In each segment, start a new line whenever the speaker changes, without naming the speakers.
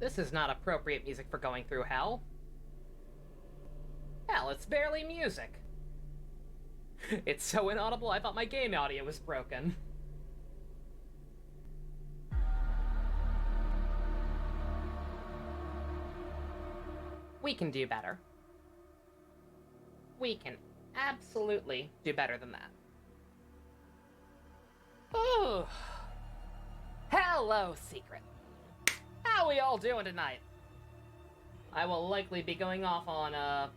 This is not appropriate music for going through hell. Hell, it's barely music. It's so inaudible, I thought my game audio was broken. We can do better. We can absolutely do better than that. Oh. Hello, Secret. How we all doing tonight? I will likely be going off on,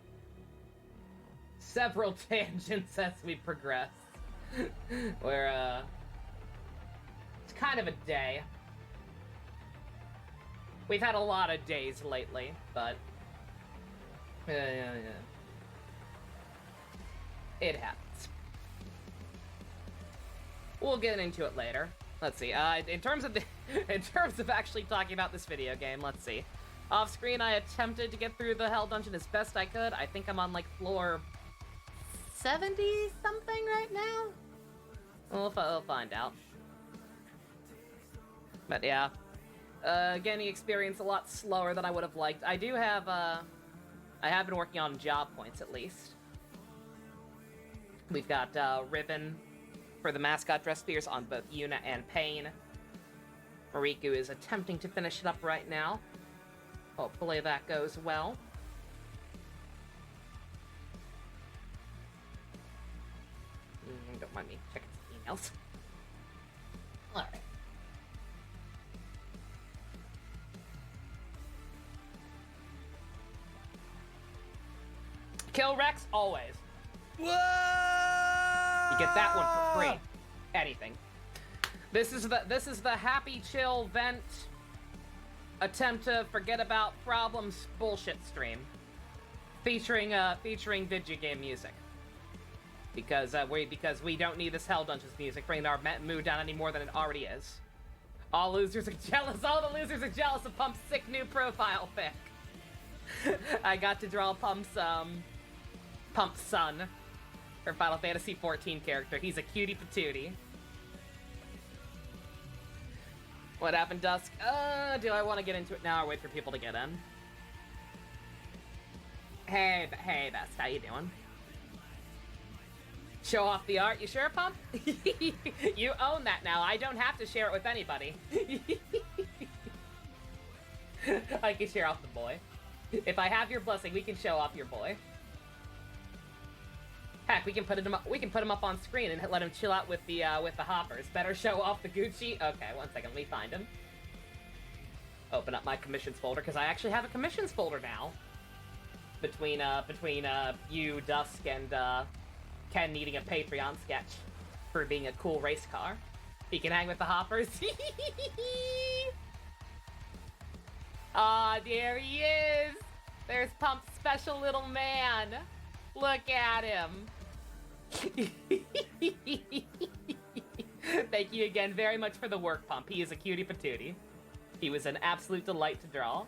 several tangents as we progress. Where, it's kind of a day. We've had a lot of days lately, but... yeah. It happens. We'll get into it later. Let's see. In terms of actually talking about this video game, let's see. Off screen, I attempted to get through the Hell Dungeon as best I could. I think I'm on like floor 70 something right now. We'll find out. But yeah, getting the experience a lot slower than I would have liked. I do have I have been working on job points at least. We've got Ribbon for the mascot dress spheres on both Yuna and Pain. Mariku is attempting to finish it up right now. Hopefully that goes well. Don't mind me checking some emails. Alright. Kill Rex, always.
Whoa!
You get that one for free. Anything. This is the happy chill vent attempt to forget about problems bullshit stream. Featuring video game music. Because we don't need this Hell Dungeons music bringing our mood down any more than it already is. All the losers are jealous of Pump's sick new profile pic. I got to draw Pump's son. Her Final Fantasy XIV character. He's a cutie patootie. What happened, Dusk? Do I want to get into it now or wait for people to get in? Hey, Best, how you doing? Show off the art, you sure, Pump? You own that now. I don't have to share it with anybody. I can share off the boy. If I have your blessing, we can show off your boy. Heck, we can put him up on screen and let him chill out with the hoppers. Better show off the Gucci. Okay, one second, let me find him. Open up my commissions folder because I actually have a commissions folder now. Between you, Dusk, and Ken needing a Patreon sketch for being a cool race car. He can hang with the hoppers. Aw, there he is. There's Pump's special little man. Look at him. Thank you again very much for the work, Pump. He is a cutie patootie. He was an absolute delight to draw.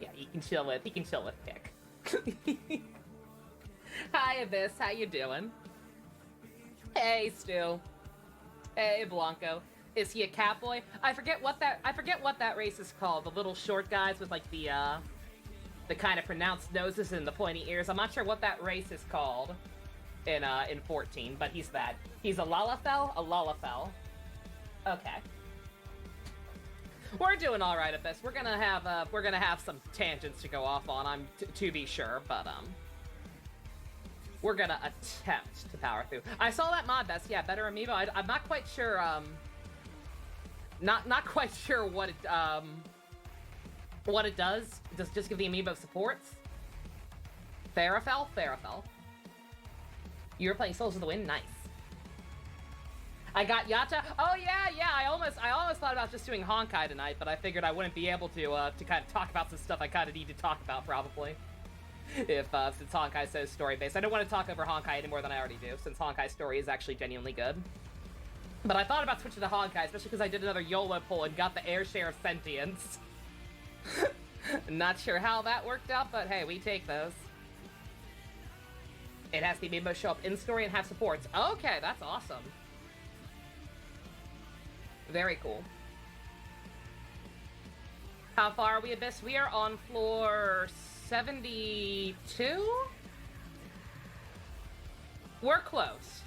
Yeah, he can chill with Pick. Hi, Abyss. How you doing? Hey, Stu. Hey, Blanco. Is he a catboy? I forget what that race is called. The little short guys with like the kind of pronounced noses and the pointy ears. I'm not sure what that race is called in 14, but he's that. He's a Lalafell? A Lalafell. Okay. We're doing all right at this. We're gonna have some tangents to go off on. To be sure, but we're gonna attempt to power through. I saw that mod. That's better amiibo. I'm not quite sure. Not quite sure what it does. Does it just give the amiibo supports? Therafel. You were playing Souls of the Wind. Nice. I got Yatta. Oh yeah. I almost thought about just doing Honkai tonight, but I figured I wouldn't be able to kind of talk about some stuff I kind of need to talk about probably. If since Honkai's so story based, I don't want to talk over Honkai any more than I already do, since Honkai's story is actually genuinely good. But I thought about switching to Honkai, especially because I did another YOLO poll and got the air share of sentience. Not sure how that worked out, but hey, we take those. It has the amiibo show up in story and have supports. Okay, that's awesome. Very cool. How far are we, Abyss? We are on floor 72? We're close.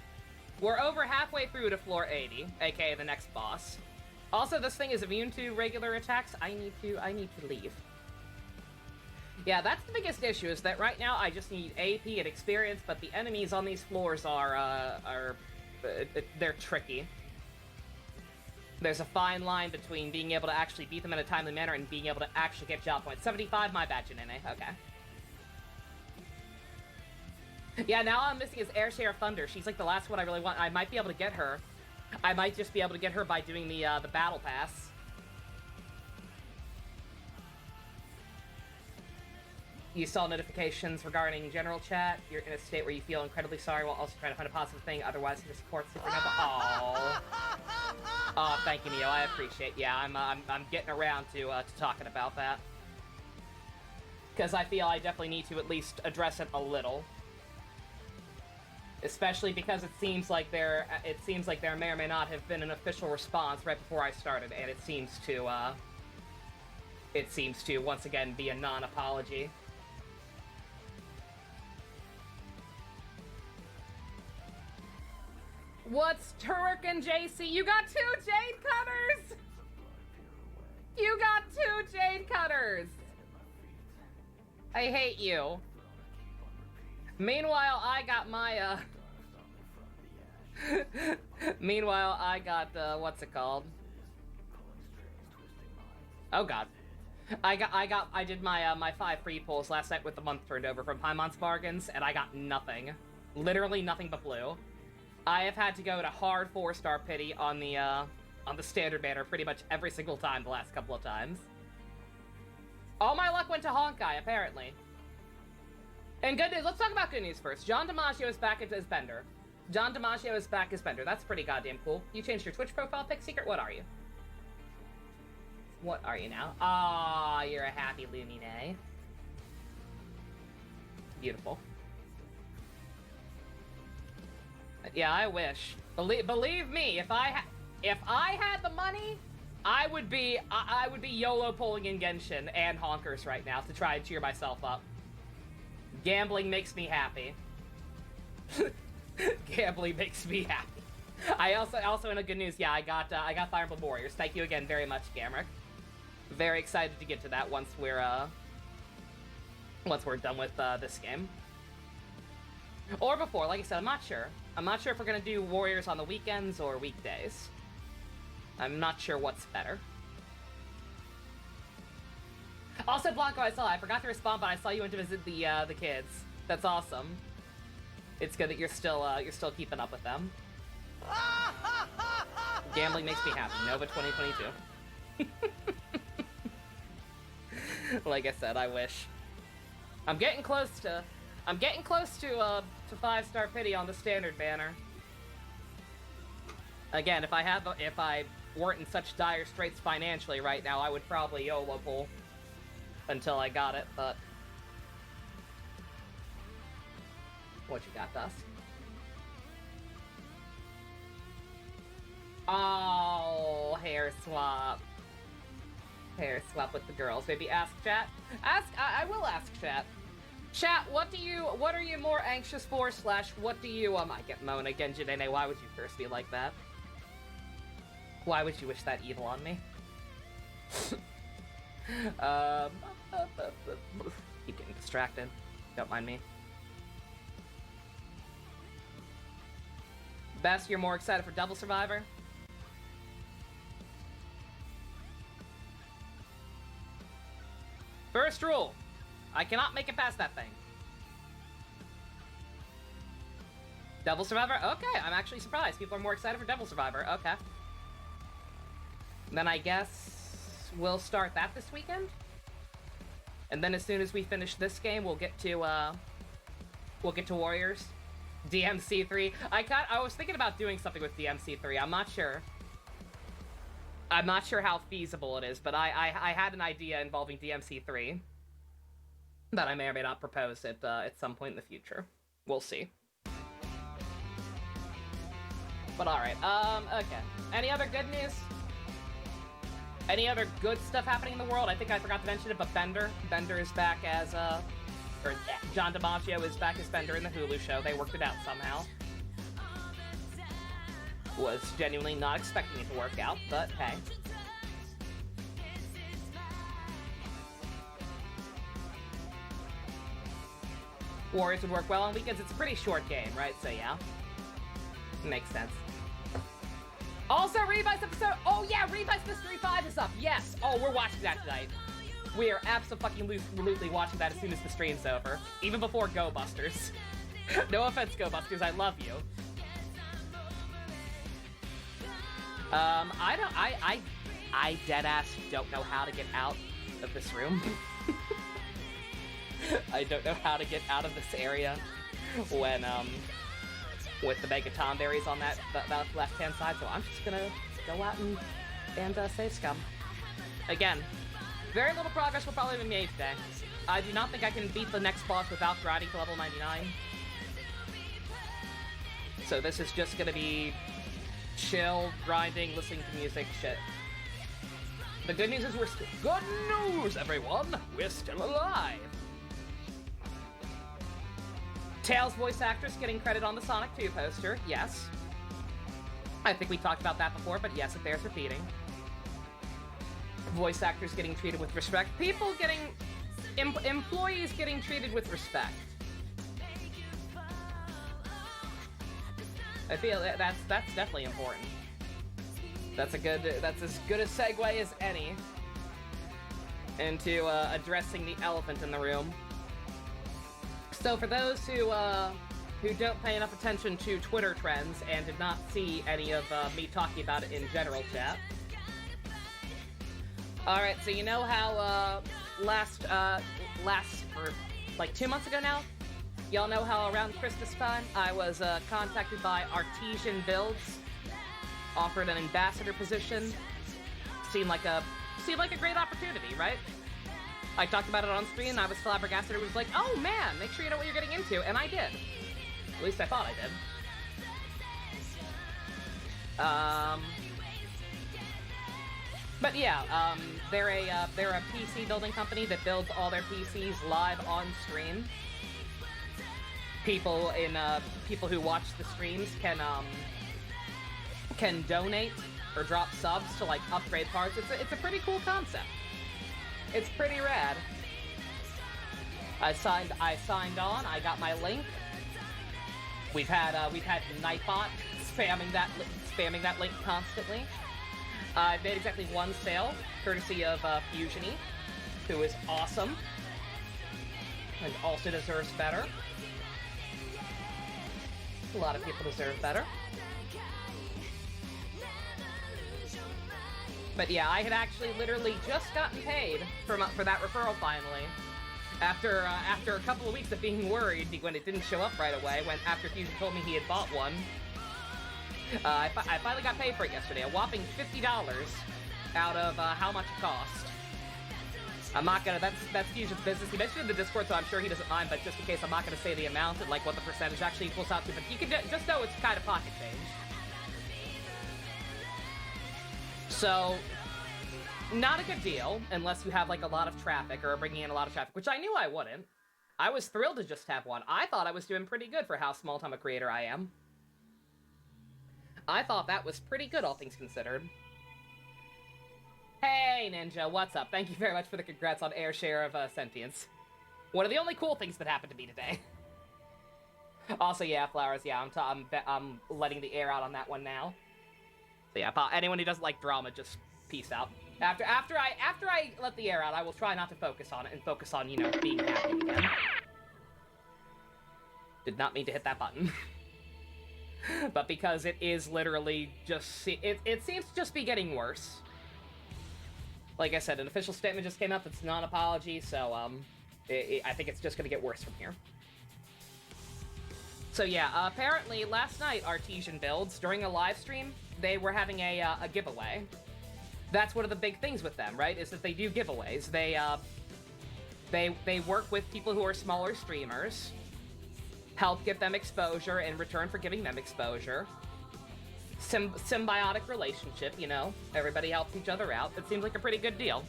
We're over halfway through to floor 80, aka the next boss. Also, this thing is immune to regular attacks. I need to leave. Yeah, that's the biggest issue, is that right now I just need AP and experience, but the enemies on these floors are they're tricky. There's a fine line between being able to actually beat them in a timely manner and being able to actually get job points. 75, my bad, Janene. Okay. Yeah, now all I'm missing is Air Share of Thunder. She's like the last one I really want. I might be able to get her. I might just be able to get her by doing the battle pass. You saw notifications regarding general chat. You're in a state where you feel incredibly sorry while also trying to find a positive thing. Otherwise, you support Supernova. Oh, oh, thank you, Neo. I appreciate. Yeah, I'm getting around to talking about that because I feel I definitely need to at least address it a little, especially because it seems like there may or may not have been an official response right before I started, and it seems to once again be a non-apology. What's Turk and JC? You got 2 Jade Cutters! You got 2 Jade Cutters! I hate you. Meanwhile, I got my, Meanwhile, I got, what's it called? Oh god. I did my, my 5 free pulls last night with the month turned over from Paimon's Bargains, and I got nothing. Literally nothing but blue. I have had to go to hard 4-star pity on the standard banner pretty much every single time the last couple of times. All my luck went to Honkai, apparently. And good news, let's talk about good news first. John DiMaggio is back as Bender. John DiMaggio is back as Bender. That's pretty goddamn cool. You changed your Twitch profile pic, Secret? What are you? What are you now? Ah, you're a happy Lumine. Beautiful. Yeah, I wish. Believe me, if I had the money, I would be YOLO pulling in Genshin and Honkers right now to try and cheer myself up. Gambling makes me happy. Gambling makes me happy. I also in a good news, yeah, I got Fire Emblem Warriors. Thank you again very much, Gamrick. Very excited to get to that once we're done with this game. Or before, like I said, I'm not sure. I'm not sure if we're gonna do Warriors on the weekends or weekdays. I'm not sure what's better. Also, Blanco, I forgot to respond, but I saw you went to visit the kids. That's awesome. It's good that you're still keeping up with them. Gambling makes me happy. Nova 2022. Like I said, I wish. I'm getting close to 5-star pity on the standard banner. Again, if I weren't in such dire straits financially right now, I would probably YOLO pull until I got it, but what you got, Dust? Oh, hair swap. Hair swap with the girls. Maybe ask chat. I will ask chat. Chat, what are you more anxious for, / what do you, I get Mona again, Janene, why would you first be like that? Why would you wish that evil on me? Keep getting distracted. Don't mind me. Best, you're more excited for Devil Survivor? First rule. I cannot make it past that thing. Devil Survivor? Okay, I'm actually surprised. People are more excited for Devil Survivor. Okay. Then I guess we'll start that this weekend. And then as soon as we finish this game, we'll get to Warriors. DMC3. I was thinking about doing something with DMC3. I'm not sure. I'm not sure how feasible it is, but I had an idea involving DMC3 that I may or may not propose at some point in the future. We'll see. But alright, okay. Any other good news? Any other good stuff happening in the world? I think I forgot to mention it, but Bender is back as, or John DiMaggio is back as Bender in the Hulu show. They worked it out somehow. Was genuinely not expecting it to work out, but hey. Warriors would work well on weekends. It's a pretty short game, right? So yeah. Makes sense. Also, Revice episode... Oh yeah, Revice Mystery 5 is up. Yes. Oh, we're watching that tonight. We are absolutely watching that as soon as the stream's over. Even before Go Busters. No offense, Go Busters. I love you. I deadass don't know how to get out of this room. I don't know how to get out of this area when, with the Megaton berries on that left-hand side, so I'm just gonna go out and save scum. Again, very little progress will probably be made today. I do not think I can beat the next boss without grinding to level 99. So this is just gonna be chill, grinding, listening to music, shit. The good news is we're still... Good news, everyone! We're still alive! Tails voice actress getting credit on the Sonic 2 poster, yes. I think we talked about that before, but yes, it bears repeating. Voice actors getting treated with respect. People getting... employees getting treated with respect. I feel that's definitely important. That's as good a segue as any into addressing the elephant in the room. So for those who don't pay enough attention to Twitter trends and did not see any of me talking about it in general chat. Alright, so you know how last for like 2 months ago now, y'all know how around Christmas time I was contacted by Artesian Builds, offered an ambassador position. Seemed like a great opportunity, right? I talked about it on screen, and I was flabbergasted. It was like, oh man, make sure you know what you're getting into, and I did. At least I thought I did. But yeah, they're a PC building company that builds all their PCs live on stream. People who watch the streams can donate or drop subs to like upgrade parts. It's a pretty cool concept. It's pretty rad. I signed on. I got my link. We've had Nightbot spamming that link constantly. I made exactly one sale, courtesy of Fusiony, who is awesome and also deserves better. A lot of people deserve better. But yeah, I had actually literally just gotten paid for that referral finally. After a couple of weeks of being worried when it didn't show up right away, after Fusion told me he had bought one, I finally got paid for it yesterday. A whopping $50 out of how much it cost. I'm not gonna. That's Fusion's business. He mentioned it in the Discord, so I'm sure he doesn't mind. But just in case, I'm not gonna say the amount and like what the percentage actually equals out to. But you can just know it's kind of pocket change. So, not a good deal, unless you have, like, a lot of traffic, or are bringing in a lot of traffic, which I knew I wouldn't. I was thrilled to just have one. I thought I was doing pretty good for how small-time a creator I am. I thought that was pretty good, all things considered. Hey, Ninja, what's up? Thank you very much for the congrats on air share of Sentience. One of the only cool things that happened to me today. Also, yeah, Flowers, yeah, I'm letting the air out on that one now. So yeah, anyone who doesn't like drama, just peace out. After I let the air out, I will try not to focus on it and focus on, you know, being happy again. Did not mean to hit that button. But because it is literally just... It seems to just be getting worse. Like I said, an official statement just came out that's non-apology, so, I think it's just gonna get worse from here. So yeah, apparently last night, Artesian Builds, during a live stream, they were having a giveaway. That's one of the big things with them, right? Is that they do giveaways. They work with people who are smaller streamers, help give them exposure in return for giving them exposure. symbiotic relationship, you know? Everybody helps each other out. It seems like a pretty good deal.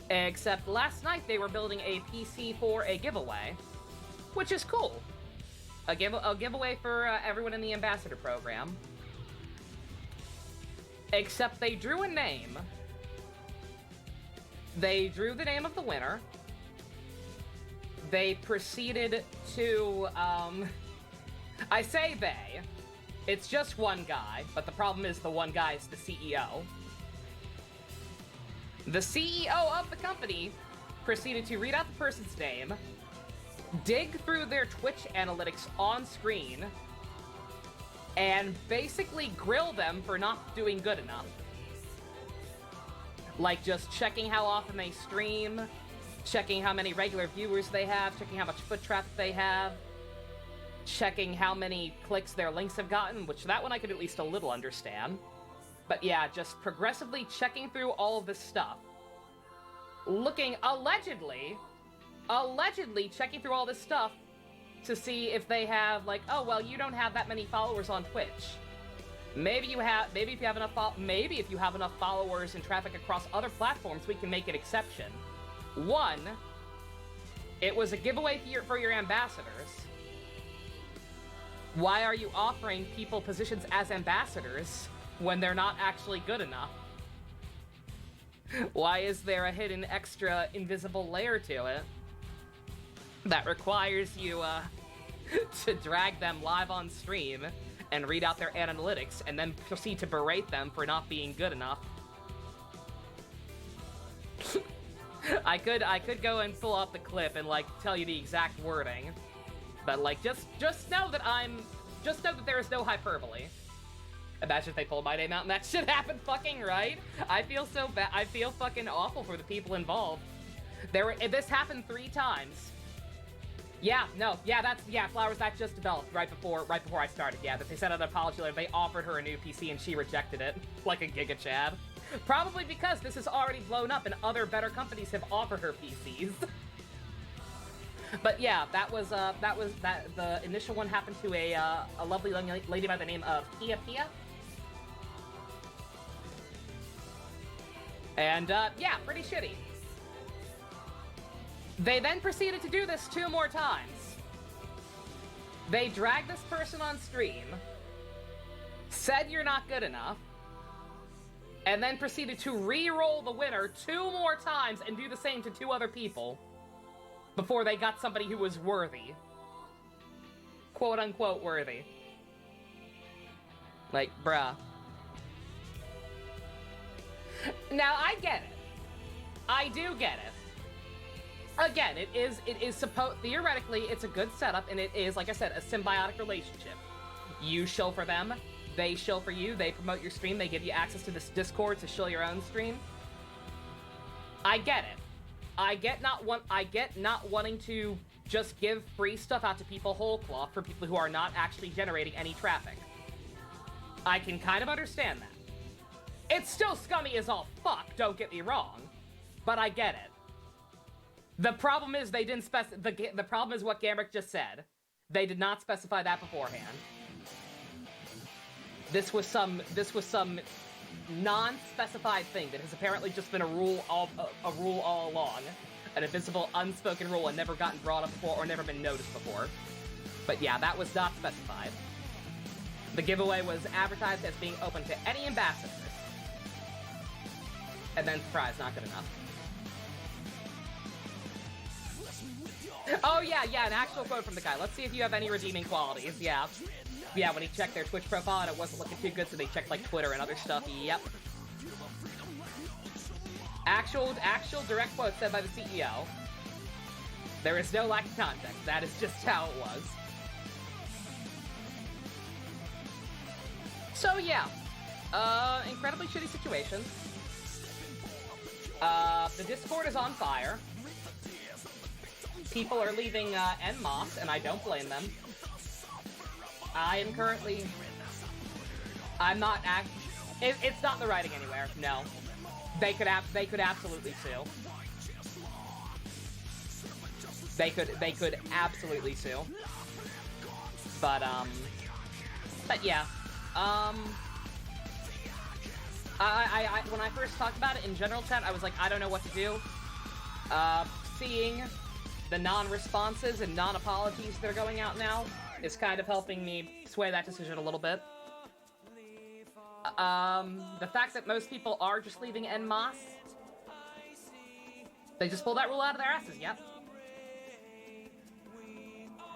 Except last night they were building a PC for a giveaway, which is cool. A giveaway for everyone in the ambassador program. Except they drew a name. They drew the name of the winner. They proceeded to, I say they. It's just one guy, but the problem is the one guy is the CEO. The CEO of the company proceeded to read out the person's name, dig through their Twitch analytics on screen, and basically grill them for not doing good enough. Like just checking how often they stream, checking how many regular viewers they have, checking how much foot traffic they have, checking how many clicks their links have gotten, which that one I could at least a little understand. But yeah, just progressively checking through all of this stuff. Looking, allegedly checking through all this stuff to see if they have, like, oh, well, you don't have that many followers on Twitch. Maybe if you have enough followers and traffic across other platforms, we can make an exception. One, it was a giveaway for your ambassadors. Why are you offering people positions as ambassadors when they're not actually good enough? Why is there a hidden extra invisible layer to it that requires you to drag them live on stream and read out their analytics and then proceed to berate them for not being good enough? I could go and pull up the clip and like tell you the exact wording, but like just know that there is no hyperbole. Imagine if they pulled my name out and that shit happened fucking right. I feel so bad. I feel fucking awful for the people involved. This happened 3 times. Yeah, no, yeah, Flowers, that just developed right before I started. Yeah, that they sent out an apology letter. They offered her a new PC and she rejected it, like a Giga Chad. Probably because this has already blown up and other better companies have offered her PCs. But yeah, the initial one happened to a lovely young lady by the name of Pia. And yeah, pretty shitty. They then proceeded to do this 2 more times. They dragged this person on stream, said you're not good enough, and then proceeded to re-roll the winner 2 more times and do the same to 2 other people before they got somebody who was worthy. Quote-unquote worthy. Like, bruh. Now, I get it. I do get it. Again, it is theoretically, it's a good setup, and it is, like I said, a symbiotic relationship. You shill for them, they shill for you, they promote your stream, they give you access to this Discord to shill your own stream. I get it. I get not wanting to just give free stuff out to people whole cloth for people who are not actually generating any traffic. I can kind of understand that. It's still scummy as all fuck, don't get me wrong, but I get it. The problem is they didn't the problem is what Gamrick just said. They did not specify that beforehand. This was some non-specified thing that has apparently just been a rule all along. An invisible, unspoken rule and never gotten brought up before or never been noticed before. But yeah, that was not specified. The giveaway was advertised as being open to any ambassadors. And then, surprise, not good enough. Oh yeah, an actual quote from the guy. Let's see if you have any redeeming qualities. Yeah, when he checked their Twitch profile and it wasn't looking too good, so they checked like Twitter and other stuff. Yep. Actual direct quote said by the CEO. There is no lack of context. That is just how it was. So yeah, incredibly shitty situation. The Discord is on fire. People are leaving en masse, and I don't blame them. I am currently... It's not in the writing anywhere, no. They could absolutely sue. They could absolutely sue. But yeah. When I first talked about it in general chat, I was like, I don't know what to do. Seeing the non-responses and non-apologies that are going out now is kind of helping me sway that decision a little bit. The fact that most people are just leaving en masse, they just pulled that rule out of their asses, yep.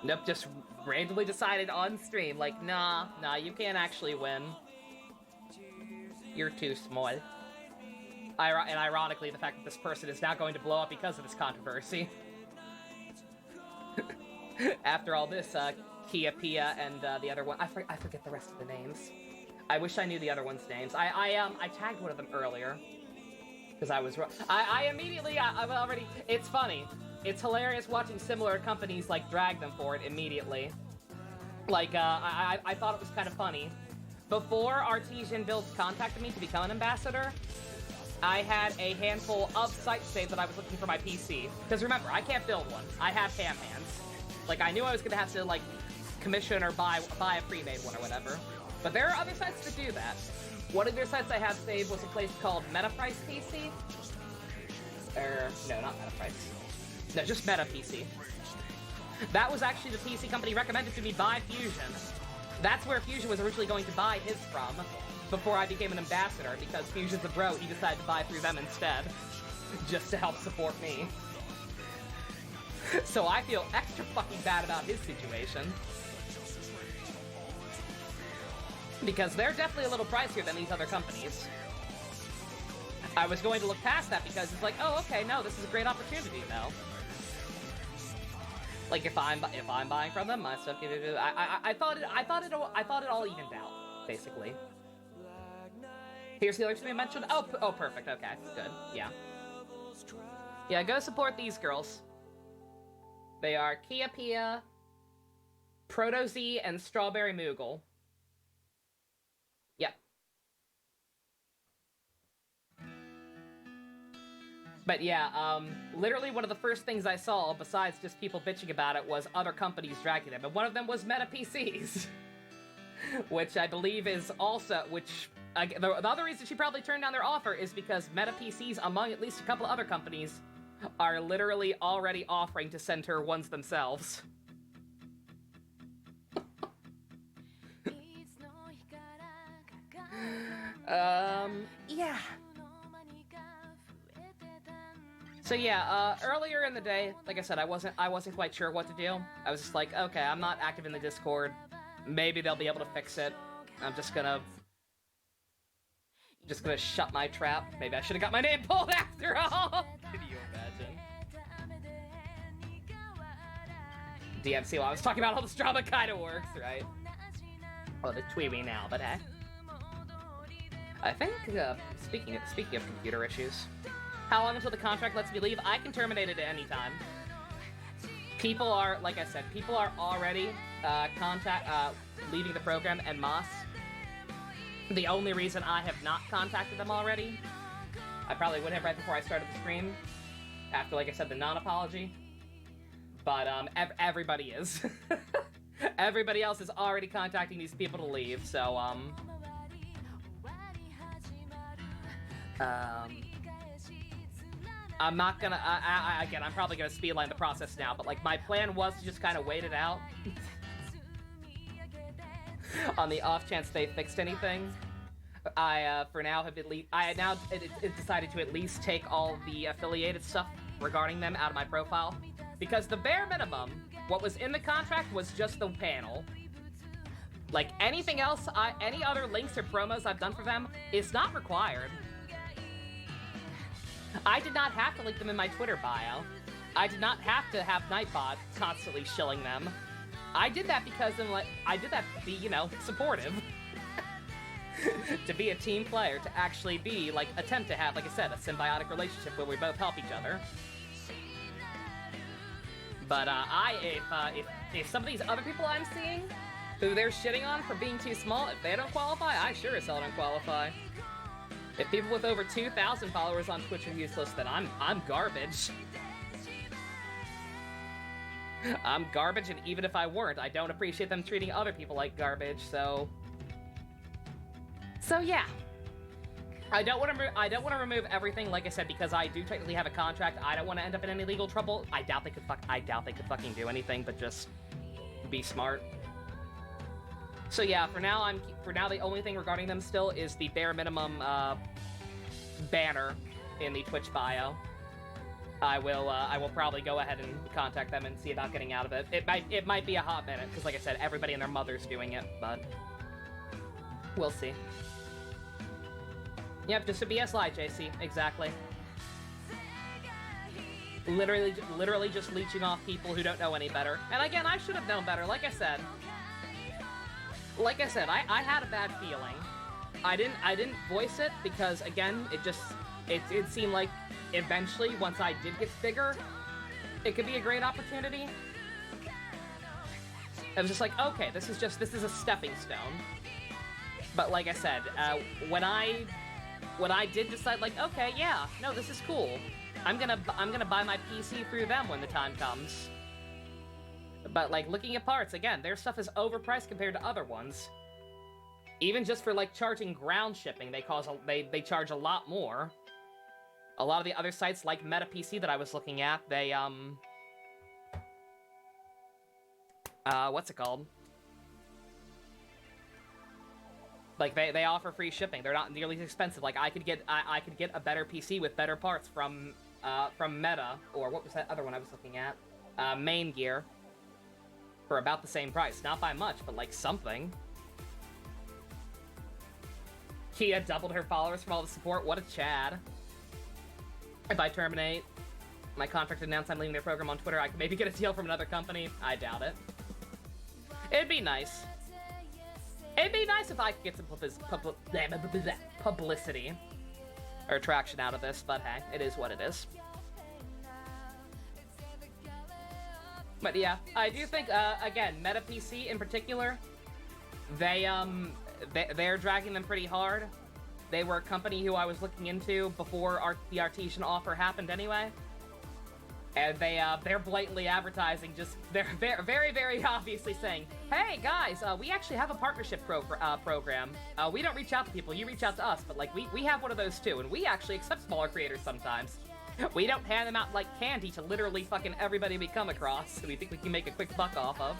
Nope, just randomly decided on stream, like, nah, you can't actually win. You're too small. And ironically, the fact that this person is now going to blow up because of this controversy. After all this, Kia Pia and the other one, I forget the rest of the names. I wish I knew the other one's names. I tagged one of them earlier because I was. I immediately. I'm already. It's funny. It's hilarious watching similar companies like drag them for it immediately. Like I thought it was kind of funny. Before Artesian Builds contacted me to become an ambassador, I had a handful of sites saved that I was looking for my PC. Because remember, I can't build one. I have ham hands. Like, I knew I was going to have to, like, commission or buy a pre-made one or whatever. But there are other sites that do that. One of their sites I have saved was a place called MetaPrice PC. No, not MetaPrice. No, just Meta PC. That was actually the PC company recommended to me by Fusion. That's where Fusion was originally going to buy his from before I became an ambassador, because Fusion's a bro, he decided to buy through them instead, just to help support me. So I feel extra fucking bad about his situation. Because they're definitely a little pricier than these other companies. I was going to look past that because it's like, oh, okay, no, this is a great opportunity now. Like if I'm buying from them, my stuff. I thought it all evened out, basically. Here's the other thing I mentioned. Oh, perfect. Okay, good. Yeah, go support these girls. They are Kia Pia, Proto Z, and Strawberry Moogle. Yep. But yeah, literally one of the first things I saw, besides just people bitching about it, was other companies dragging them. And one of them was Meta PCs. Which I believe is also, the other reason she probably turned down their offer is because Meta PCs, among at least a couple other companies, are literally already offering to send her ones themselves. Yeah. So yeah, earlier in the day, like I said, I wasn't quite sure what to do. I was just like, okay, I'm not active in the Discord. Maybe they'll be able to fix it. I'm just gonna shut my trap. Maybe I should have got my name pulled after all. Can you imagine? DMC, well, I was talking about how this drama kind of works, right? Oh, they're tweeting now, but hey. I think, speaking of computer issues, how long until the contract lets me leave? I can terminate it at any time. People are, like I said, people are already leaving the program en masse. The only reason I have not contacted them already, I probably would have right before I started the stream, after, like I said, the non-apology. But everybody is. Everybody else is already contacting these people to leave, so I'm not gonna, again, I'm probably gonna speedline the process now, but like my plan was to just kind of wait it out. On the off chance they fixed anything. For now have decided to at least take all the affiliated stuff regarding them out of my profile. Because the bare minimum, what was in the contract was just the panel. Like anything else, any other links or promos I've done for them is not required. I did not have to link them in my Twitter bio. I did not have to have Nightbot constantly shilling them. I did that because I did that to be, you know, supportive. To be a team player, to actually be, like, attempt to have, like I said, a symbiotic relationship where we both help each other. But, if some of these other people I'm seeing, who they're shitting on for being too small, if they don't qualify, I sure as hell don't qualify. If people with over 2,000 followers on Twitch are useless, then I'm garbage. I'm garbage, and even if I weren't, I don't appreciate them treating other people like garbage, so... So yeah, I don't want to remove everything, like I said, because I do technically have a contract. I don't want to end up in any legal trouble. I doubt they could fucking do anything, but just be smart. So yeah, for now the only thing regarding them still is the bare minimum banner in the Twitch bio. I will probably go ahead and contact them and see about getting out of it. It might be a hot minute, because like I said, everybody and their mother's doing it, but we'll see. Yep, just a BS lie, JC. Exactly. Literally just leeching off people who don't know any better. And again, I should have known better. Like I said, I had a bad feeling. I didn't voice it because again, it seemed like eventually, once I did get bigger, it could be a great opportunity. I was just like, okay, this is a stepping stone. But like I said, when I did decide, like, okay, yeah, no, this is cool. I'm gonna buy my PC through them when the time comes. But like looking at parts, again, their stuff is overpriced compared to other ones. Even just for like charging ground shipping, they charge a lot more. A lot of the other sites like Meta PC that I was looking at, they what's it called? Like they offer free shipping. They're not nearly as expensive. Like I could get a better PC with better parts from Meta, or what was that other one I was looking at? Main Gear, for about the same price. Not by much, but like something. Kia doubled her followers from all the support. What a Chad. If I terminate my contract and announce I'm leaving their program on Twitter, I could maybe get a deal from another company. I doubt it. It'd be nice. It'd be nice if I could get some publicity or traction out of this, but hey, it is what it is. But yeah, I do think, again, Meta PC in particular, they're dragging them pretty hard. They were a company who I was looking into before the Artesian offer happened anyway. And they're blatantly advertising, they're very, very obviously saying, hey guys, we actually have a partnership program. We don't reach out to people, you reach out to us, but like we have one of those too, and we actually accept smaller creators sometimes. We don't hand them out like candy to literally fucking everybody we come across who we think we can make a quick buck off of.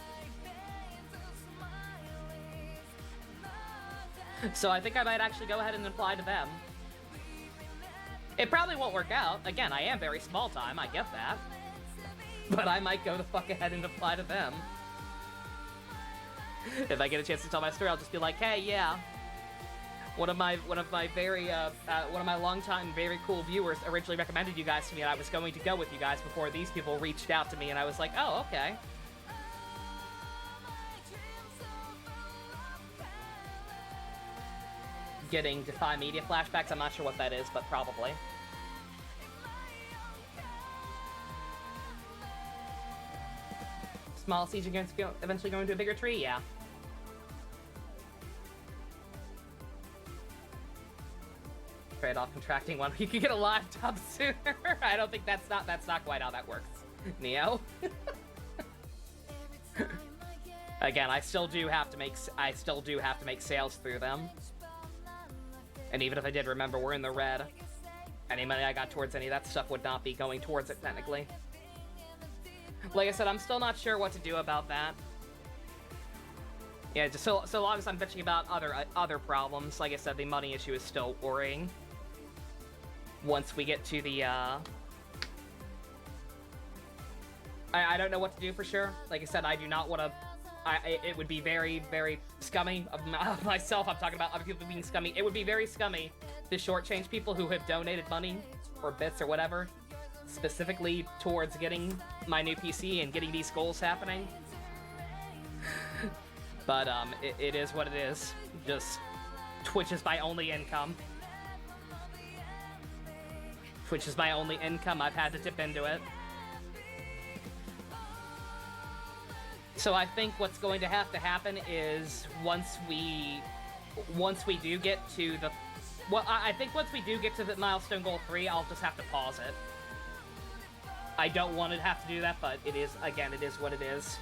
So I think I might actually go ahead and apply to them. It probably won't work out. Again, I am very small time, I get that. But I might go the fuck ahead and apply to them. If I get a chance to tell my story, I'll just be like, hey, yeah. One of my longtime very cool viewers originally recommended you guys to me, and I was going to go with you guys before these people reached out to me, and I was like, oh, okay. Getting Defy Media flashbacks, I'm not sure what that is, but probably. Small seeds are going to eventually go into a bigger tree, yeah. Trade-off contracting one. You can get a live job sooner. I don't think that's not quite how that works, Neo. Again, I still do have to make sales through them. And even if I did, remember, we're in the red. Any money I got towards any of that stuff would not be going towards it, technically. Like I said, I'm still not sure what to do about that. Yeah, just so long as I'm bitching about other problems, like I said, the money issue is still worrying. Once we get to the, I don't know what to do for sure. Like I said, I do not want to... it would be very, very scummy of myself. I'm talking about other people being scummy. It would be very scummy to shortchange people who have donated money or bits or whatever, specifically towards getting my new PC and getting these goals happening. But it is what it is. Just Twitch is my only income. Twitch is my only income. I've had to dip into it. So I think what's going to have to happen is once we do get to the... Well, I think once we do get to the milestone goal 3, I'll just have to pause it. I don't want to have to do that, but it is, again, it is what it is.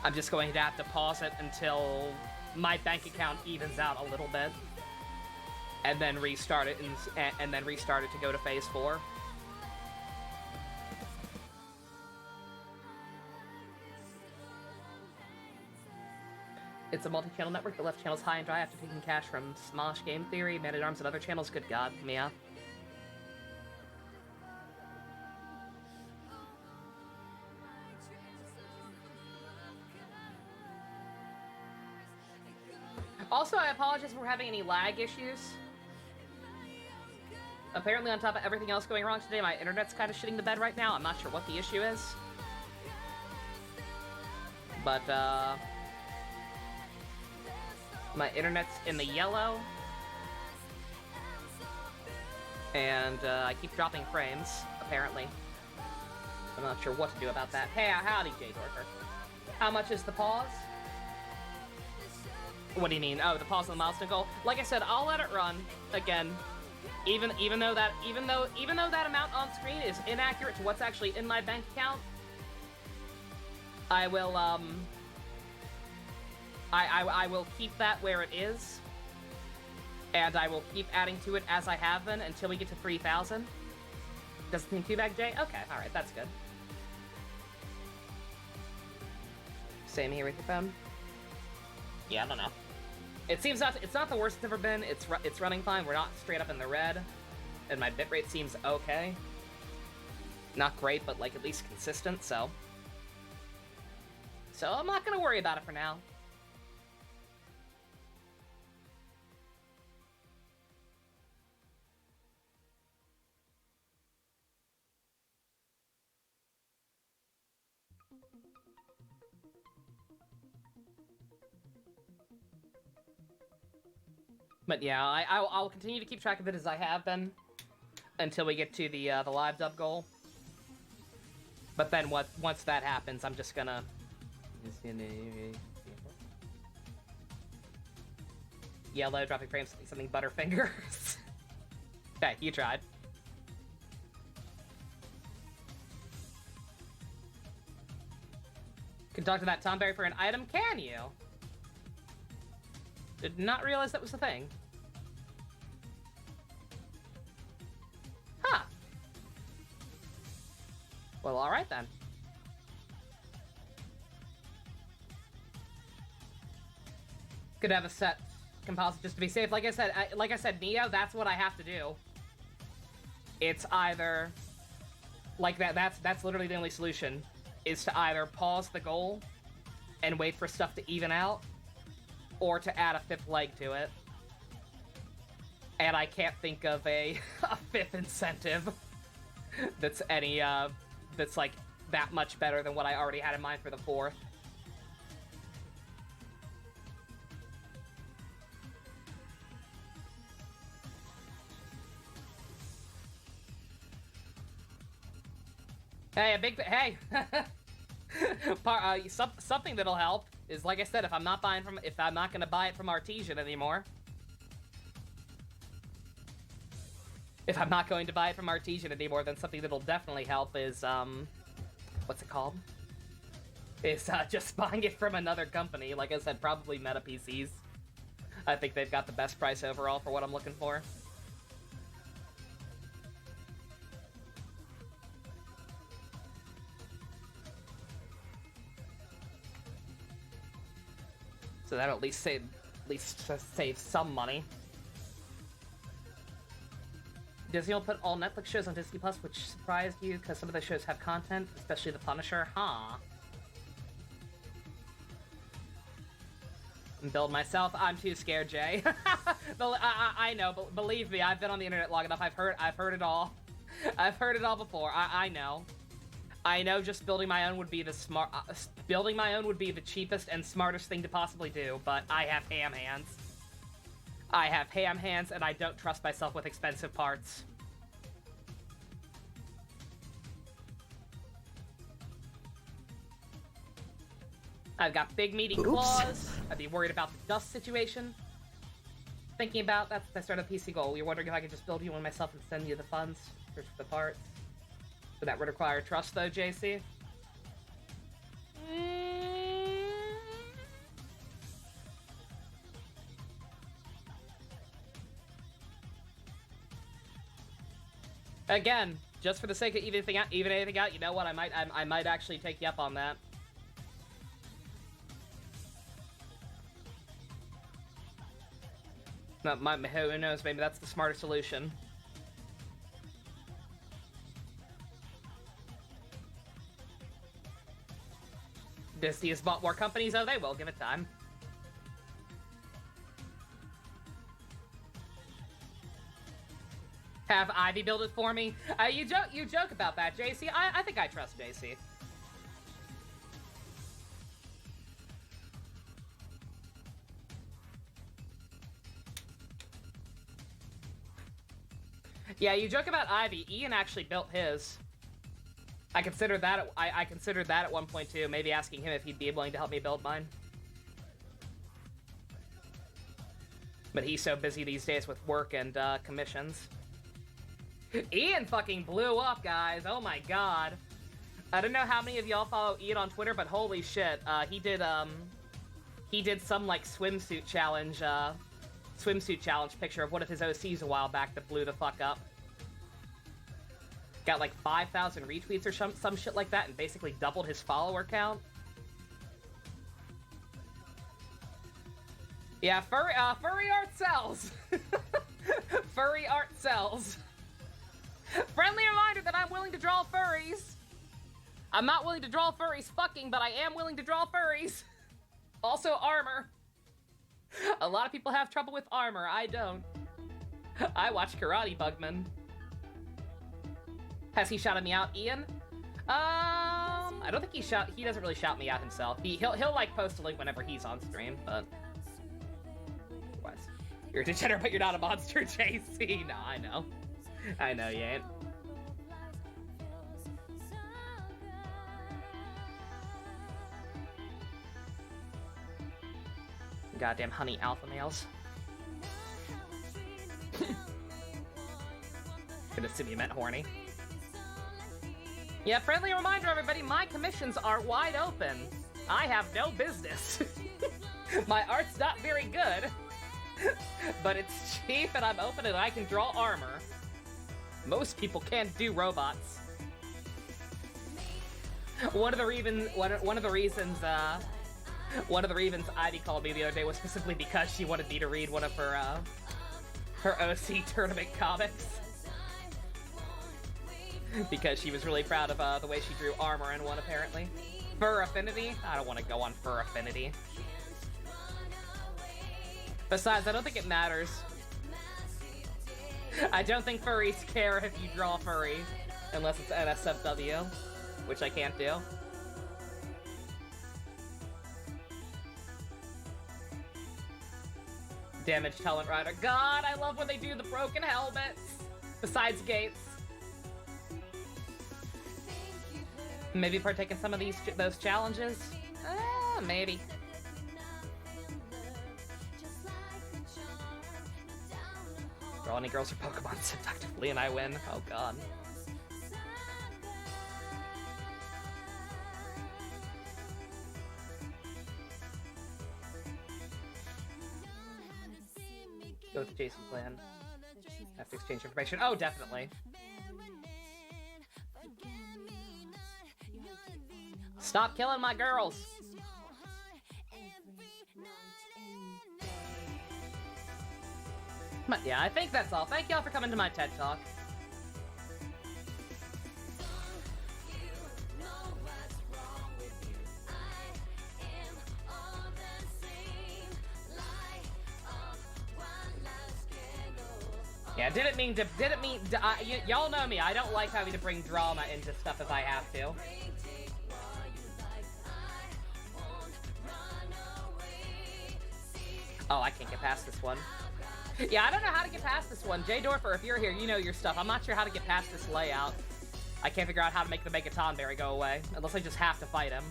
I'm just going to have to pause it until my bank account evens out a little bit, and then restart it, and then restart it to go to phase 4. It's a multi-channel network that left channels high and dry after taking cash from Smosh Game Theory, Man at Arms, and other channels. Good God, Mia. Also, I apologize if we're having any lag issues. Apparently, on top of everything else going wrong today, my internet's kind of shitting the bed right now. I'm not sure what the issue is. But, my internet's in the yellow. And, I keep dropping frames, apparently. I'm not sure what to do about that. Hey, howdy, Jay Dorker. How much is the pause? What do you mean? Oh, the pause on the milestone goal. Like I said, I'll let it run again. Even though that amount on screen is inaccurate to what's actually in my bank account, I will I will keep that where it is, and I will keep adding to it as I have been until we get to 3,000. Doesn't seem too bad, Jay. Okay, all right, that's good. Same here with your phone. Yeah, I don't know. It seems it's not the worst it's ever been. It's running fine. We're not straight up in the red, and my bitrate seems okay. Not great, but like at least consistent. So I'm not gonna worry about it for now. But yeah, I'll continue to keep track of it as I have been until we get to the live dub goal. But then once that happens, I'm just gonna yellow dropping frames something Butterfingers. Okay, you tried. Can talk to that Tomberry for an item, can you? Did not realize that was the thing. Huh. Well, alright then. Could have a set composite just to be safe. Like I said, Neo, that's what I have to do. It's either like that's literally the only solution, is to either pause the goal and wait for stuff to even out, or to add a 5th leg to it. And I can't think of a 5th incentive that's that's like that much better than what I already had in mind for the 4th. Hey, something that'll help is, like I said, if I'm not gonna buy it from Artesian anymore. If I'm not going to buy it from Artesian anymore, then something that'll definitely help is, what's it called? Is, just buying it from another company. Like I said, probably Meta PCs. I think they've got the best price overall for what I'm looking for. So that'll at least save some money. Disney will put all Netflix shows on Disney Plus, which surprised you because some of the shows have content, especially The Punisher. Huh. And build myself. I'm too scared, Jay. I know, but believe me, I've been on the internet long enough. I've heard it all. I've heard it all before. I know. I know just building my own would be the cheapest and smartest thing to possibly do, but I have ham hands. I have ham hands, and I don't trust myself with expensive parts. I've got big meaty claws. I'd be worried about the dust situation. Thinking about that's the start of PC goal. You're wondering if I could just build you one myself and send you the funds for the parts. But that would require trust, though, JC. Again, just for the sake of even anything out, you know what? I might actually take you up on that. Who knows? Maybe that's the smarter solution. Disney has bought more companies. Oh, they will. Give it time. Have Ivy build it for me? You joke about that, JC. I think I trust JC. Yeah, you joke about Ivy. Ian actually built his. I considered that. I considered that at one point too. Maybe asking him if he'd be willing to help me build mine. But he's so busy these days with work and commissions. Ian fucking blew up, guys. Oh my god. I don't know how many of y'all follow Ian on Twitter, but holy shit, he did some like swimsuit challenge picture of one of his OCs a while back that blew the fuck up. Got like 5,000 retweets or some shit like that, and basically doubled his follower count. Yeah, furry art sells. Furry art sells. Friendly reminder that I'm willing to draw furries. I'm not willing to draw furries fucking, but I am willing to draw furries. Also armor. A lot of people have trouble with armor. I don't. I watch Karate Bugman. Has he shouted me out, Ian? I don't think he doesn't really shout me out himself. He'll like post a link whenever he's on stream, but what? You're a degenerate, but you're not a monster, JC. No, I know. I know you ain't. Goddamn honey alpha males. Could assume you meant horny. Yeah, friendly reminder, everybody, my commissions are wide open. I have no business. My art's not very good, but it's cheap and I'm open and I can draw armor. Most people can't do robots. One of the reasons Ivy called me the other day was specifically because she wanted me to read one of her OC tournament comics. Because she was really proud of the way she drew armor in one, apparently. Fur affinity? I don't want to go on fur affinity. Besides, I don't think it matters. I don't think furries care if you draw furry, unless it's NSFW, which I can't do. Damage Talent Rider. God, I love when they do the broken helmets. Besides Gates. Maybe partake in some of those challenges? Maybe. Draw any girls or Pokemon seductively and I win. Oh god. Go with the Jason plan. Have to exchange information. Oh, definitely. Stop killing my girls! But yeah, I think that's all. Thank y'all for coming to my TED Talk. Yeah, y'all know me. I don't like having to bring drama into stuff if I have to. Oh, I can't get past this one. Yeah, I don't know how to get past this one. Jay Dorfer, if you're here, you know your stuff. I'm not sure how to get past this layout. I can't figure out how to make the Megaton Berry go away. Unless I just have to fight him.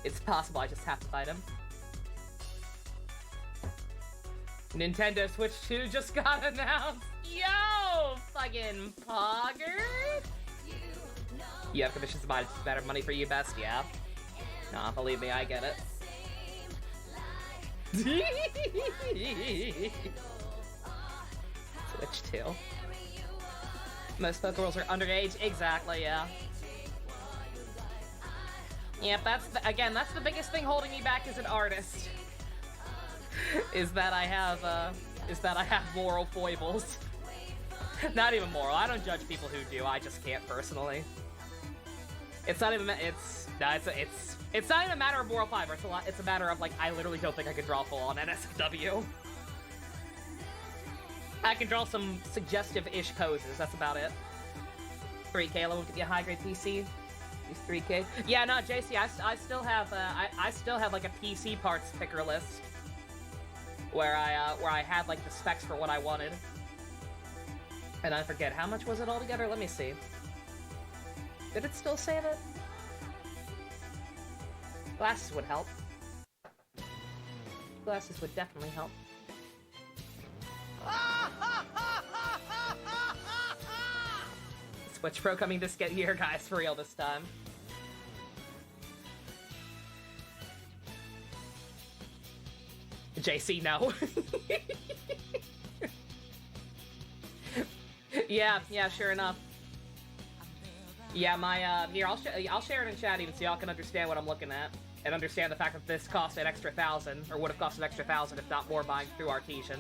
It's possible I just have to fight him. Nintendo Switch 2 just got announced. Yo, fucking poggers. You have commissions to buy better money for you best, yeah. Nah, believe me, I get it. Switch 2. Most Pokeballs are underage. Exactly, yeah. Yep, that's the biggest thing holding me back as an artist. is that I have moral foibles. Not even moral. I don't judge people who do. I just can't personally. It's not even. It's not even a matter of moral fiber. It's a matter of like I literally don't think I could draw full on NSFW. I can draw some suggestive-ish poses. That's about it. 3K will give you a high-grade PC. Use 3K. Yeah, no, JC. I still have like a PC parts picker list where I had like the specs for what I wanted. And I forget how much was it altogether. Let me see. Did it still save it? Glasses would help. Glasses would definitely help. Switch Pro coming this year, guys, for real this time. JC, no. yeah, sure enough. Yeah, my, here, I'll share it in chat even so y'all can understand what I'm looking at. And understand the fact that this cost an extra 1,000, or would have cost an extra 1,000 if not more buying through Artesian.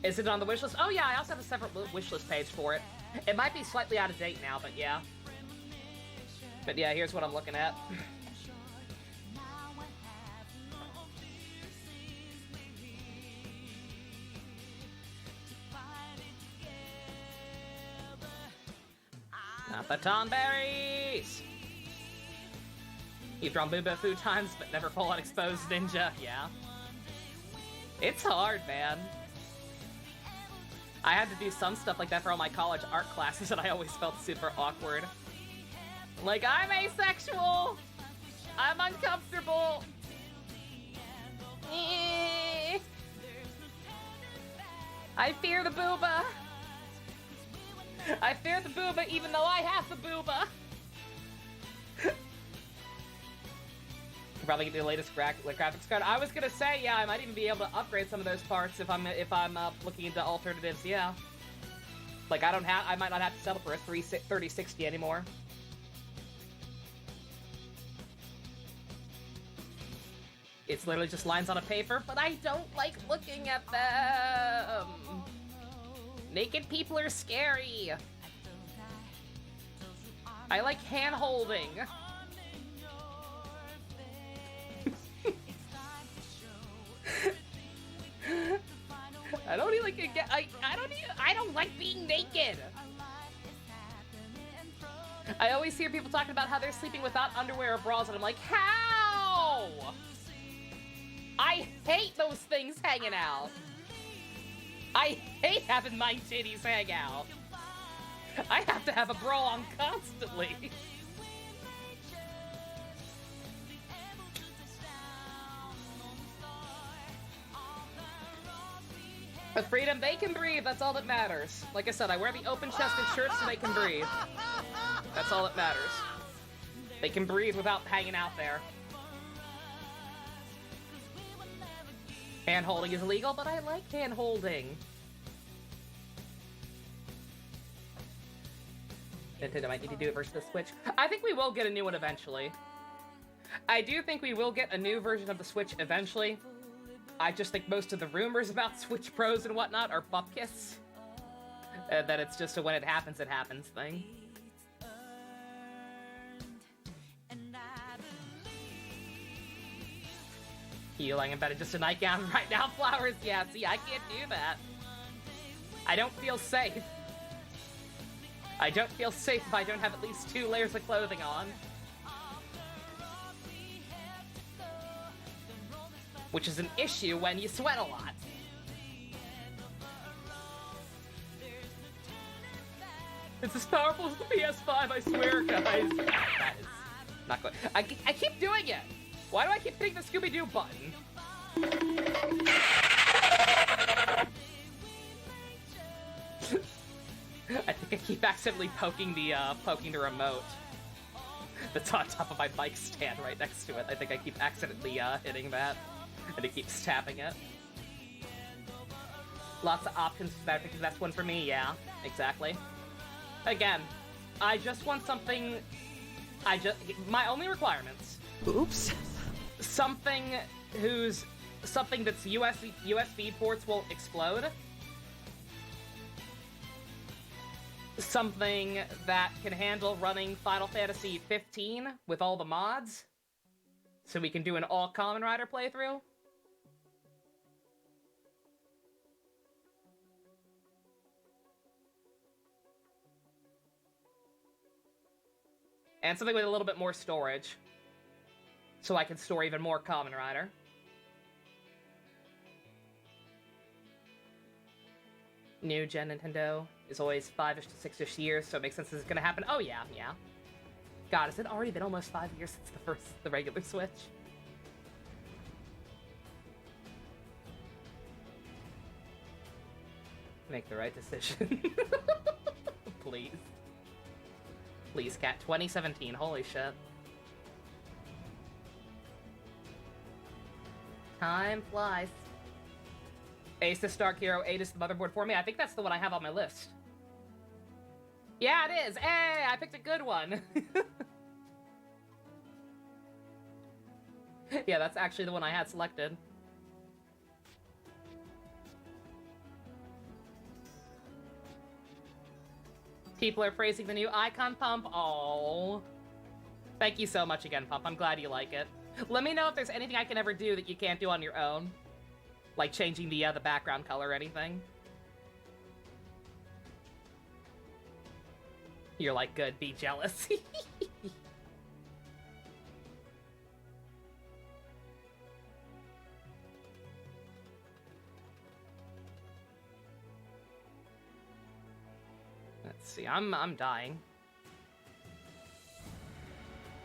Is it on the wishlist? Oh yeah, I also have a separate wishlist page for it. It might be slightly out of date now, but yeah. But yeah, here's what I'm looking at. Not the Tonberries! You've drawn Booba a few times, but never full on exposed ninja. Yeah. It's hard, man. I had to do some stuff like that for all my college art classes, and I always felt super awkward. Like, I'm asexual! I'm uncomfortable! I fear the booba! I fear the booba even though I have the booba! Probably get the latest graphics card. I was gonna say, yeah, I might even be able to upgrade some of those parts if I'm looking into alternatives. Yeah, like I might not have to settle for a 3060 anymore. It's literally just lines on a paper, but I don't like looking at them. Naked people are scary. I like hand holding. I don't even get. I don't like being naked. I always hear people talking about how they're sleeping without underwear or bras, and I'm like, how? I hate those things hanging out. I hate having my titties hang out. I have to have a bra on constantly. But freedom, they can breathe, that's all that matters. Like I said, I wear the open-chested shirts so they can breathe. That's all that matters. They can breathe without hanging out there. Hand-holding is illegal, but I like hand-holding. Nintendo might need to do it versus the Switch. I think we will get a new one eventually. I do think we will get a new version of the Switch eventually. I just think most of the rumors about Switch Pros and whatnot are bupkis. That it's just a when it happens thing. Healing embedded just a nightgown right now, flowers. Yeah, see, I can't do that. I don't feel safe. I don't feel safe if I don't have at least 2 layers of clothing on. Which is an issue when you sweat a lot. It's as powerful as the PS5, I swear, guys. That is not good. I keep doing it. Why do I keep hitting the Scooby-Doo button? I think I keep accidentally poking the remote that's on top of my bike stand right next to it. I think I keep accidentally hitting that. And it keeps tapping it. Lots of options for that because that's one for me, yeah. Exactly. Again, I just want something... My only requirements...
Oops.
Something that's USB ports won't explode. Something that can handle running Final Fantasy 15 with all the mods. So we can do an all Kamen Rider playthrough. And something with a little bit more storage. So I can store even more Kamen Rider. New gen Nintendo is always 5-ish to 6-ish years, so it makes sense this is gonna happen. Oh yeah, yeah. God, has it already been almost 5 years since the regular Switch? Make the right decision. Please. Please, Cat. 2017, holy shit. Time flies. Asus Dark Hero 8 is the motherboard for me. I think that's the one I have on my list. Yeah, it is. Hey, I picked a good one. Yeah, that's actually the one I had selected. People are praising the new icon pump. Oh. Thank you so much again, Pump. I'm glad you like it. Let me know if there's anything I can ever do that you can't do on your own. Like changing the background color or anything. You're like, good, be jealous. Let's see, I'm dying.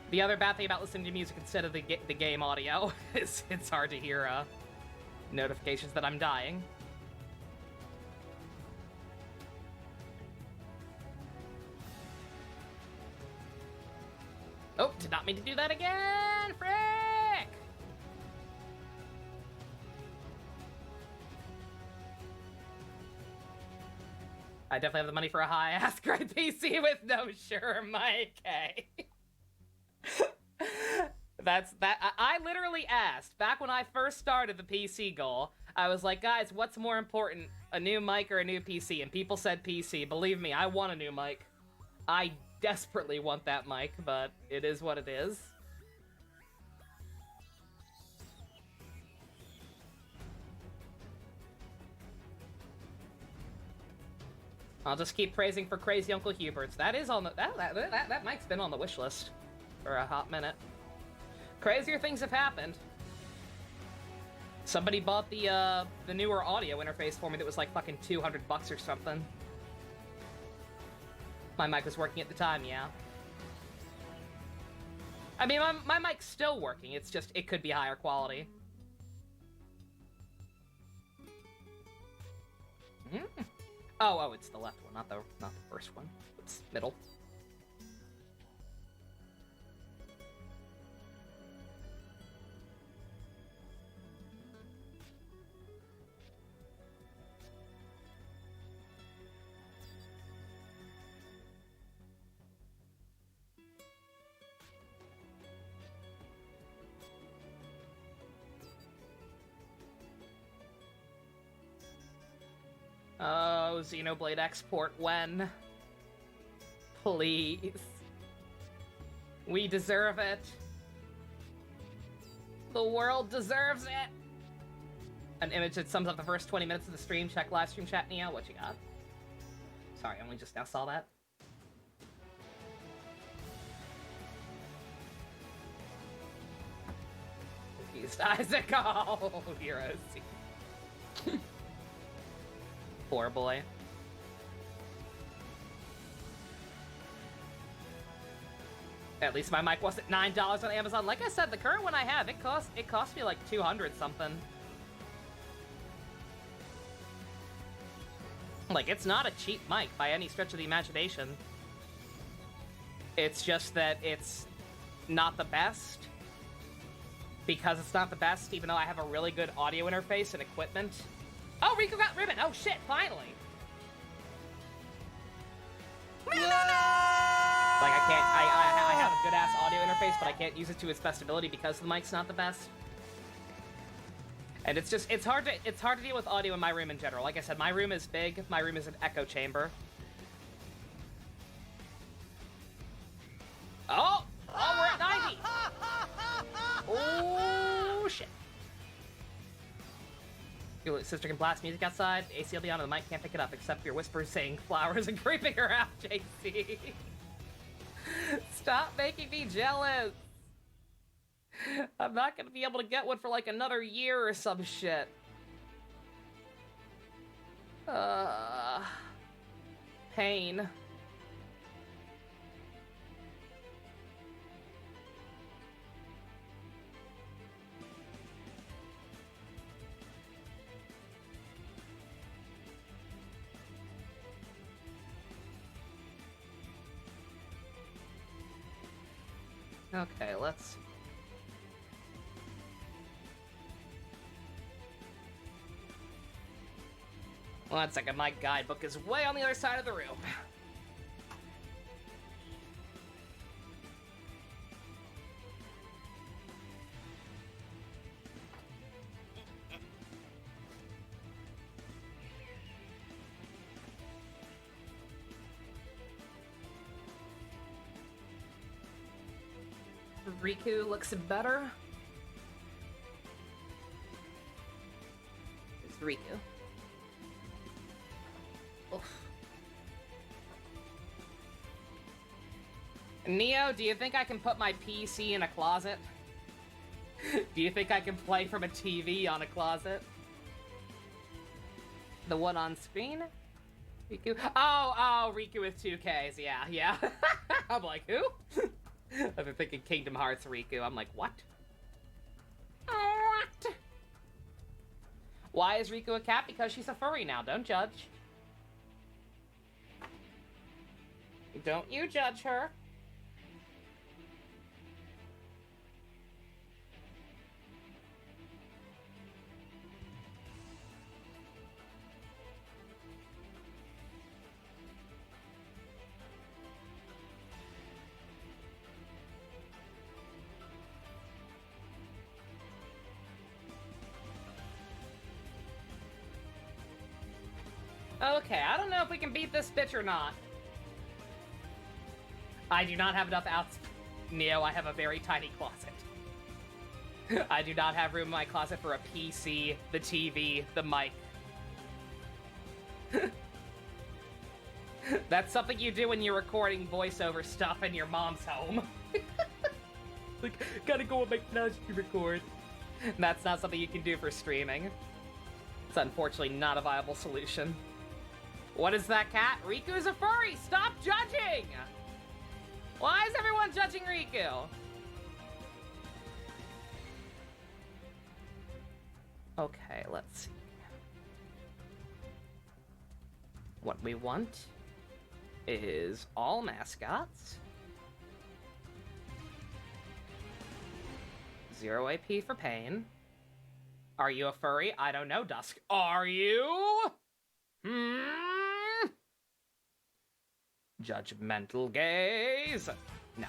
The other bad thing about listening to music instead of the game audio is it's hard to hear notifications that I'm dying. Oh, did not mean to do that again! Frick! I definitely have the money for a high-ass grind PC with no sure mic. Hey. I literally asked, back when I first started the PC goal, I was like, guys, what's more important, a new mic or a new PC? And people said PC. Believe me, I want a new mic. I desperately want that mic, but it is what it is. I'll just keep praising for Crazy Uncle Hubert's. That is on the that mic's been on the wish list for a hot minute. Crazier things have happened. Somebody bought the newer audio interface for me that was like fucking $200 or something. My mic was working at the time, yeah. I mean, my mic's still working. It's just, it could be higher quality. Oh, it's the left one, not the first one. It's middle. Oh, Xenoblade export when? Please. We deserve it. The world deserves it. An image that sums up the first 20 minutes of the stream. Check live stream chat, Neo. What you got? Sorry, I only just now saw that. Confused Isaac. Oh, heroes. Poor boy. At least my mic wasn't $9 on Amazon. Like I said, the current one I have, it cost me like 200 something. Like, it's not a cheap mic by any stretch of the imagination. It's just that it's not the best. Because it's not the best, even though I have a really good audio interface and equipment. Oh, Rico got ribbon! Oh shit, finally! Like, I have a good-ass audio interface, but I can't use it to its best ability because the mic's not the best. And it's hard to deal with audio in my room in general. Like I said, my room is big. My room is an echo chamber. Oh, we're at 90. Oh shit. Your sister can blast music outside. AC will be on and the mic can't pick it up except for your whispers saying flowers and creeping her out, JC. Stop making me jealous. I'm not gonna be able to get one for like another year or some shit. Pain. Okay, let's... One second, my guidebook is way on the other side of the room. Riku looks better. It's Riku. Oof. Neo, do you think I can put my PC in a closet? Do you think I can play from a TV on a closet? The one on screen? Riku? Oh, Riku with 2Ks, yeah. I'm like, who? I've been thinking Kingdom Hearts Riku. I'm like, what? What? Why is Riku a cat? Because she's a furry now. Don't judge. Don't you judge her. Okay, I don't know if we can beat this bitch or not. I do not have enough outs. Neo, I have a very tiny closet. I do not have room in my closet for a PC, the TV, the mic. That's something you do when you're recording voiceover stuff in your mom's home. Like, gotta go and make noise to record. That's not something you can do for streaming. It's unfortunately not a viable solution. What is that, cat? Riku's a furry! Stop judging! Why is everyone judging Riku? Okay, let's see. What we want is all mascots. 0 AP for pain. Are you a furry? I don't know, Dusk. Are you? Judgmental gaze. No.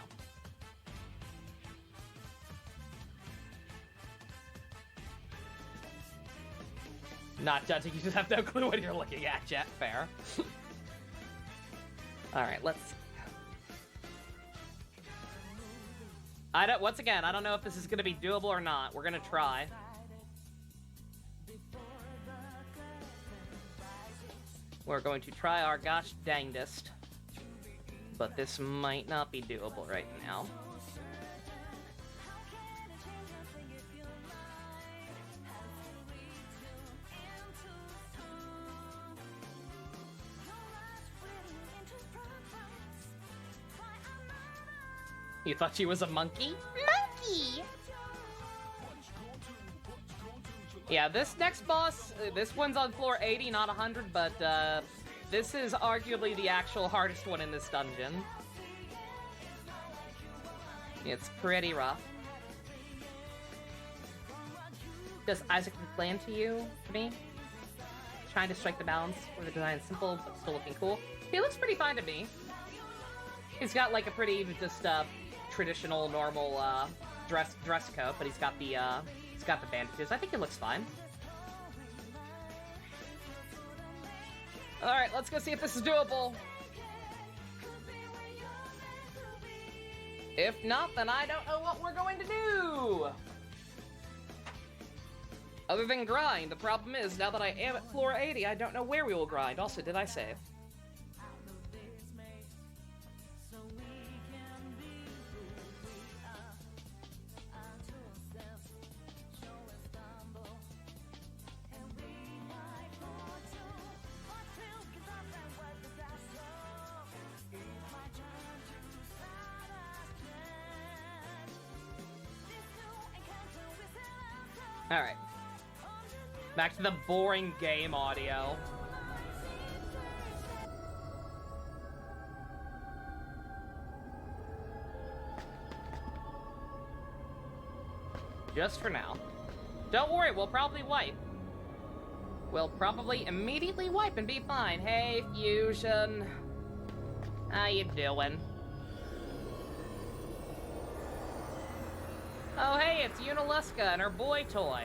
Not judging, you just have no clue what you're looking at, Jet. Fair. Alright, let's see. Once again, I don't know if this is gonna be doable or not. We're gonna try. We're going to try our gosh dangdest. But this might not be doable right now. You thought she was a monkey?
Monkey!
Yeah, this next boss, this one's on floor 80, not 100, but this is arguably the actual hardest one in this dungeon. It's pretty rough. Does Isaac look bland to you? To me? Trying to strike the balance where the design is simple, but still looking cool. He looks pretty fine to me. He's got like a pretty just traditional, normal dress coat, but he's got the bandages. I think it looks fine. All right, let's go see if this is doable. If not, then I don't know what we're going to do. Other than grind, the problem is, now that I am at floor 80, I don't know where we will grind. Also, did I save? Alright. Back to the boring game audio. Just for now. Don't worry, we'll probably wipe. We'll probably immediately wipe and be fine. Hey, Fusion. How you doing? Oh, hey, it's Unileska and her boy toy.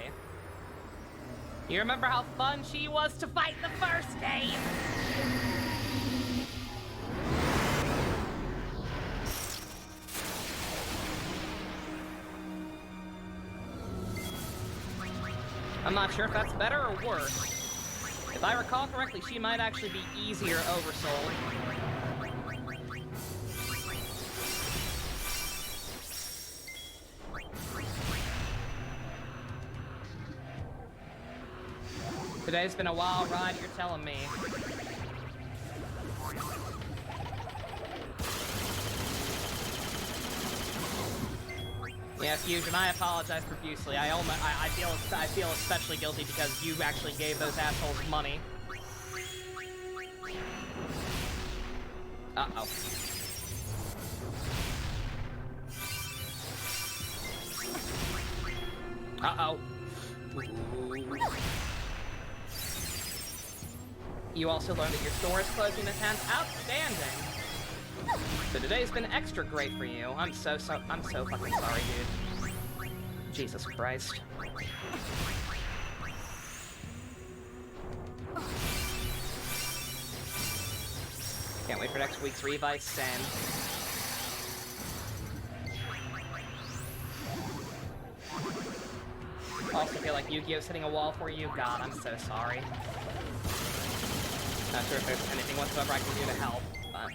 You remember how fun she was to fight the first game? I'm not sure if that's better or worse. If I recall correctly, she might actually be easier oversold. Today's been a wild ride, you're telling me. Yeah, Fusion, I apologize profusely. I feel especially guilty because you actually gave those assholes money. Uh-oh. Uh-oh. You also learned that your store is closing at 10. Outstanding! So today's been extra great for you. I'm so fucking sorry, dude. Jesus Christ. Can't wait for next week's Revice, same. Also feel like Yu-Gi-Oh's hitting a wall for you. God, I'm so sorry. Not sure if there's anything whatsoever I can do to help, but...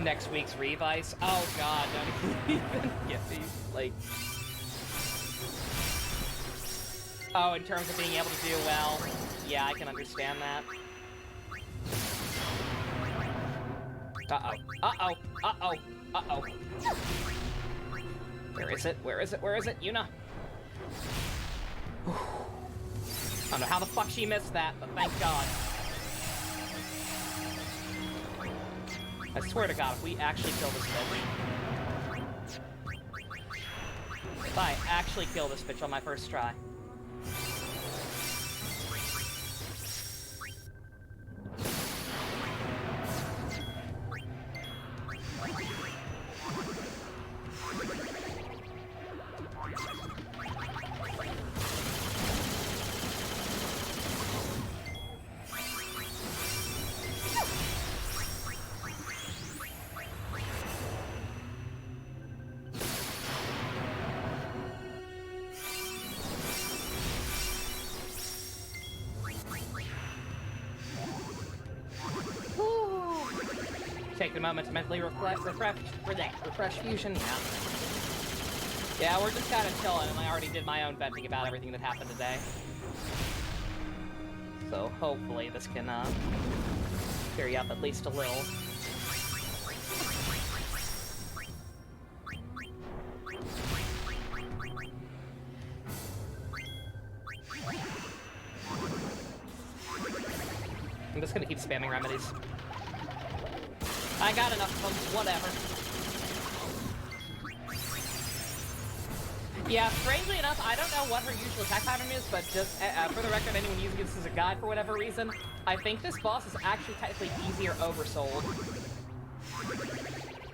Next week's Revice? Oh god, don't even get these, like... Oh, in terms of being able to do well, yeah, I can understand that. Uh-oh, uh-oh, uh-oh, uh-oh. Where is it? Where is it? Where is it? Yuna! I don't know how the fuck she missed that, but thank God. I swear to God, if we actually kill this bitch... If I actually kill this bitch on my first try... Take a moment to mentally refresh Fusion, yeah. Yeah, we're just kind of chilling, and I already did my own venting about everything that happened today. So hopefully this can cheer you up at least a little. I'm just gonna keep spamming remedies. I got enough of them, whatever. Yeah, strangely enough, I don't know what her usual attack pattern is, but just for the record, anyone using this as a guide for whatever reason, I think this boss is actually technically easier oversold.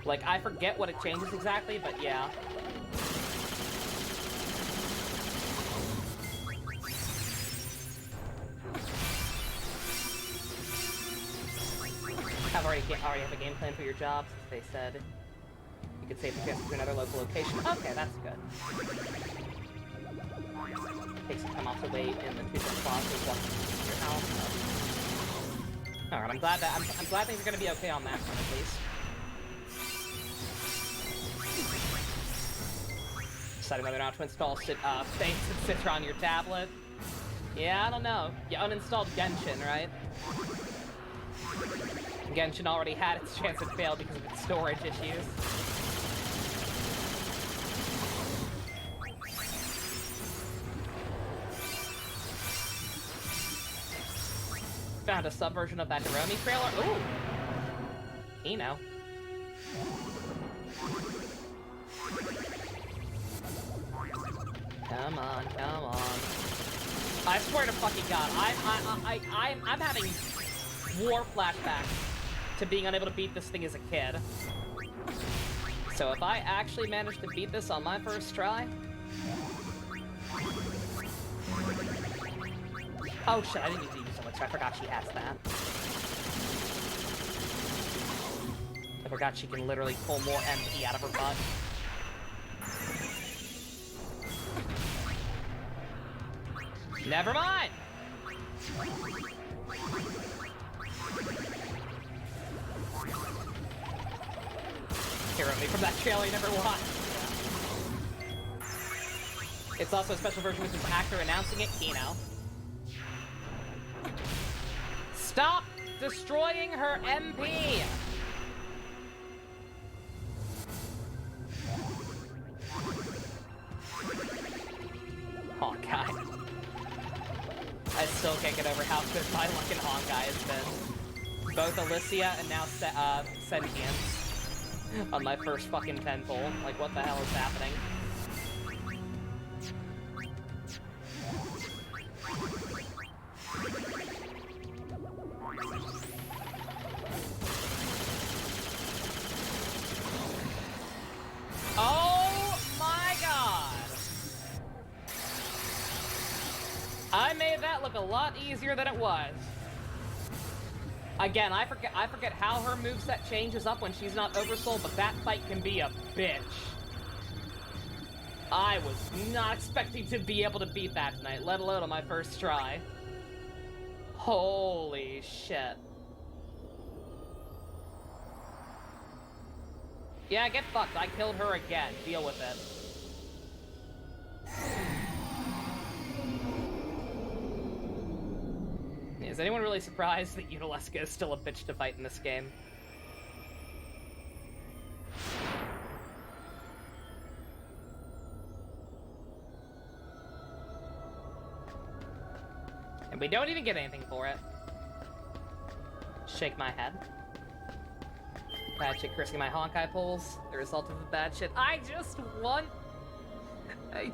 Like, I forget what it changes exactly, but yeah. Already have a game plan for your jobs. They said you could save the chance to another local location. Okay, that's good. Takes some time off to wait in the future classes up to your house. Alright, I'm glad things are gonna be okay on that front at least. Deciding whether or not to install Fates and Citra on your tablet. Yeah, I don't know. You uninstalled Genshin, right? Genshin already had its chance to fail because of its storage issues. Found a subversion of that Hiromi trailer. Ooh! Eno. Come on, come on. I swear to fucking God, I'm having war flashbacks to being unable to beat this thing as a kid. So if I actually manage to beat this on my first try... Oh shit, I didn't need to use so much, I forgot she has that. I forgot she can literally pull more MP out of her butt. Never mind! Hero me from that trailer you never watched. It's also a special version with this actor announcing it, Kino. Stop destroying her MP! Honkai. I still can't get over how good my luck in Honkai has been. Both Alicia and now Sentience. On my first fucking 10-pole. Like, what the hell is happening? Oh my god! I made that look a lot easier than it was. Again, I forget how her moveset changes up when she's not oversold, but that fight can be a bitch. I was not expecting to be able to beat that tonight, let alone on my first try. Holy shit. Yeah, get fucked. I killed her again. Deal with it. Is anyone really surprised that Unalesca is still a bitch to fight in this game? And we don't even get anything for it. Shake my head. Bad shit cursing my Honkai pulls. The result of the bad shit. I just want... I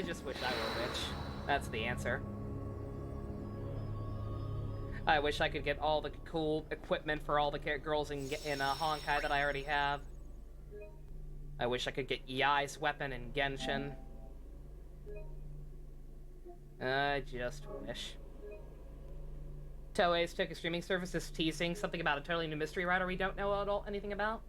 just wish I were rich. That's the answer. I wish I could get all the cool equipment for all the girls in Honkai that I already have. I wish I could get Yai's weapon in Genshin. I just wish. Toei's took a streaming service is teasing something about a totally new mystery writer we don't know anything about.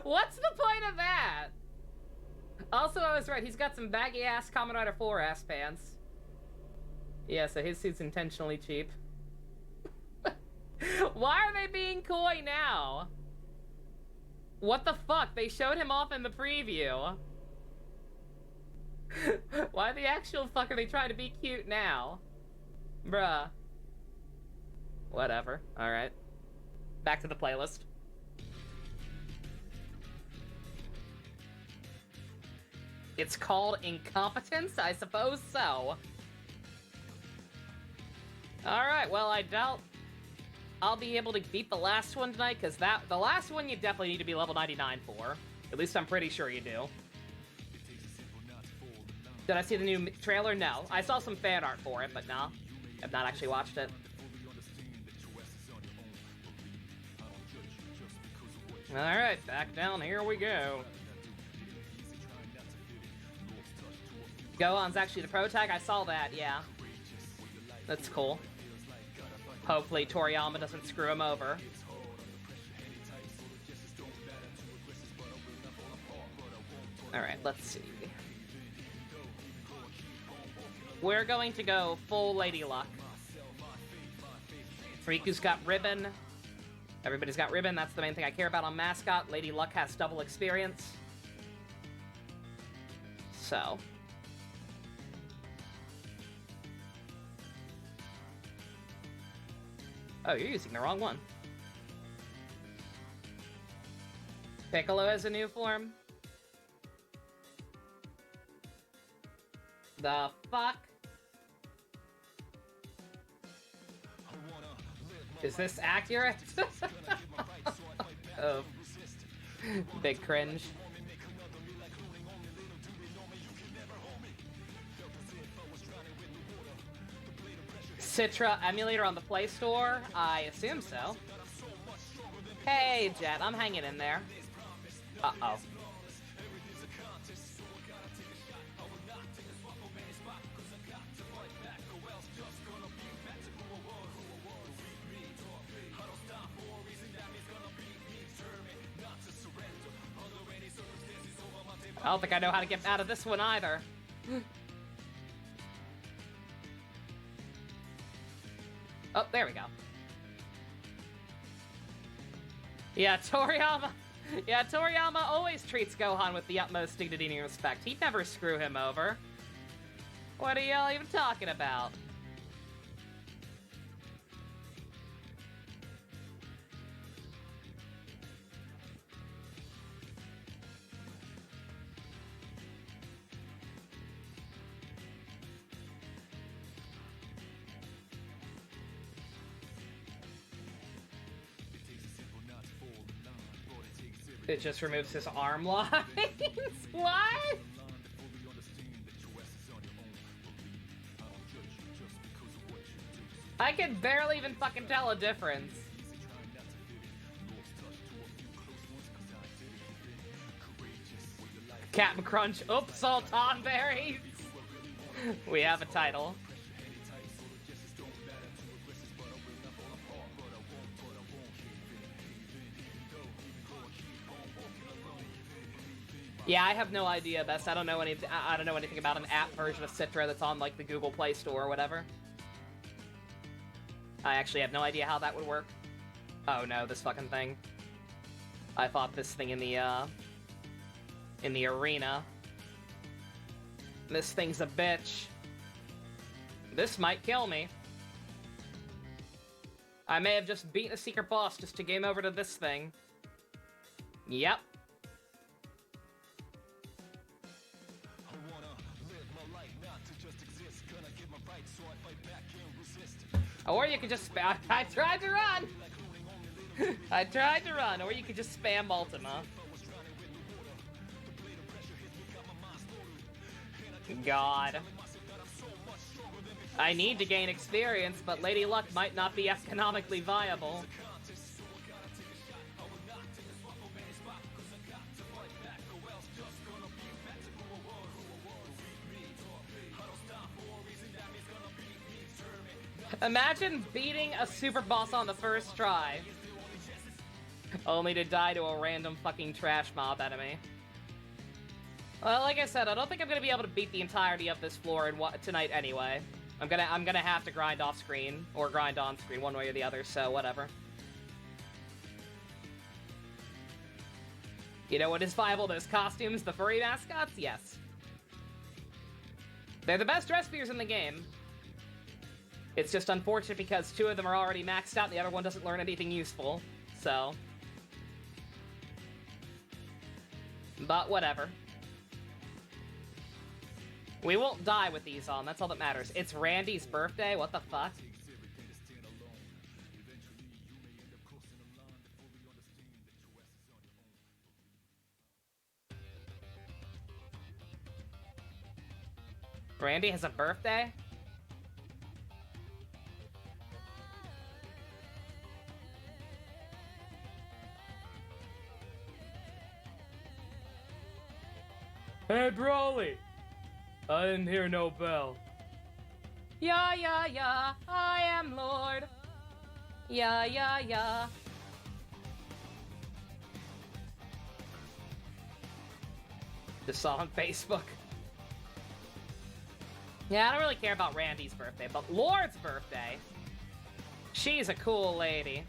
What's the point of that? Also, I was right. He's got some baggy-ass Kamen Rider 4-ass pants. Yeah, so his suit's intentionally cheap. Why are they being coy now? What the fuck? They showed him off in the preview. Why the actual fuck are they trying to be cute now? Bruh. Whatever. Alright. Back to the playlist. It's called incompetence? I suppose so. Alright, well, I doubt I'll be able to beat the last one tonight, because the last one you definitely need to be level 99 for. At least I'm pretty sure you do. Did I see the new trailer? No. I saw some fan art for it, but no. I've not actually watched it. Alright, back down. Here we go. Gohan's actually the pro tag. I saw that, yeah. That's cool. Hopefully Toriyama doesn't screw him over. Alright, let's see. We're going to go full Lady Luck. Riku's got ribbon. Everybody's got ribbon. That's the main thing I care about on Mascot. Lady Luck has double experience. So. Oh, you're using the wrong one. Piccolo has a new form. The fuck? Is this accurate? Oh. Big cringe. Citra emulator on the Play Store? I assume so. Hey, Jet, I'm hanging in there. Uh-oh. I don't think I know how to get out of this one either. Oh, there we go. Yeah, Toriyama. Yeah, Toriyama always treats Gohan with the utmost dignity and respect. He'd never screw him over. What are y'all even talking about? It just removes his arm lines? What? I can barely even fucking tell a difference. Captain Crunch. Oops, Sultan Berries. We have a title. Yeah, I have no idea, Best. I don't know anything about an app version of Citra that's on like the Google Play Store or whatever. I actually have no idea how that would work. Oh no, this fucking thing. I fought this thing in the arena. This thing's a bitch. This might kill me. I may have just beaten a secret boss just to game over to this thing. Yep. Or you could just spam. I tried to run! I tried to run, or you could just spam Ultima. God. I need to gain experience, but Lady Luck might not be economically viable. Imagine beating a super boss on the first try, only to die to a random fucking trash mob enemy. Well, like I said, I don't think I'm gonna be able to beat the entirety of this floor tonight anyway. I'm gonna have to grind off screen or grind on screen, one way or the other. So whatever. You know what is viable? Those costumes, the furry mascots. Yes, they're the best dress figures in the game. It's just unfortunate because two of them are already maxed out and the other one doesn't learn anything useful, so. But whatever. We won't die with these on, that's all that matters. It's Randy's birthday, what the fuck? Randy has a birthday? Hey, Broly! I didn't hear no bell. Yeah, I am Lord. Yeah. Just saw on Facebook. Yeah, I don't really care about Randy's birthday, but Lord's birthday, she's a cool lady.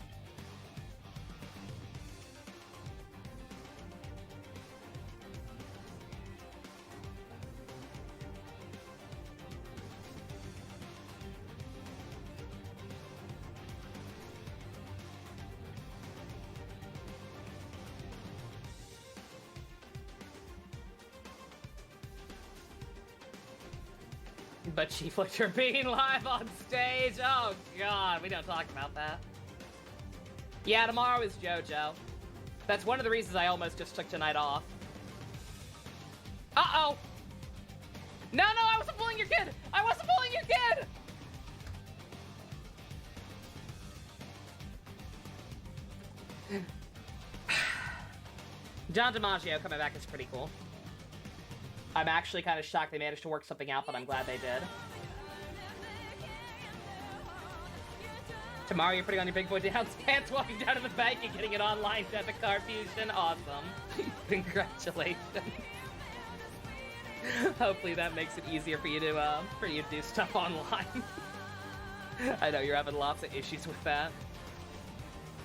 But she flicked her bean live on stage. Oh god, we don't talk about that. Yeah, tomorrow is JoJo. That's one of the reasons I almost just took tonight off. Uh-oh! No, I wasn't bullying your kid! I wasn't bullying your kid! John DiMaggio coming back is pretty cool. I'm actually kind of shocked they managed to work something out, but I'm glad they did. Tomorrow you're putting on your big boy dance pants, walking down to the bank and getting an online debit card fusion. Awesome. Congratulations. Hopefully that makes it easier for you to do stuff online. I know you're having lots of issues with that.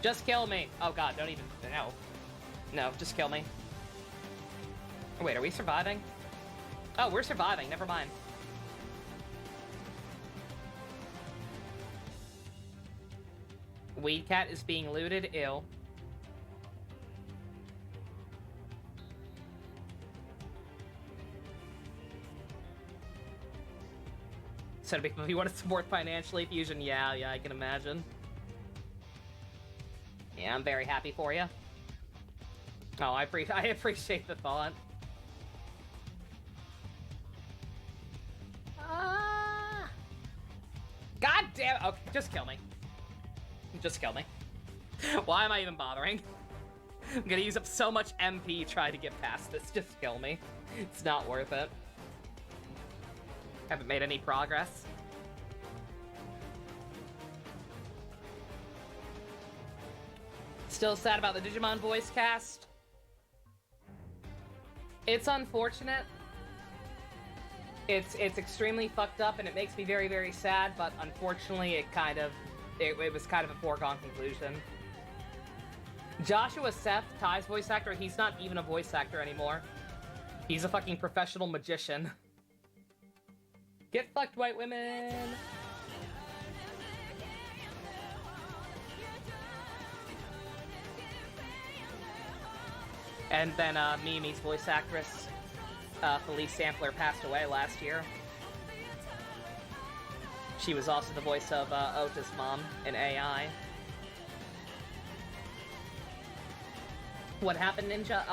Just kill me. Oh god, don't even... No, just kill me. Wait, are we surviving? Oh, we're surviving. Never mind. Weed Cat is being looted. Ew. So if you want to support financially, Fusion, yeah, I can imagine. Yeah, I'm very happy for you. Oh, I appreciate the thought. God damn it! Okay, just kill me. Just kill me. Why am I even bothering? I'm gonna use up so much MP trying to get past this. Just kill me. It's not worth it. Haven't made any progress. Still sad about the Digimon voice cast. It's unfortunate. It's extremely fucked up, and it makes me very, very sad, but unfortunately it was kind of a foregone conclusion. Joshua Seth, Ty's voice actor, he's not even a voice actor anymore. He's a fucking professional magician. Get fucked, white women! And then Mimi's voice actress, Felice Sampler, passed away last year. She was also the voice of Ota's mom in AI. What happened, Ninja?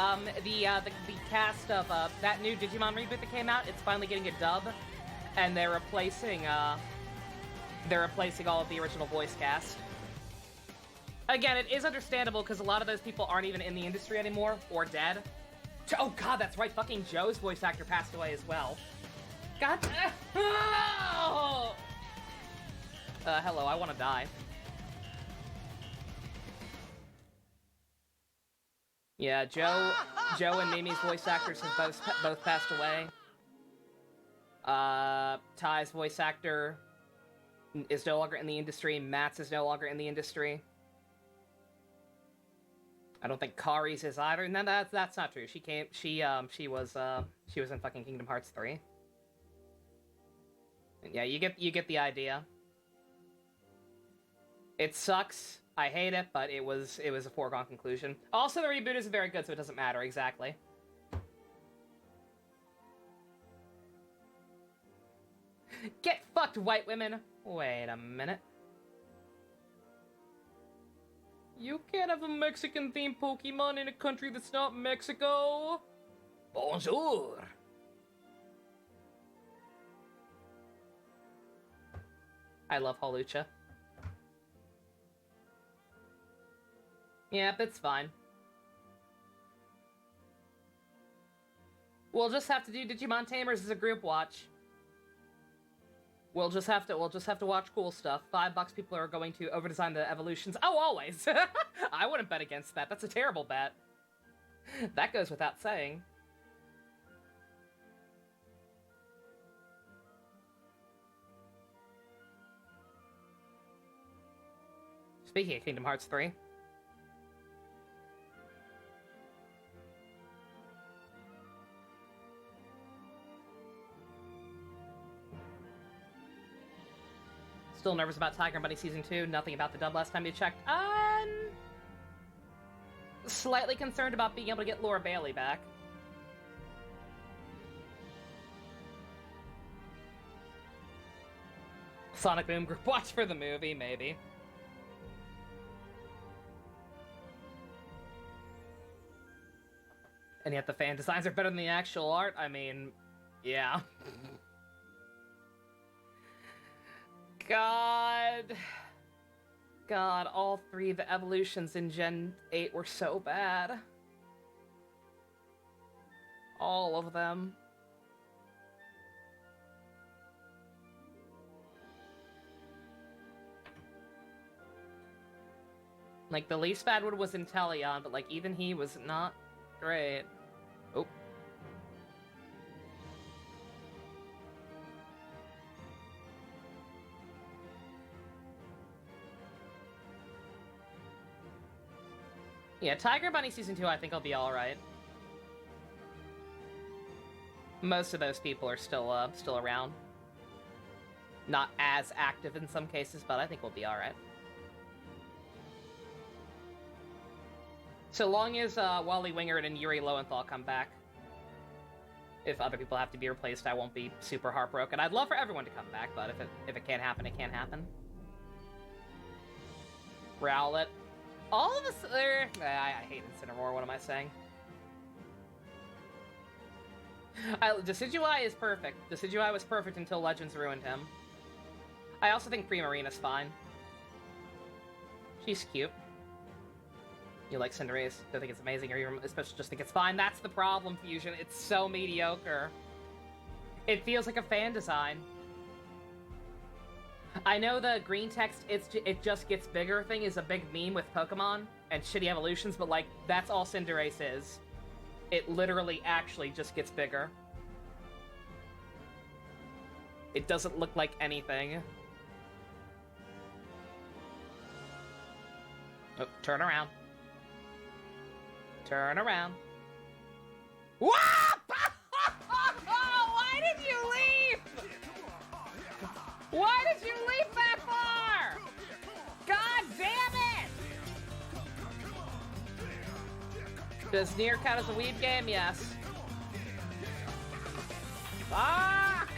The cast of that new Digimon reboot that came out, it's finally getting a dub, and they're replacing all of the original voice cast. Again, it is understandable because a lot of those people aren't even in the industry anymore or dead. Oh god, that's right, fucking Joe's voice actor passed away as well. God. Hello, I want to die. Yeah, Joe and Mimi's voice actors have both passed away. Ty's voice actor is no longer in the industry. Matt's is no longer in the industry. I don't think Kari's is either. No, that's not true. She was in fucking Kingdom Hearts 3. Yeah, you get the idea. It sucks. I hate it, but it was a foregone conclusion. Also, the reboot isn't very good, so it doesn't matter exactly. Get fucked, white women. Wait a minute. You can't have a Mexican-themed Pokemon in a country that's not Mexico. Bonjour. I love Holucha. Yep, it's fine. We'll just have to do Digimon Tamers as a group watch. We'll just have to watch cool stuff. $5 people are going to overdesign the evolutions. Oh, always. I wouldn't bet against that. That's a terrible bet. That goes without saying. Speaking of Kingdom Hearts 3. Still nervous about Tiger and Bunny Season 2. Nothing about the dub last time you checked. Slightly concerned about being able to get Laura Bailey back. Sonic Boom group watch for the movie, maybe. And yet the fan designs are better than the actual art? I mean, yeah. God, all three of the evolutions in Gen 8 were so bad. All of them. Like, the least bad one was Inteleon, but, like, even he was not great. Oh. Yeah, Tiger Bunny Season 2 I think will be alright. Most of those people are still around. Not as active in some cases, but I think we'll be alright. So long as Wally Wingert and Yuri Lowenthal come back. If other people have to be replaced, I won't be super heartbroken. I'd love for everyone to come back, but if it can't happen, it can't happen. Rowlet. All of us... I hate Incineroar, what am I saying? Decidueye is perfect. Decidueye was perfect until Legends ruined him. I also think Primarina's fine. She's cute. You like Cinderace, don't think it's amazing, or you especially just think it's fine. That's the problem, Fusion. It's so mediocre. It feels like a fan design. I know the green text, it just gets bigger thing is a big meme with Pokemon and shitty evolutions, but, like, that's all Cinderace is. It literally actually just gets bigger. It doesn't look like anything. Oh, turn around. Turn around. Whoa! Why did you leave? Why did you leave that far? God damn it! Does Nier count as a weeb game? Yes. Fuck!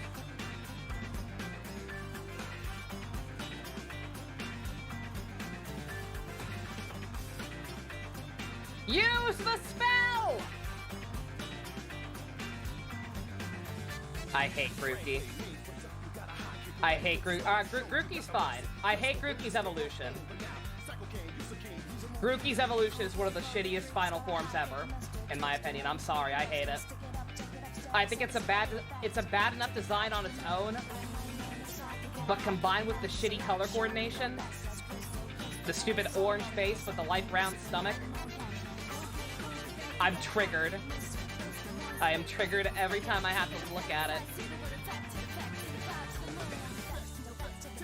Use the spell! I hate Grookey. I hate Grookey's fine. I hate Grookey's evolution. Grookey's evolution is one of the shittiest final forms ever, in my opinion. I'm sorry, I hate it. I think it's a bad enough design on its own, but combined with the shitty color coordination, the stupid orange face with the light brown stomach, I'm triggered. I am triggered every time I have to look at it.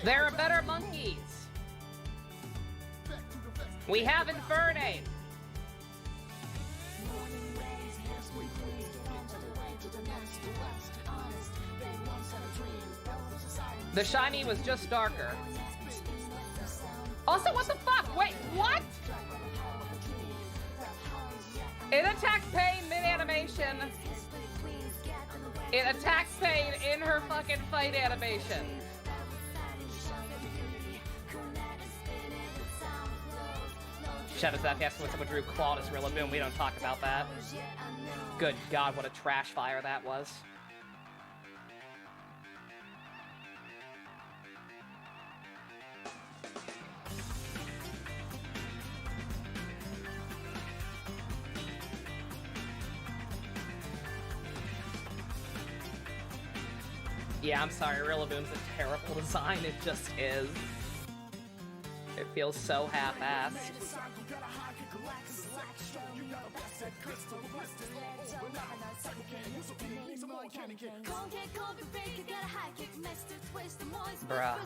There are better monkeys. We have Infernape. The shiny was just darker. Also, what the fuck? Wait, what? It attacks Pain mid-animation. It attacks Pain in her fucking fight animation. Shout out to that guest when someone drew Claudius Rillaboom. We don't talk about that. Good God, what a trash fire that was. Yeah, I'm sorry, Rillaboom's a terrible design, it just is. It feels so half-assed. Bruh.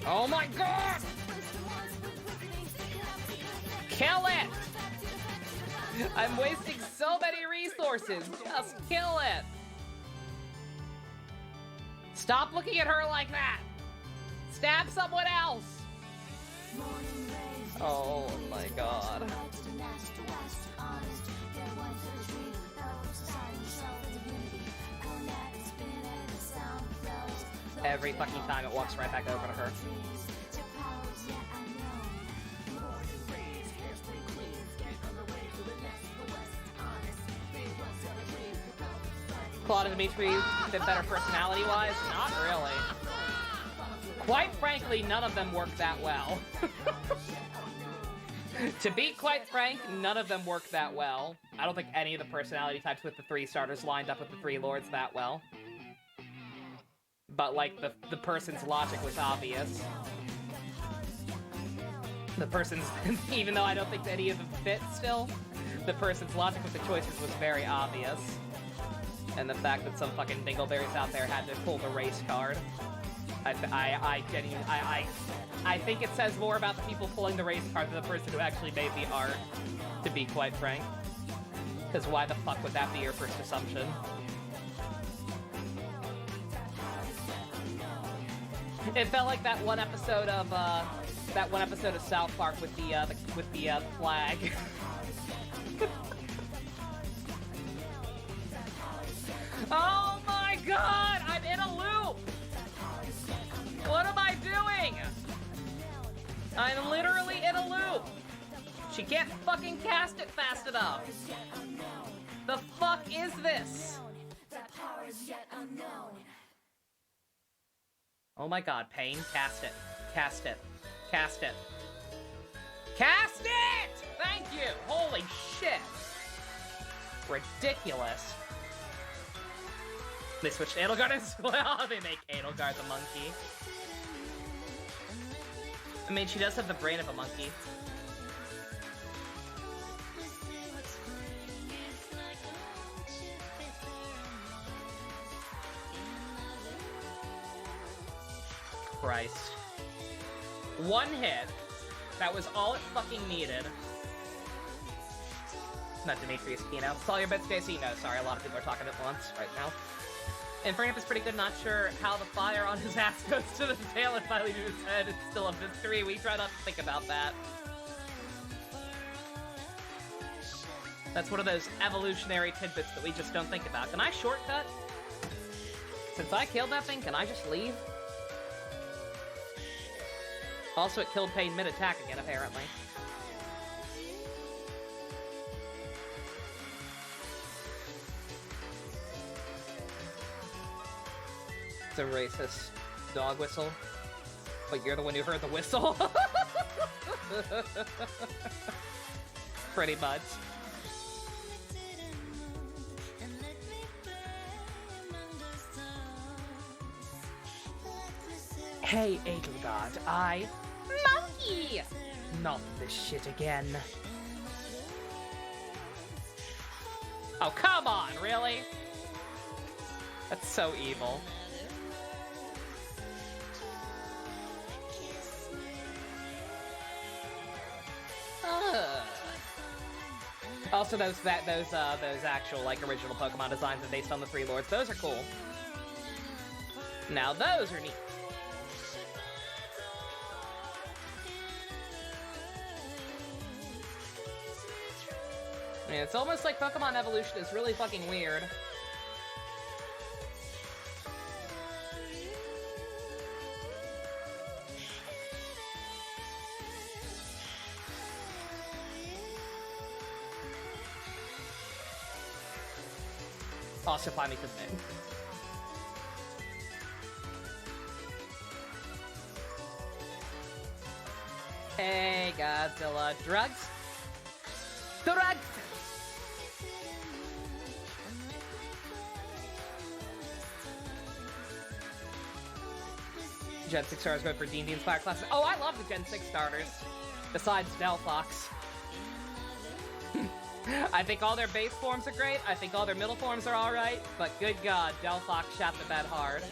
Oh my god! Kill it! I'm wasting so many resources. Just kill it. Stop looking at her like that. Stab someone else. Oh my god. Every fucking time it walks right back over to her. Claude and Dimitri a bit better personality-wise? Not really. Quite frankly, none of them work that well. To be quite frank, none of them work that well. I don't think any of the personality types with the 3 starters lined up with the 3 lords that well. But, like, the person's logic was obvious. The person's... even though I don't think any of them fit still, the person's logic with the choices was very obvious. And the fact that some fucking dingleberries out there had to pull the race card. I genuinely... I think it says more about the people pulling the race card than the person who actually made the art, to be quite frank. Because why the fuck would that be your first assumption? It felt like that one episode of South Park with the flag. Oh my god! I'm in a loop! What am I doing? I'm literally in a loop! She can't fucking cast it fast enough! The fuck is this? Oh my god, Pain, cast it. Cast it. Cast it. Cast it! Thank you! Holy shit! Ridiculous. They switched Edelgard as well. They make Edelgard the monkey. I mean, she does have the brain of a monkey. Christ. One hit. That was all it fucking needed. Not Demetrius Kino. Call your bets, JC. No, sorry, a lot of people are talking at once right now. And Frank is pretty good, not sure how the fire on his ass goes to the tail and finally to his head. It's still a mystery. We try not to think about that. That's one of those evolutionary tidbits that we just don't think about. Can I shortcut? Since I killed that thing, can I just leave? Also, it killed Pain mid-attack again, apparently. It's a racist dog whistle. But you're the one who heard the whistle. Pretty much. Hey, Edelgard, Monkey! Not this shit again. Oh, come on, really? That's so evil. Also, those actual, like, original Pokemon designs are based on the 3 lords. Those are cool. Now those are neat. I mean, it's almost like Pokemon evolution is really fucking weird. Also, finally commit. Hey, Godzilla. Drugs? Drugs! Gen 6 starters go for D&D inspired classes. Oh, I love the Gen 6 starters. Besides Delphox. I think all their base forms are great. I think all their middle forms are alright. But good god, Delphox shot the bed hard.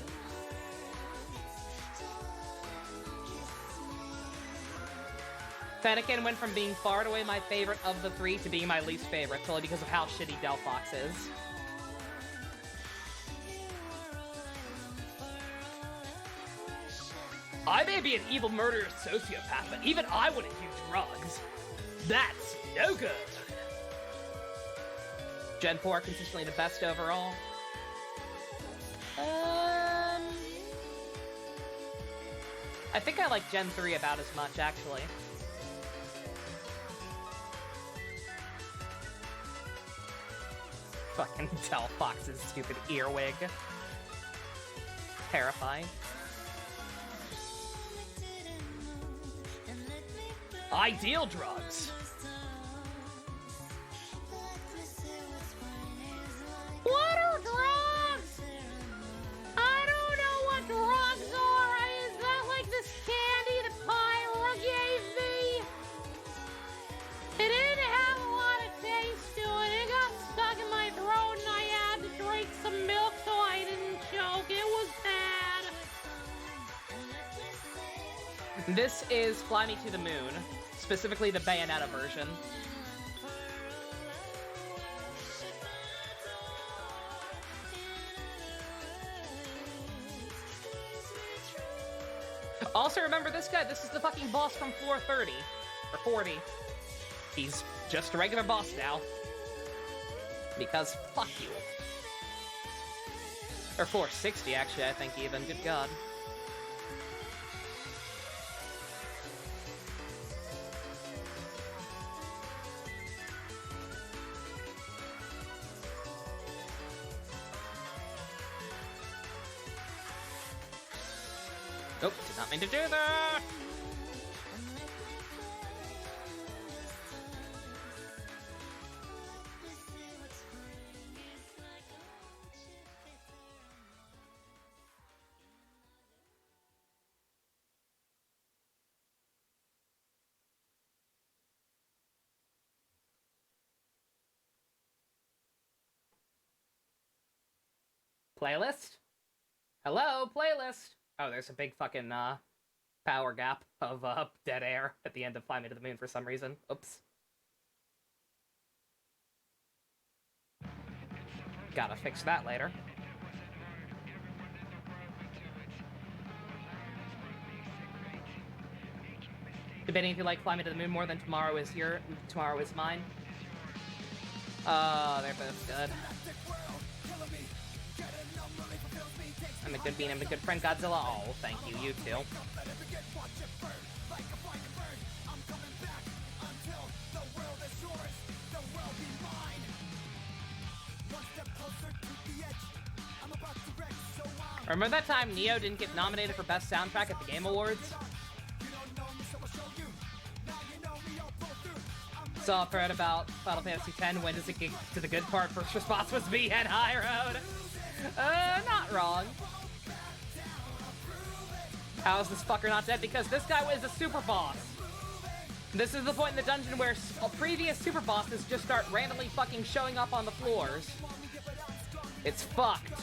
Fennekin went from being far and away my favorite of the three to being my least favorite, solely because of how shitty Delphox is. I may be an evil murderous sociopath, but even I wouldn't use drugs. That's no good. Gen 4 consistently the best overall. I think I like Gen 3 about as much, actually. Fucking Delphox's stupid earwig. Terrifying. Ideal drugs. What are drugs? I don't know what drugs are. Is that like this candy that Pyra gave me? It didn't have a lot of taste to it. It got stuck in my throat and I had to drink some milk so I didn't choke. It was bad. This is Fly Me to the Moon. Specifically the Bayonetta version. Also, remember this guy? This is the fucking boss from floor 30. Or 40. He's just a regular boss now. Because fuck you. Or floor 60, actually, I think even. Good god. Nope, did not mean to do that! Playlist? Hello, playlist! Oh, there's a big fucking, power gap of, dead air at the end of Fly Me to the Moon for some reason. Oops. Gotta fix that later. Debating if you like Fly Me to the Moon more than Tomorrow Is Mine. They're both good. I'm a good bean, I'm a good friend, Godzilla. Oh, thank you, you too. Remember that time Neo didn't get nominated for Best Soundtrack at the Game Awards? Saw a thread about Final Fantasy X, when does it get to the good part? First response was me at High Road. Not wrong. How is this fucker not dead? Because this guy was a super boss. This is the point in the dungeon where previous super bosses just start randomly fucking showing up on the floors. It's fucked.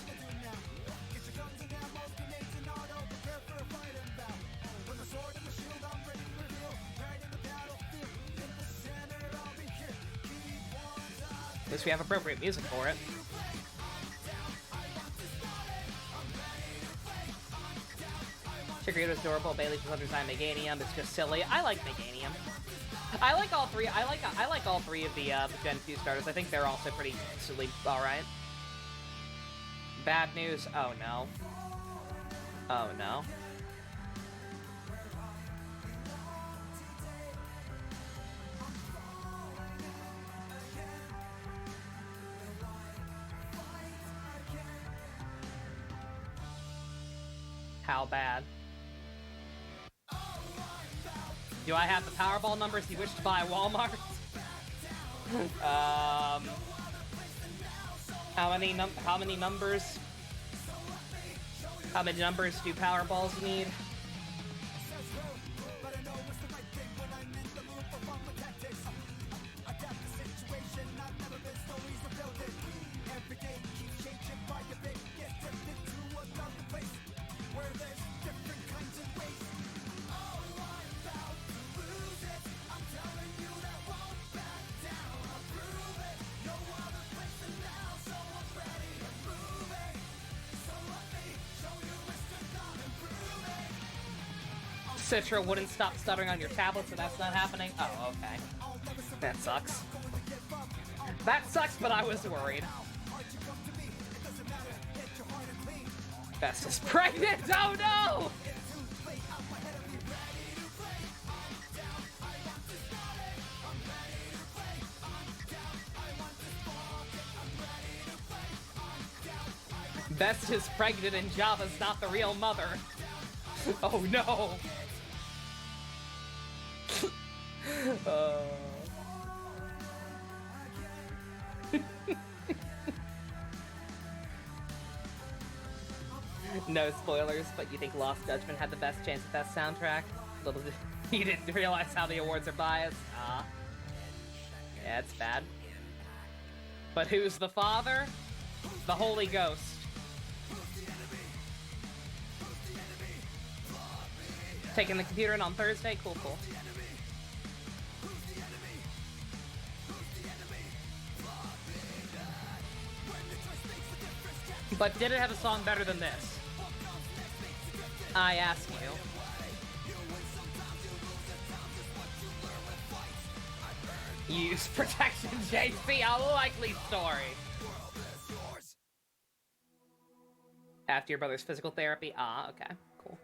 At least we have appropriate music for it. Chikorita's adorable. Bailey's was underdesigned. Meganium. It's just silly. I like Meganium. I like all three. I like all three of the Gen 2 starters. I think they're also pretty silly. All right. Bad news. Oh no. Oh no. How bad? Do I have the Powerball numbers you wish to buy at Walmart? How many numbers? How many numbers do Powerballs need? Citra wouldn't stop stuttering on your tablet, so that's not happening? Oh, okay. That sucks. That sucks, but I was worried. Best is pregnant! Oh no! Best is pregnant and Java's not the real mother. Oh no! No spoilers, but you think Lost Judgment had the best chance at that soundtrack? Little did you didn't realize how the awards are biased. Yeah, it's bad. But who's the father? The Holy Ghost. Taking the computer in on Thursday? Cool, cool. But did it have a song better than this? I ask you. Use protection, JC, a likely story. After your brother's physical therapy? Ah, okay, cool.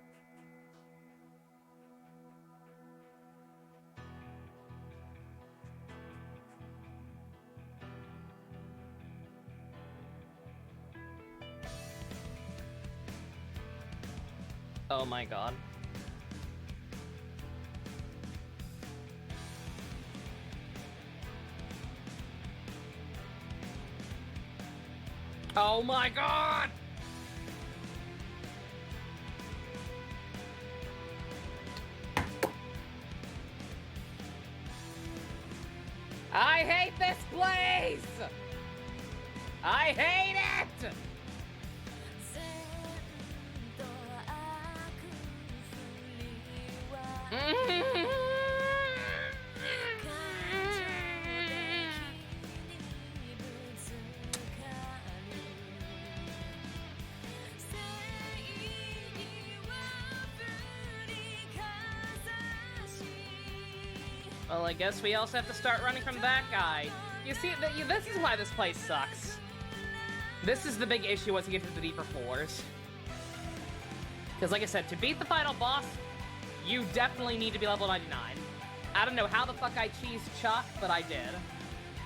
Oh my god. Oh my god! I hate this place! I hate it! Well, I guess we also have to start running from that guy. You see, this is why this place sucks. This is the big issue once you get to the deeper floors. Because like I said, to beat the final boss, you definitely need to be level 99. I don't know how the fuck I cheesed Chuck, but I did.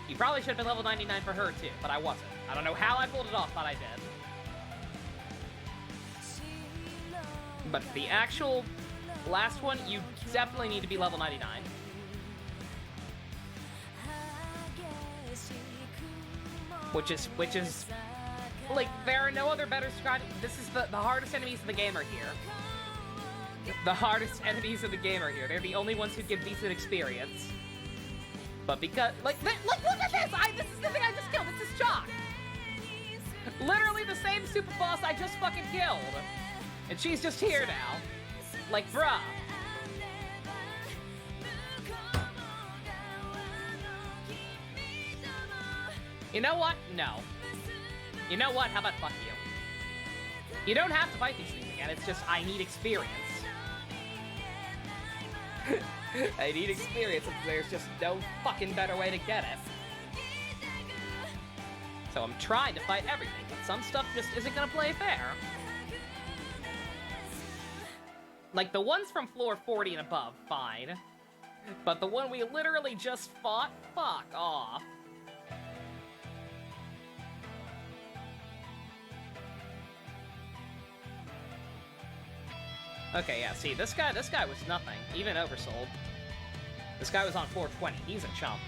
You probably should have been level 99 for her too, but I wasn't. I don't know how I pulled it off, but I did. But the actual last one, you definitely need to be level 99. Which is, like, there are no other better strat. This is the hardest enemies in the game are here. The hardest enemies in the game are here. They're the only ones who give decent experience. But because, like, look at this! This is the thing I just killed. This is Chalk. Literally the same super boss I just fucking killed. And she's just here now. Like, bruh. You know what? No. You know what? How about fuck you? You don't have to fight these things again. It's just, I need experience. I need experience, and there's just no fucking better way to get it. So I'm trying to fight everything, but some stuff just isn't gonna play fair. Like, the ones from floor 40 and above, fine. But the one we literally just fought, fuck off. Okay, yeah, see, this guy was nothing, even oversold. This guy was on 420. He's a chump.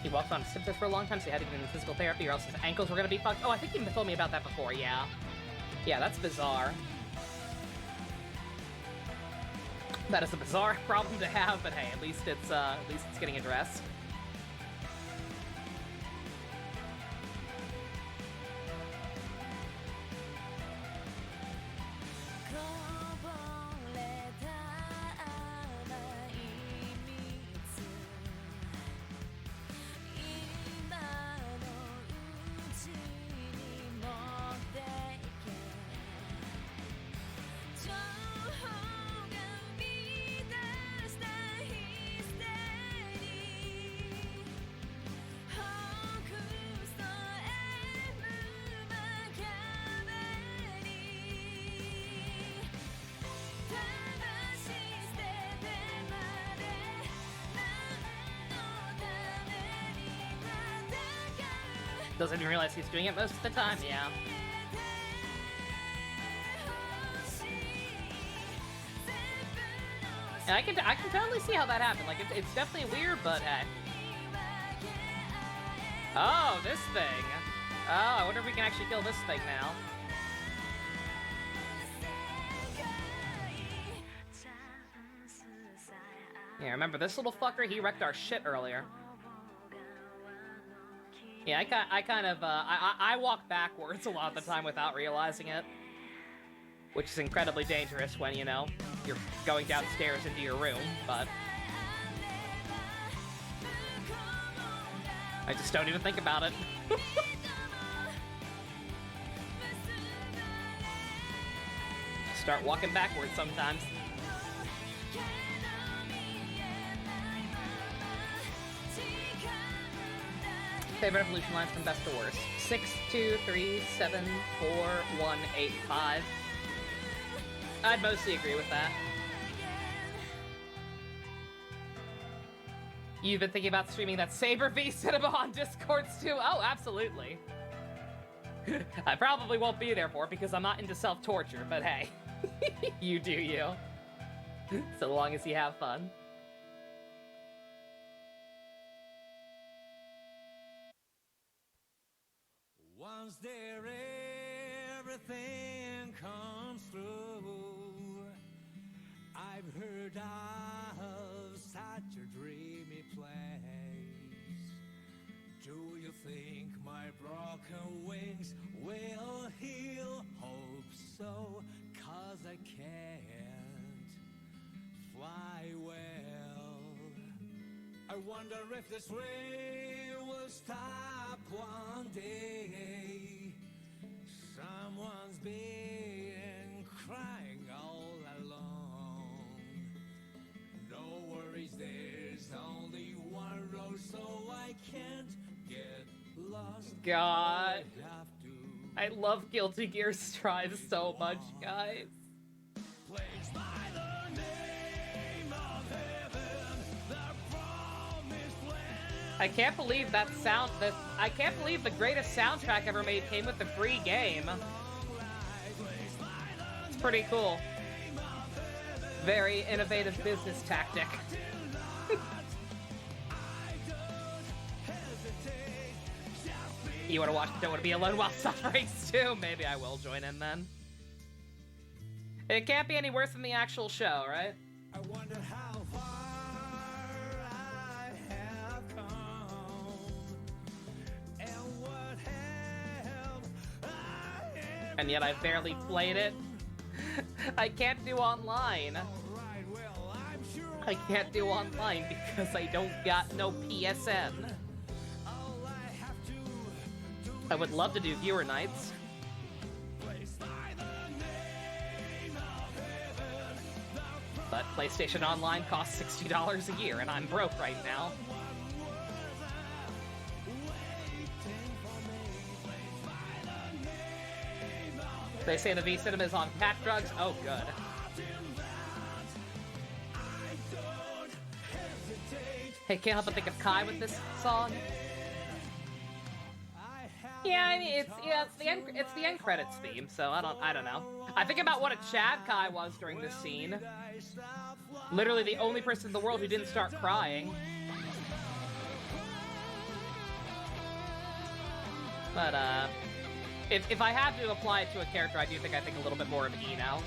He walked on symptoms for a long time, so he had to get into physical therapy or else his ankles were gonna be fucked. Oh, I think you told me about that before, yeah. Yeah, that's bizarre. That is a bizarre problem to have, but hey, at least it's getting addressed. Doesn't even realize he's doing it most of the time, yeah. And I can totally see how that happened. Like, it's definitely weird, but hey. Oh, this thing. Oh, I wonder if we can actually kill this thing now. Yeah, remember this little fucker? He wrecked our shit earlier. Yeah, I walk backwards a lot of the time without realizing it. Which is incredibly dangerous when, you know, you're going downstairs into your room, but... I just don't even think about it. Start walking backwards sometimes. Favorite evolution lines from best to worst. 6, 2, 3, 7, 4, 1, 8, 5. I'd mostly agree with that. You've been thinking about streaming that Saber v Cinema on Discords too? Oh, absolutely. I probably won't be there for it because I'm not into self-torture, but hey. You do you. So long as you have fun.
Once there, everything comes through. I've heard of such a dreamy place. Do you think my broken wings will heal? Hope so, 'cause I can't fly well. I wonder if this rain will stop one day. Someone's been crying all along. No worries, there's only one road, so I can't get lost.
God, I love Guilty Gear Strive so much, guys.
Placed by the name of heaven, the promised land.
I can't believe that sound. I can't believe the greatest soundtrack ever made came with the free game. It's pretty cool. Very innovative business tactic. You want to watch Don't Want to Be Alone While Suffering too? Maybe I will join in then. It can't be any worse than the actual show, right?
I wonder how far I have come, and what have I ever
And yet I barely played it. I can't do online.
right, well, I'm sure
I can't do online because I don't got no PSN.
all I have to do
I would love to do viewer nights.
placed by the name of heaven, the
But PlayStation Online costs $60 a year, and I'm broke right now. They say the V Cinema is on pack drugs. Oh, good. Hey, can't help but think of Kai with this song. Yeah, I mean, it's the end credits theme, so I don't know. I think about what a Chad Kai was during this scene. Literally the only person in the world who didn't start crying. But if I had to apply it to a character, I do think a little bit more of E now.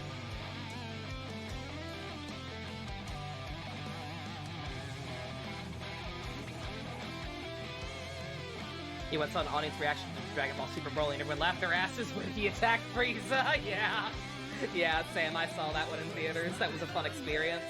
He went on audience reaction to Dragon Ball Super Broly and everyone laughed their asses when he attacked Frieza. Yeah. Yeah, Sam, I saw that one in theaters. That was a fun experience.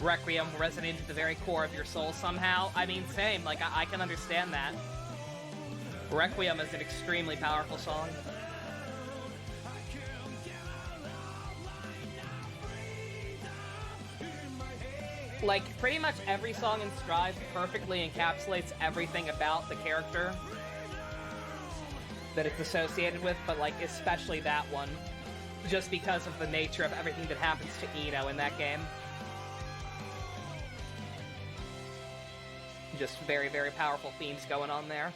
Requiem resonates at the very core of your soul somehow. I mean, same. Like, I can understand that. Requiem is an extremely powerful song. Like, pretty much every song in Strive perfectly encapsulates everything about the character that it's associated with, but, like, especially that one. Just because of the nature of everything that happens to Ino in that game. Just very, very powerful themes going on there.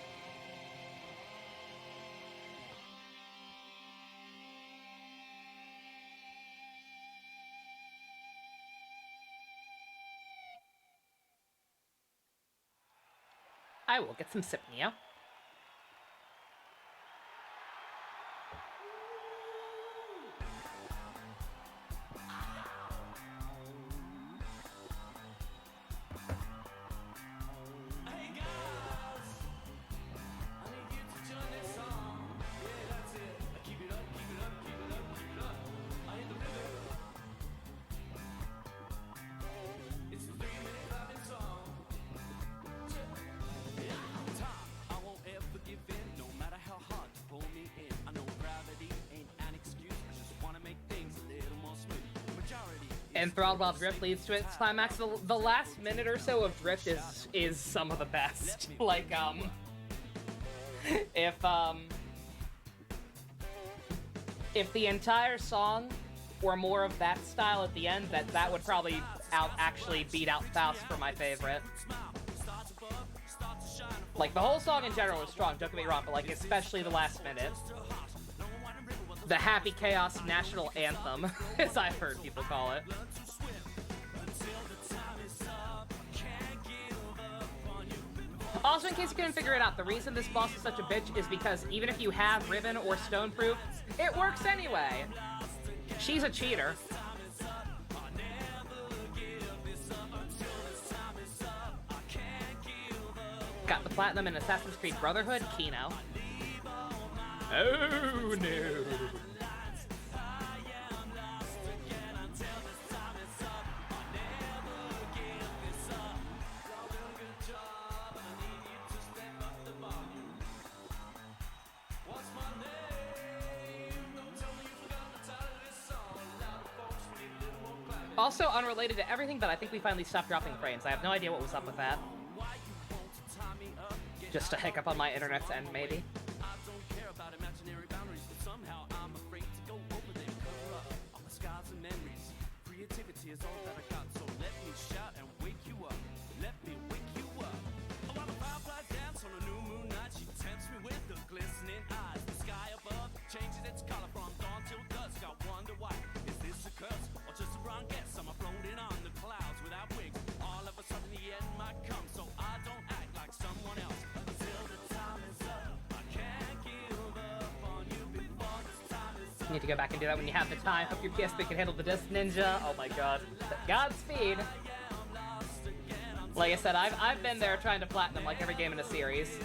I will get some Sipnia. Enthralled while Drift leads to its climax. The last minute or so of Drift is some of the best. Like, if the entire song were more of that style at the end, that would probably actually beat out Faust for my favorite. Like, the whole song in general is strong, don't get me wrong, but, like, especially the last minute. The Happy Chaos National Anthem, as I've heard people call it. Also, in case you couldn't figure it out, the reason this boss is such a bitch is because even if you have Ribbon or Stoneproof, it works anyway. She's a cheater. Got the platinum in Assassin's Creed Brotherhood, Kino. Oh no. Also unrelated to everything, but I think we finally stopped dropping frames. I have no idea what was up with that. Just a hiccup on my internet's end, maybe. Is all that I got, so let me shout and wake you up. Let me wake you up. Oh, while the firefly dance on a new moon night, she tempts me with the glistening eyes. The sky above changes its color from dawn till dusk. I wonder why. Is this a curse or just a wrong guess? I'm floating on the clouds without wings. All of a sudden the end might come, so I don't act like someone else. Until the time is up, I can't give up on you before this time is up. You need to go back and do that when you have the time. Hope your PSP can handle the Disc Ninja. Oh my god. Godspeed. Like I said, I've been there trying to platinum like every game in a series.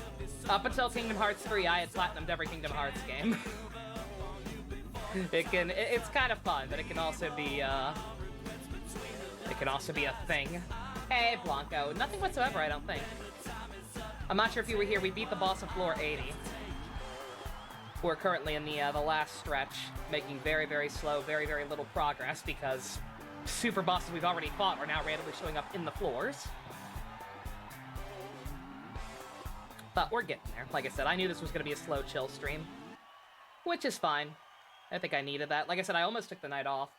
Up until Kingdom Hearts 3, I had platinumed every Kingdom Hearts game. It's kind of fun, but it can also be a thing. Hey, Blanco. Nothing whatsoever, I don't think. I'm not sure if you were here. We beat the boss of floor 80. We're currently in the last stretch, making very, very slow, very, very little progress because super bosses we've already fought are now randomly showing up in the floors. But we're getting there. Like I said, I knew this was going to be a slow, chill stream, which is fine. I think I needed that. Like I said, I almost took the night off.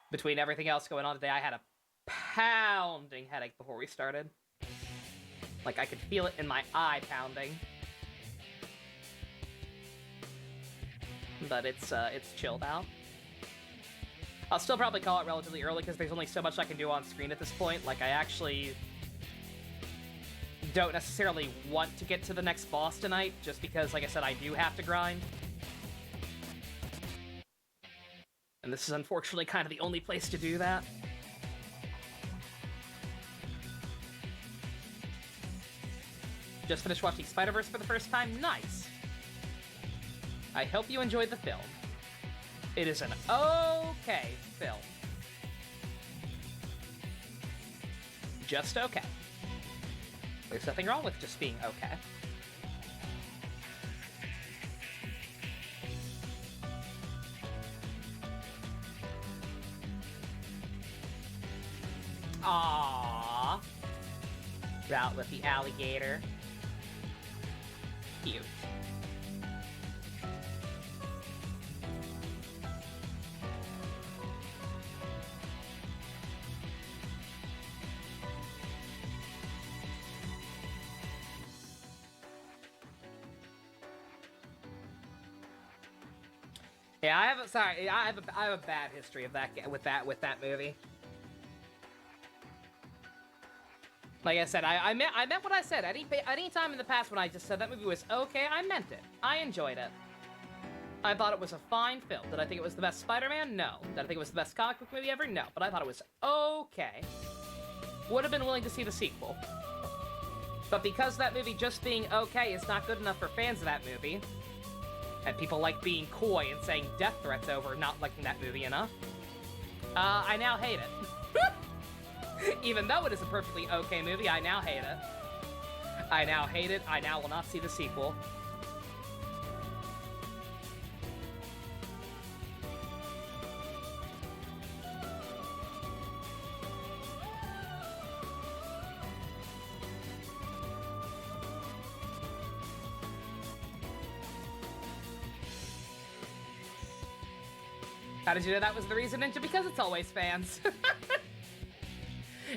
Between everything else going on today, I had a pounding headache before we started. Like, I could feel it in my eye pounding. But it's chilled out. I'll still probably call it relatively early because there's only so much I can do on screen at this point. Like, I actually don't necessarily want to get to the next boss tonight, just because, like I said, I do have to grind. And this is unfortunately kind of the only place to do that. Just finished watching Spider-Verse for the first time. Nice. I hope you enjoyed the film. It is an okay film. Just okay. There's nothing wrong with just being okay. Aww. Route with the alligator. Cute. Yeah, I have a bad history of that with that movie. Like I said, I meant what I said. Any time in the past when I just said that movie was okay, I meant it. I enjoyed it. I thought it was a fine film. Did I think it was the best Spider-Man? No. Did I think it was the best comic book movie ever? No. But I thought it was okay. Would have been willing to see the sequel. But because that movie just being okay is not good enough for fans of that movie, and people like being coy and saying death threats over not liking that movie enough, I now hate it. Even though it is a perfectly okay movie, I now hate it. I now hate it. I now will not see the sequel. How did you know that was the reason, Ninja? Because it's always fans.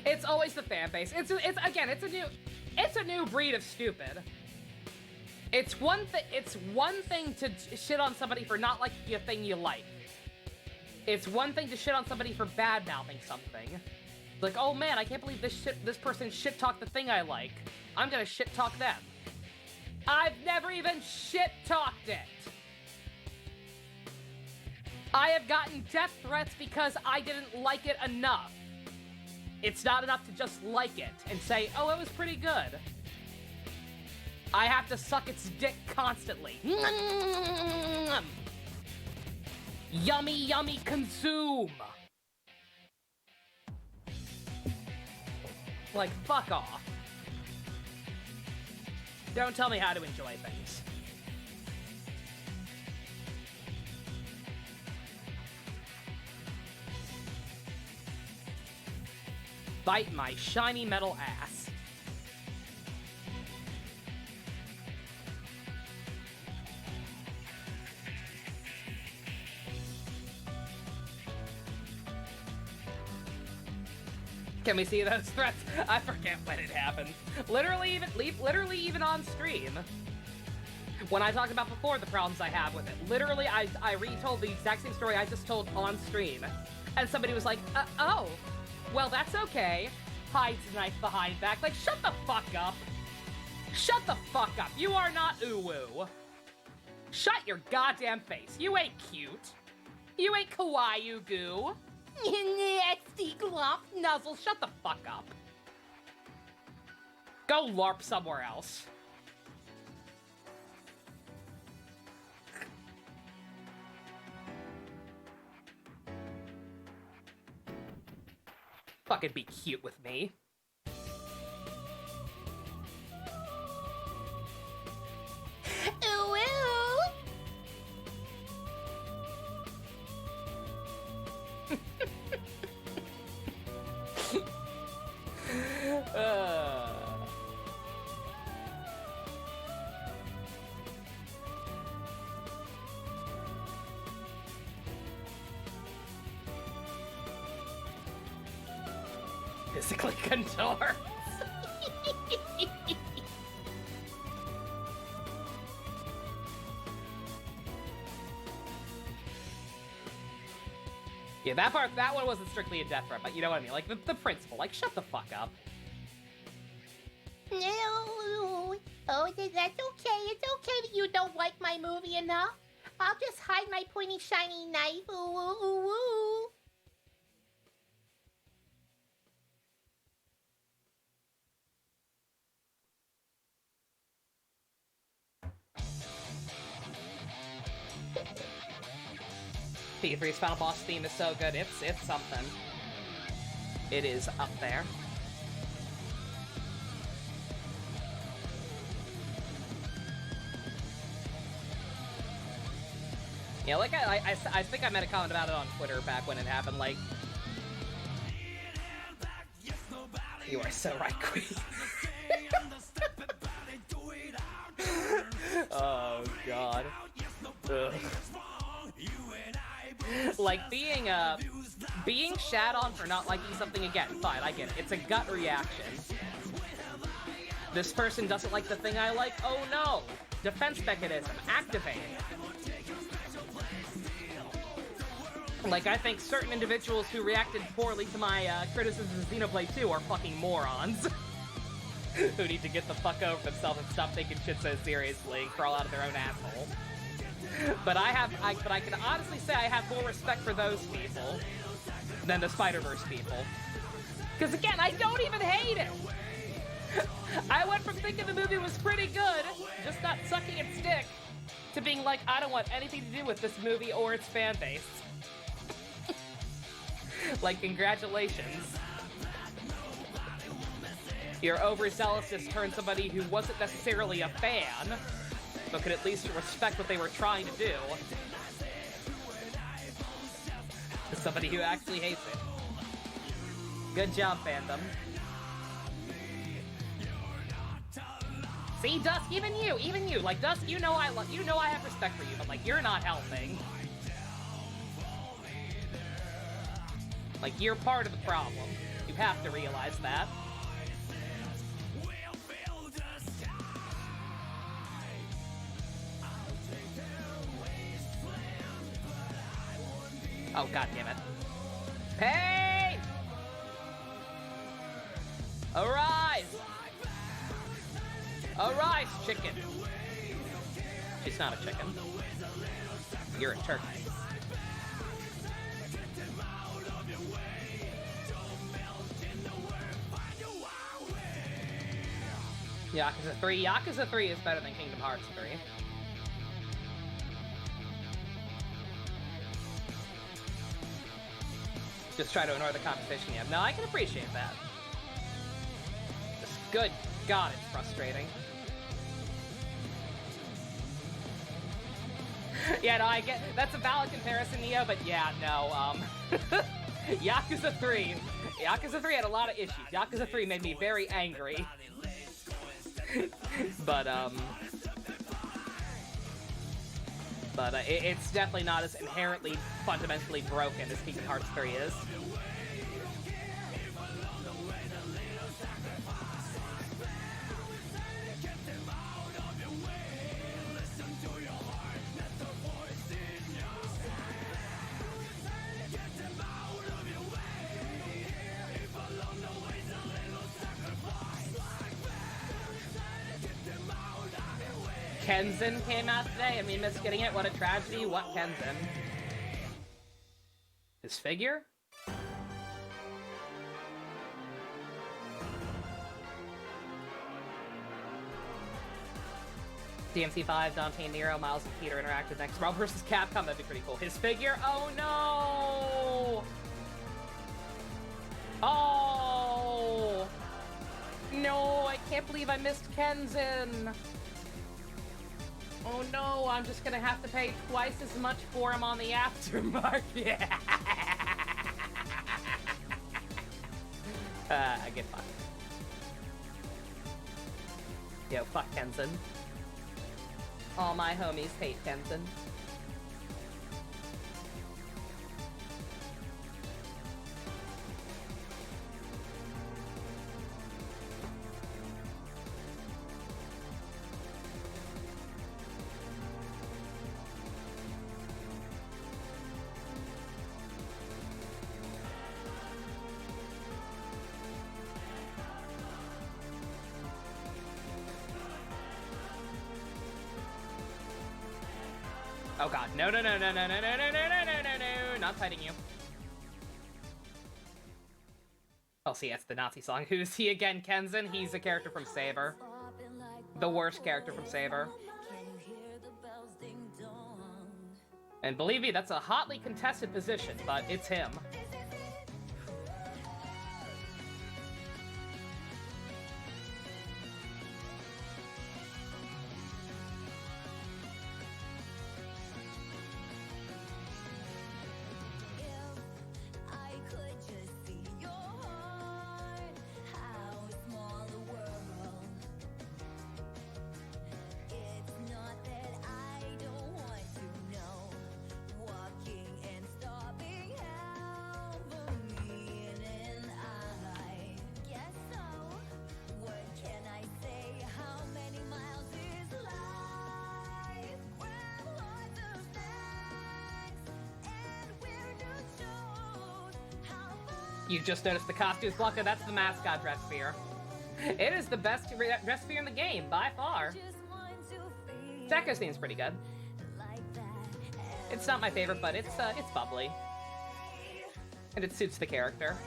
It's always the fan base. It's a new breed of stupid. It's one thing to shit on somebody for not liking a thing you like. It's one thing to shit on somebody for bad-mouthing something. Like, oh man, I can't believe this person shit-talked the thing I like. I'm gonna shit-talk them. I've never even shit-talked it. I have gotten death threats because I didn't like it enough. It's not enough to just like it and say, oh, it was pretty good. I have to suck its dick constantly. Yummy, yummy, consume. Like, fuck off. Don't tell me how to enjoy things. Bite my shiny metal ass. Can we see those threats? I forget when it happened. Literally even on stream. When I talked about before the problems I have with it. Literally, I retold the exact same story I just told on stream. And somebody was like, oh. Well, that's okay. Hides a knife behind back. Like, shut the fuck up. Shut the fuck up. You are not uwu. Shut your goddamn face. You ain't cute. You ain't kawaii goo. XD glop nuzzle. Shut the fuck up. Go LARP somewhere else. Fucking be cute with me. Ooh, physically contorts. Yeah, that one wasn't strictly a death threat, but you know what I mean? Like, the principle. Like, shut the fuck up.
No. Oh, that's okay. It's okay that you don't like my movie enough. I'll just hide my pointy, shiny knife. Ooh, ooh, ooh, ooh.
P3's Final Boss theme is so good. It's something. It is up there. Yeah, like I think I made a comment about it on Twitter back when it happened, like... You are so right, Queen. Oh, God. Ugh. Like, being shat on for not liking something again, fine, I get it. It's a gut reaction. This person doesn't like the thing I like, oh no! Defense mechanism, activated. Like, I think certain individuals who reacted poorly to my criticisms of Xenoblade 2 are fucking morons. Who need to get the fuck over themselves and stop taking shit so seriously and crawl out of their own asshole. But I can honestly say I have more respect for those people than the Spider-Verse people. Because again, I don't even hate it! I went from thinking the movie was pretty good, just not sucking its dick, to being like, I don't want anything to do with this movie or its fan base. Like, congratulations. Your overzealousness turned somebody who wasn't necessarily a fan, but could at least respect what they were trying to do, to somebody who actually hates it. Good job, fandom. See, Dusk, even you, like, Dusk, you know I have respect for you, but, like, you're not helping. Like, you're part of the problem. You have to realize that. Oh, god damn it. Hey! Arise! Arise, chicken! She's not a chicken. You're a turkey. Yakuza 3. Yakuza 3 is better than Kingdom Hearts 3. Just try to ignore the competition, yeah. No, I can appreciate that. Just good God, it's frustrating. Yeah, no, I get... That's a valid comparison, Neo, but yeah, no, Yakuza 3. Yakuza 3 had a lot of issues. Yakuza 3 made me very angry. But it's definitely not as inherently fundamentally broken as Kingdom Hearts 3 is. Kenzen came out today. I mean, missed getting it. What a tragedy. What Kenzen? His figure? DMC5, Dante and Nero, Miles and Peter interact with next. Marvel vs. Capcom, that'd be pretty cool. His figure? Oh no! Oh! No, I can't believe I missed Kenzen! Oh no, I'm just gonna have to pay twice as much for him on the aftermarket. I get fucked. Yo, fuck Kenzen. All my homies hate Kenzen. Oh god, no, no, no, no, no, no, no, no, no, no, no, no, no, not fighting you. Oh, see, that's the Nazi song. Who's he again, Kenzin? He's a character from Saber. The worst character from Saber. And believe me, that's a hotly contested position, but it's him. You just noticed the costumes, Blanca. That's the mascot dress sphere. It is the best dress sphere in the game, by far. Tekko's theme's pretty good. It's not my favorite, but it's bubbly. And it suits the character.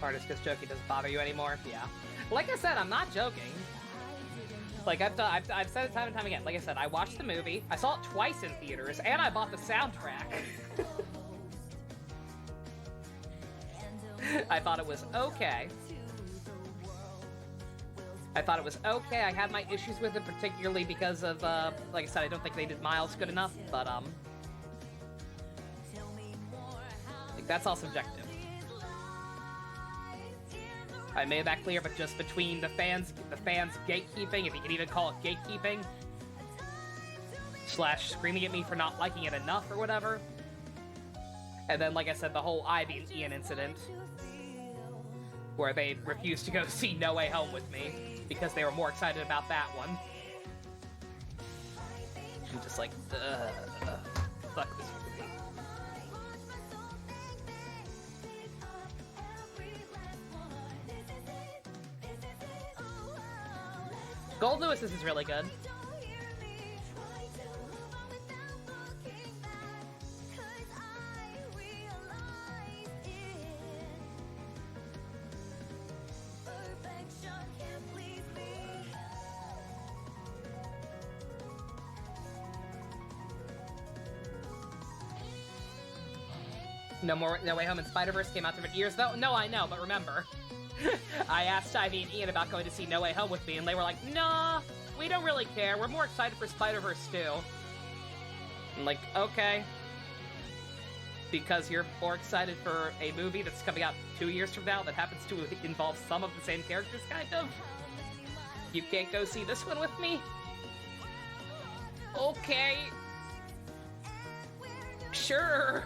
Artist just joking doesn't bother you anymore. Yeah. Like I said, I'm not joking. Like I've said it time and time again. Like I said, I watched the movie, I saw it twice in theaters, and I bought the soundtrack. I thought it was okay. I had my issues with it, particularly because of, like I said, I don't think they did Miles good enough, but, like, that's all subjective. I made that clear, but just between the fans gatekeeping, if you can even call it gatekeeping, / screaming at me for not liking it enough or whatever. And then, like I said, the whole Ivy and Ian incident, where they refused to go see No Way Home with me because they were more excited about that one. I'm just like, fuck this movie. Gold Lewis's is really good. No Way Home and Spider-Verse came out different years, though. No, I know, but remember, I asked Ivy and Ian about going to see No Way Home with me, and they were like, nah, we don't really care. We're more excited for Spider-Verse 2. I'm like, okay. Because you're more excited for a movie that's coming out 2 years from now that happens to involve some of the same characters, kind of? You can't go see this one with me? Okay. Sure.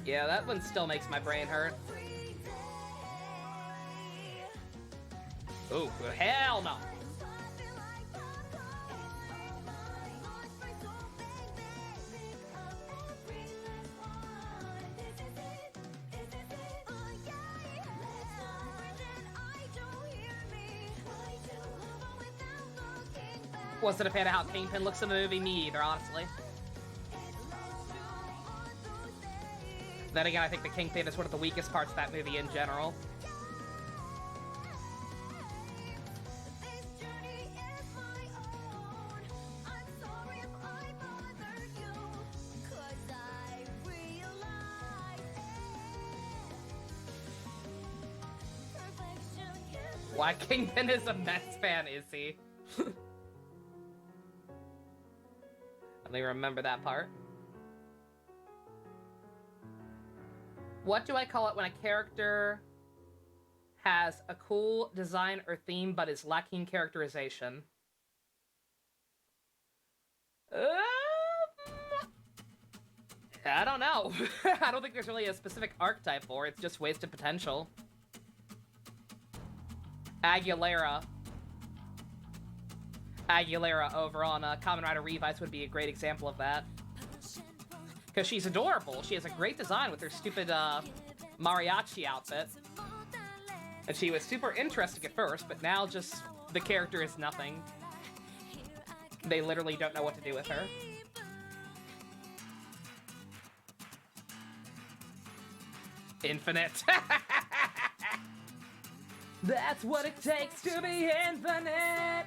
Yeah, that one still makes my brain hurt. Oh, hell no! Wasn't a fan of how Kingpin looks in the movie, me either, honestly. Then again, I think the Kingpin is one of the weakest parts of that movie in general. Why Kingpin is a Mets fan, is he? Only remember that part. What do I call it when a character has a cool design or theme but is lacking characterization? I don't know. I don't think there's really a specific archetype for it. It's just wasted potential. Aguilera over on Kamen Rider Revice would be a great example of that. Because she's adorable. She has a great design with her stupid mariachi outfit. And she was super interesting at first, but now just the character is nothing. They literally don't know what to do with her. Infinite. That's what it takes to be infinite.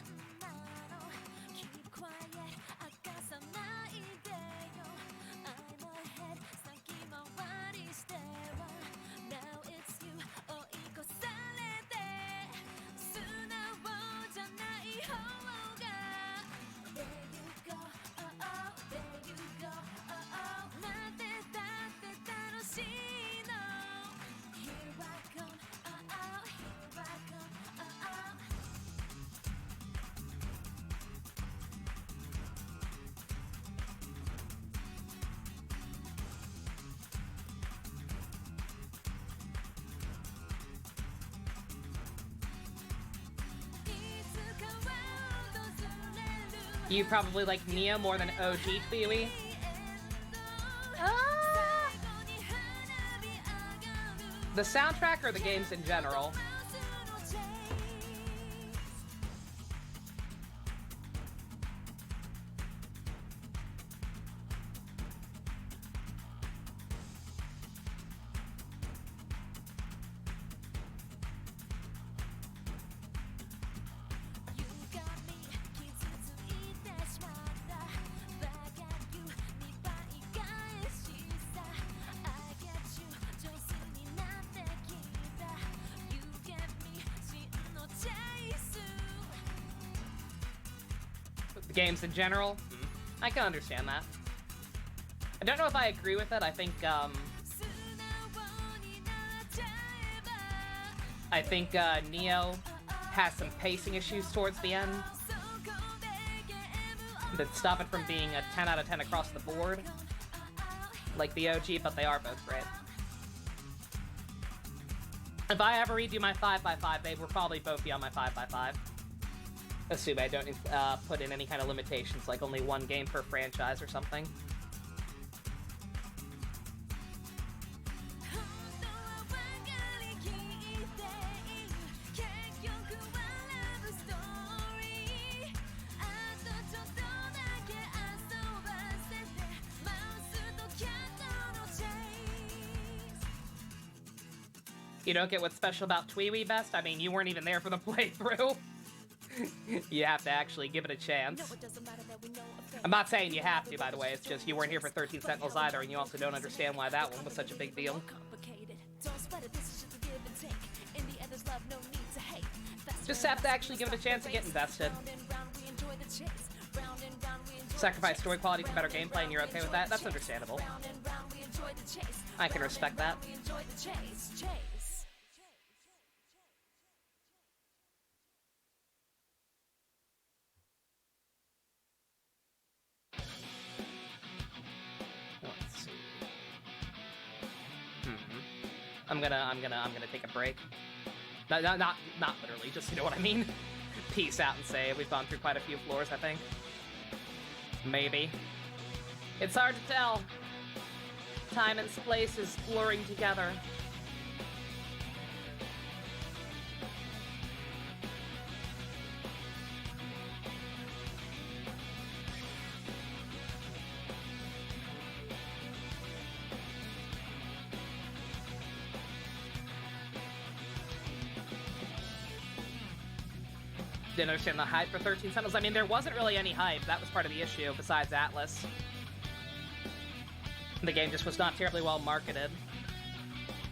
You probably like Neo more than OG Theory. The soundtrack or the games in general? Games in general, I can understand that. I don't know if I agree with it. I think Neo has some pacing issues towards the end that stop it from being a 10 out of 10 across the board, like the OG, but they are both great. If I ever redo my 5x5, they will probably both be on my 5x5. Assume I don't put in any kind of limitations, like only one game per franchise or something. You don't get what's special about Twee-Wee Best? I mean, you weren't even there for the playthrough. You have to actually give it a chance. I'm not saying you have to, by the way. It's just you weren't here for 13 Sentinels either, and you also don't understand why that one was such a big deal. Just have to actually give it a chance to get invested. Sacrifice story quality for better gameplay, and you're okay with that? That's understandable. I can respect that. I'm gonna take a break. Not literally, just you know what I mean. Peace out and say we've gone through quite a few floors, I think. Maybe. It's hard to tell. Time and space is blurring together. Didn't understand the hype for 13 Sentinels. I mean, there wasn't really any hype. That was part of the issue, besides Atlas. The game just was not terribly well marketed.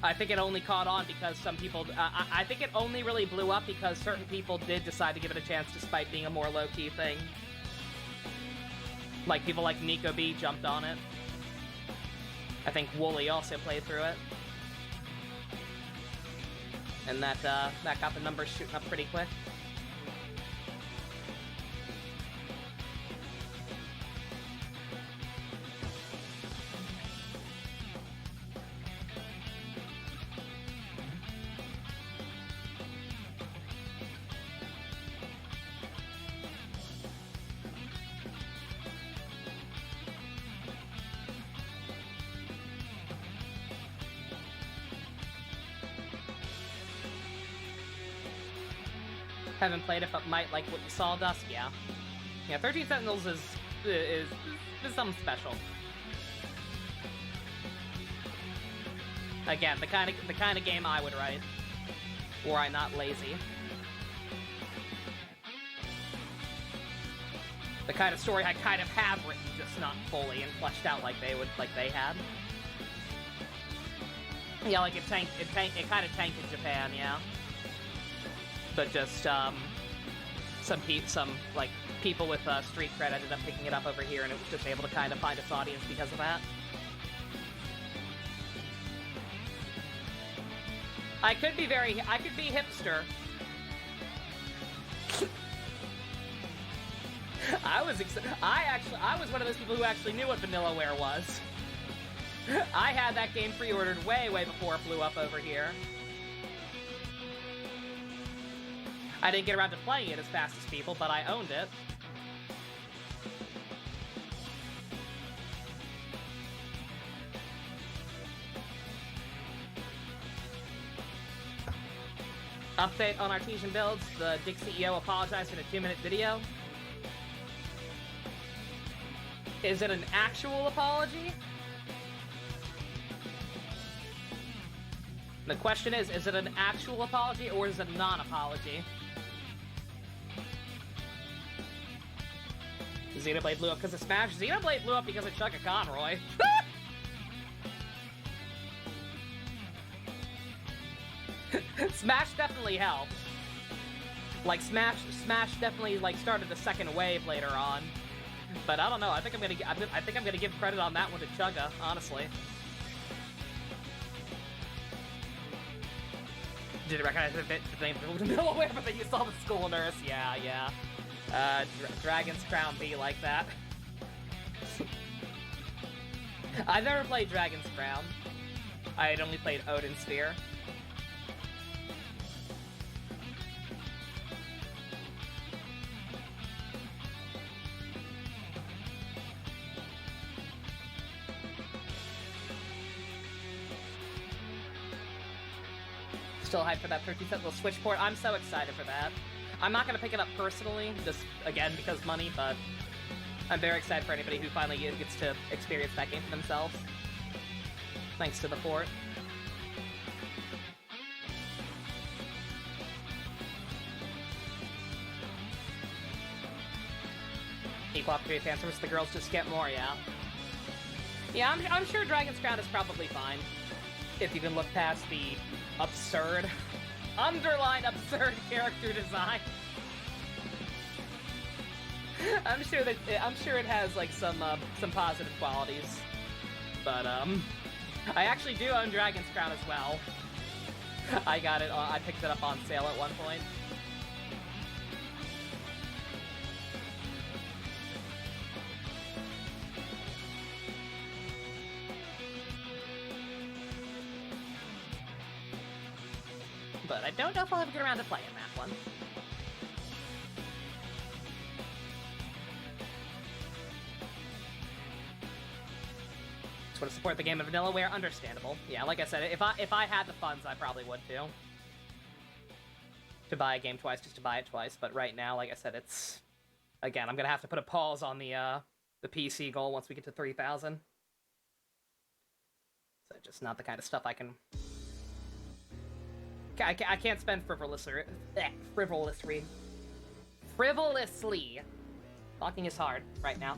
I think it only caught on because some people... I think it only really blew up because certain people did decide to give it a chance despite being a more low-key thing. Like, people like Nico B jumped on it. I think Wooly also played through it. And that got the numbers shooting up pretty quick. Haven't played it, but might like what you saw, Dust. Yeah, 13 Sentinels is something special. Again, the kind of game I would write, were I not lazy. The kind of story I kind of have written, just not fully and fleshed out like they had. Yeah, like it kind of tanked in Japan, yeah. But just some like people with street cred ended up picking it up over here, and it was just able to kind of find its audience because of that. I could be hipster. I was one of those people who actually knew what Vanillaware was. I had that game pre-ordered way before it blew up over here. I didn't get around to playing it as fast as people, but I owned it. Update on Artesian builds. The Dick CEO apologized in a 2-minute video. Is it an actual apology? The question is it an actual apology or is it a non-apology? Xenoblade blew up because of Smash. Xenoblade blew up because of Chugga Conroy. Smash definitely helped. Like Smash definitely like started the second wave later on. But I don't know. I think I'm gonna give credit on that one to Chugga, honestly. Didn't recognize the name of Vanillaware, but then you saw the school nurse. Yeah. Dragon's Crown be like that. I've never played Dragon's Crown. I had only played Odin Sphere. Still hyped for that 13-cent little Switch port. I'm so excited for that. I'm not going to pick it up personally, just, again, because money, but I'm very excited for anybody who finally gets to experience that game for themselves. Thanks to the port. Equal opportunity fan service, the girls just get more, yeah. Yeah, I'm sure Dragon's Crown is probably fine. If you can look past the absurd, underline absurd character design. I'm sure it has like some positive qualities. But I actually do own Dragon's Crown as well. I got it. I picked it up on sale at one point. But I don't know if I'll ever get around to playing that one. Just want to support the game of Vanillaware. Understandable. Yeah, like I said, if I had the funds, I probably would too. To buy a game twice, just to buy it twice. But right now, like I said, it's... Again, I'm gonna have to put a pause on the PC goal once we get to 3,000. So just not the kind of stuff I can... I can't spend frivolously. Talking is hard right now.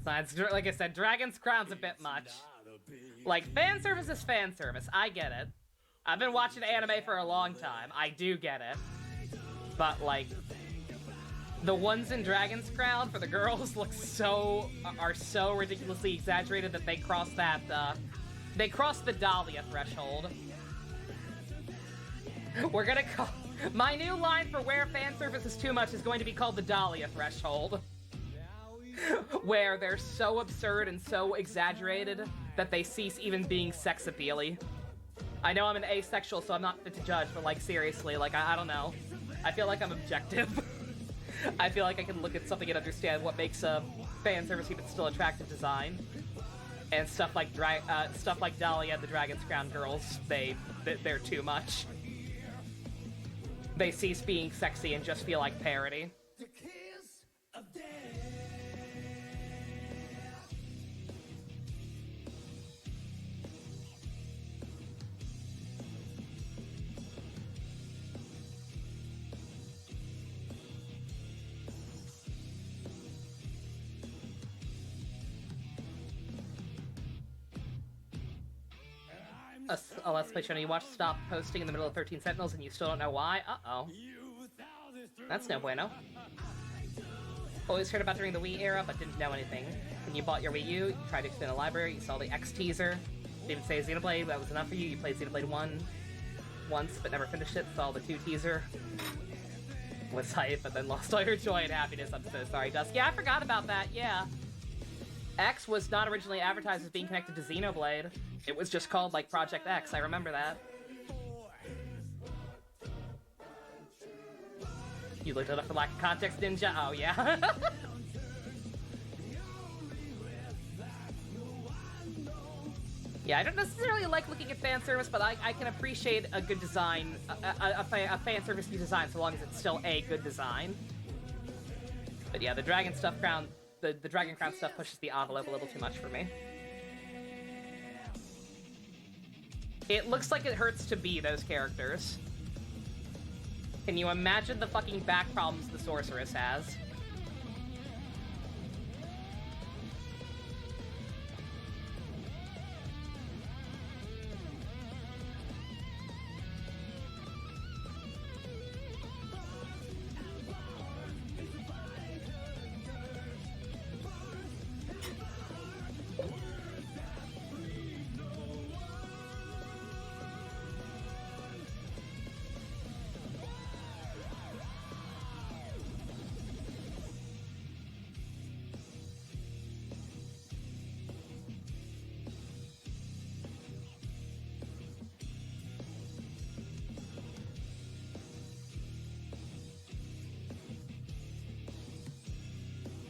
designs. Like I said, Dragon's Crown's a bit much. Like, fan service is fan service. I get it. I've been watching anime for a long time. I do get it. But, like, the ones in Dragon's Crown for the girls are so ridiculously exaggerated that they cross that, they cross the Dahlia threshold. We're gonna call... My new line for where fan service is too much is going to be called the Dahlia threshold. Where they're so absurd and so exaggerated that they cease even being sex appealing. I know I'm an asexual, so I'm not fit to judge, but, like, seriously, like, I don't know. I feel like I'm objective. I feel like I can look at something and understand what makes a fan service even still attractive design. And stuff like Dahlia and the Dragon's Crown girls, they're too much. They cease being sexy and just feel like parody. A Let's Play channel you watch stop posting in the middle of 13 Sentinels and you still don't know why? Uh-oh. That's no bueno. Always heard about during the Wii era, but didn't know anything. When you bought your Wii U, you tried to expand the library, you saw the X teaser. Didn't say Xenoblade, that was enough for you. You played Xenoblade 1 once, but never finished it. Saw the 2 teaser. Was hype, but then lost all your joy and happiness. I'm so sorry, Dusk. Yeah, I forgot about that, yeah. X was not originally advertised as being connected to Xenoblade. It was just called, like, Project X. I remember that. You looked it up for lack of context, Ninja? Oh, yeah. Yeah, I don't necessarily like looking at fan service, but I can appreciate a good design, a fan service-y design, so long as it's still a good design. But yeah, the Dragon Crown stuff pushes the envelope a little too much for me. It looks like it hurts to be those characters. Can you imagine the fucking back problems the Sorceress has?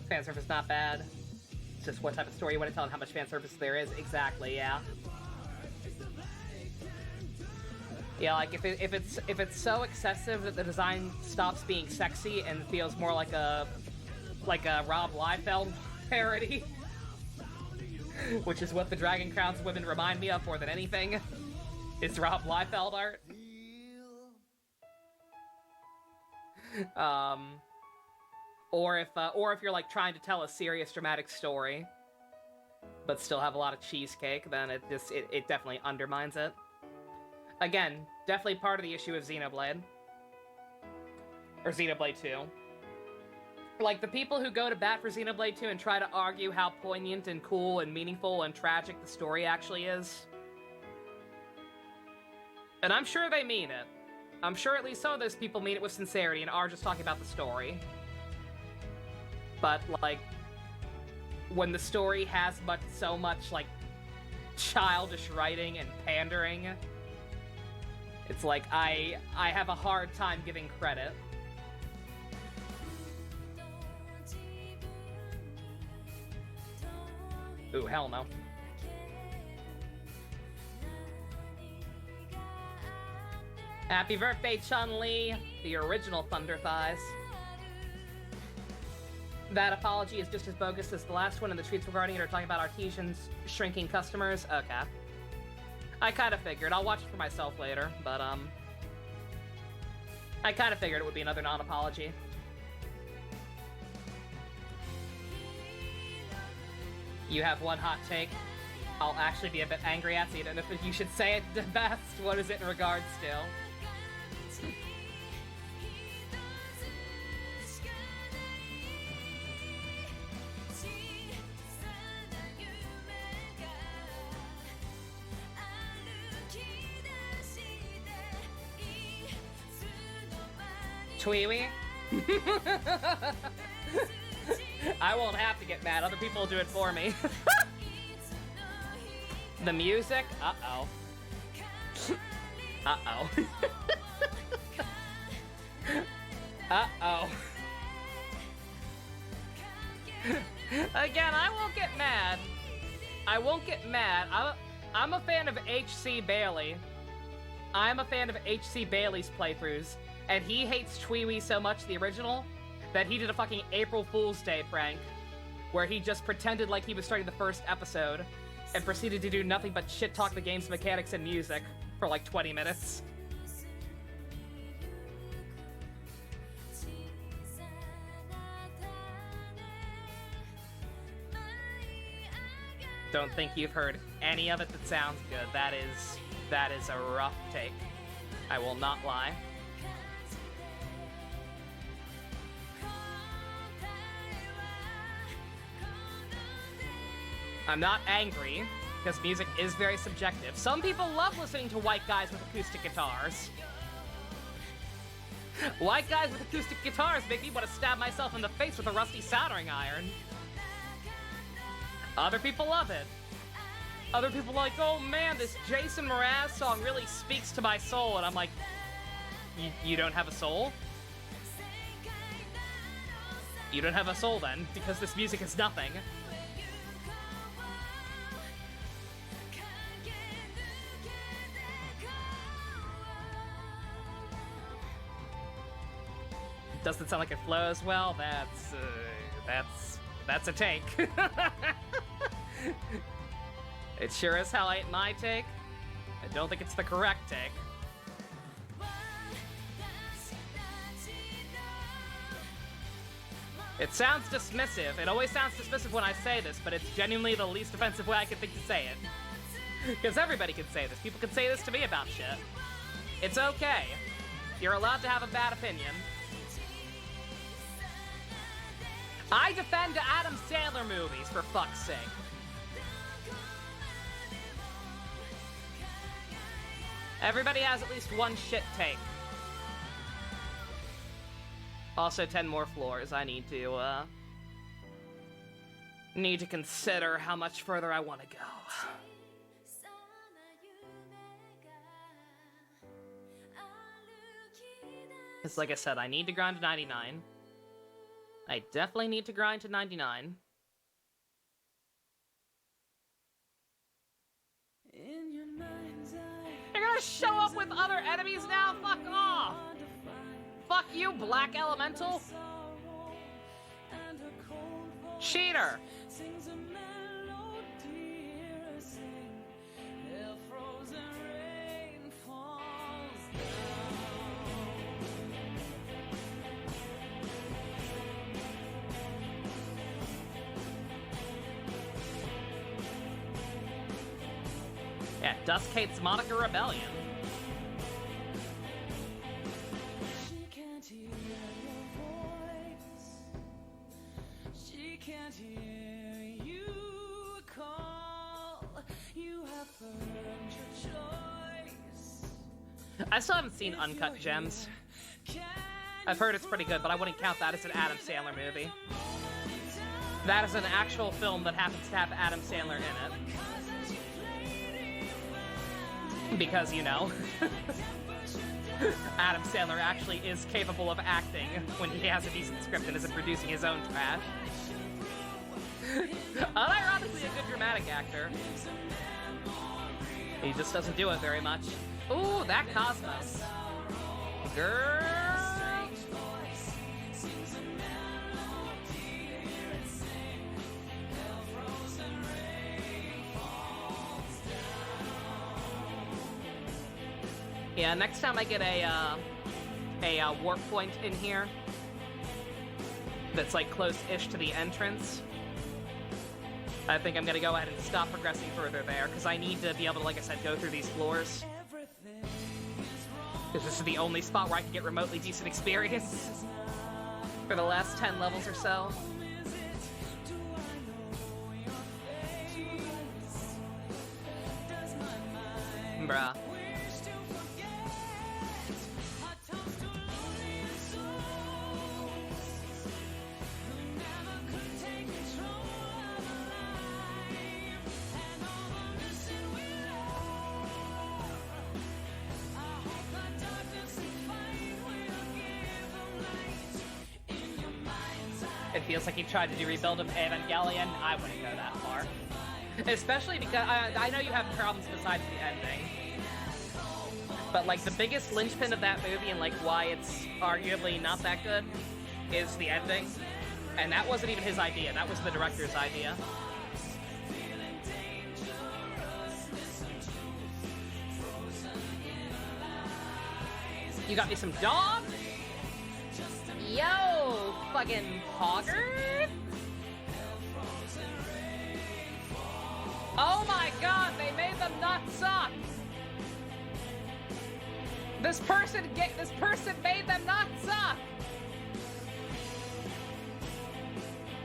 Fan service not bad. It's just what type of story you want to tell and how much fan service there is. Exactly, yeah. Yeah, like if it's so excessive that the design stops being sexy and feels more like a Rob Liefeld parody, which is what the Dragon Crown's women remind me of more than anything. It's Rob Liefeld art. Or if you're like trying to tell a serious dramatic story, but still have a lot of cheesecake, then it definitely undermines it. Again, definitely part of the issue of Xenoblade. Or Xenoblade 2. Like, the people who go to bat for Xenoblade 2 and try to argue how poignant and cool and meaningful and tragic the story actually is. And I'm sure they mean it. I'm sure at least some of those people mean it with sincerity and are just talking about the story. But, like, when the story has so much, like, childish writing and pandering, it's like, I have a hard time giving credit. Ooh, hell no. Happy birthday, Chun-Li, the original Thunder Thighs. That apology is just as bogus as the last one, and the tweets regarding it are talking about artisans shrinking customers. Okay. I kind of figured. I'll watch it for myself later, but, I kind of figured it would be another non-apology. You have one hot take. I'll actually be a bit angry at you, and if you should say it the best, what is it in regards to? Tweewee? I won't have to get mad. Other people will do it for me. The music? Uh-oh. Uh-oh. Uh-oh. Again, I won't get mad. I won't get mad. I'm a fan of H.C. Bailey. I'm a fan of H.C. Bailey's playthroughs. And he hates Tweewee so much, the original, that he did a fucking April Fool's Day prank, where he just pretended like he was starting the first episode, and proceeded to do nothing but shit-talk the game's mechanics and music for like 20 minutes. Don't think you've heard any of it that sounds good. That is a rough take. I will not lie. I'm not angry, because music is very subjective. Some people love listening to white guys with acoustic guitars. White guys with acoustic guitars make me want to stab myself in the face with a rusty soldering iron. Other people love it. Other people are like, oh man, this Jason Mraz song really speaks to my soul. And I'm like, you don't have a soul? You don't have a soul then, because this music is nothing. Doesn't sound like it flows well. That's a take. It sure is how I my take. I don't think it's the correct take. It sounds dismissive. It always sounds dismissive when I say this, but it's genuinely the least offensive way I can think to say it. Because everybody can say this. People can say this to me about shit. It's okay. You're allowed to have a bad opinion. I defend Adam Sandler movies, for fuck's sake. Everybody has at least one shit take. Also, 10 more floors. I need to consider how much further I want to go. Because like I said, I need to grind to 99. I definitely need to grind to 99. You're gonna show up with other enemies now? Fuck off! Fuck you, Black Elemental! Cheater! Yeah, Duskate's Monica Rebellion.
She can't hear your voice. She can't hear you call. You have earned your choice.
I still haven't seen Uncut Gems. I've heard it's pretty good, but I wouldn't count that as an Adam Sandler movie. That is an actual film that happens to have Adam Sandler in it. Because, you know, Adam Sandler actually is capable of acting when he has a decent script and isn't producing his own trash. Unironically a good dramatic actor. He just doesn't do it very much. Ooh, that Cosmos. Girl. Yeah, next time I get a warp point in here that's like close-ish to the entrance, I think I'm gonna go ahead and stop progressing further there, because I need to be able to, like I said, go through these floors. Because this is the only spot where I can get remotely decent experience for the last 10 levels or so. Bruh. It feels like he tried to do Rebuild of Evangelion. I wouldn't go that far. Especially because I know you have problems besides the ending. But like the biggest linchpin of that movie and like why it's arguably not that good is the ending. And that wasn't even his idea, that was the director's idea. You got me some dog? Yo, fucking hogger? Oh my god, they made them not suck! This person made them not suck!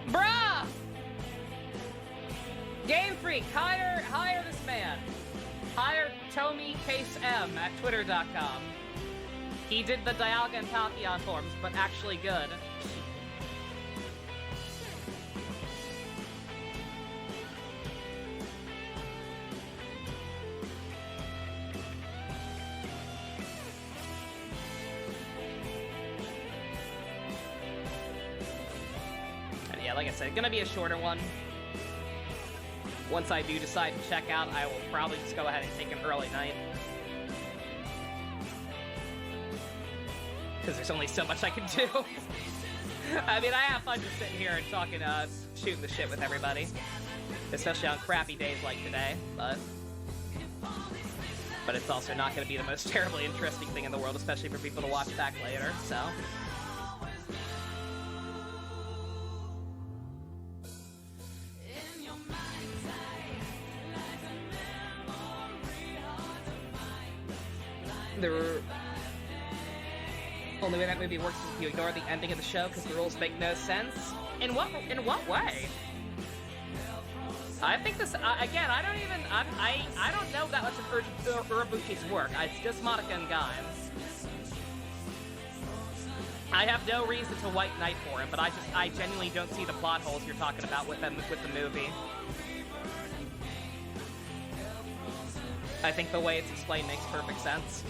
Bruh! Game Freak, hire this man. Hire Tomy Case M at twitter.com. He did the Dialga and Palkion forms, but actually good. And yeah, like I said, gonna be a shorter one. Once I do decide to check out, I will probably just go ahead and take an early night. Because there's only so much I can do. I mean, I have fun just sitting here and talking, shooting the shit with everybody. Especially on crappy days like today, but it's also not going to be the most terribly interesting thing in the world, especially for people to watch back later, so. The only way that movie works is if you ignore the ending of the show because the rules make no sense. In what way? I think this again. I don't know that much of Urabuchi's work. It's just Monica and Gaim. I have no reason to white knight for him, but I genuinely don't see the plot holes you're talking about with the movie. I think the way it's explained makes perfect sense.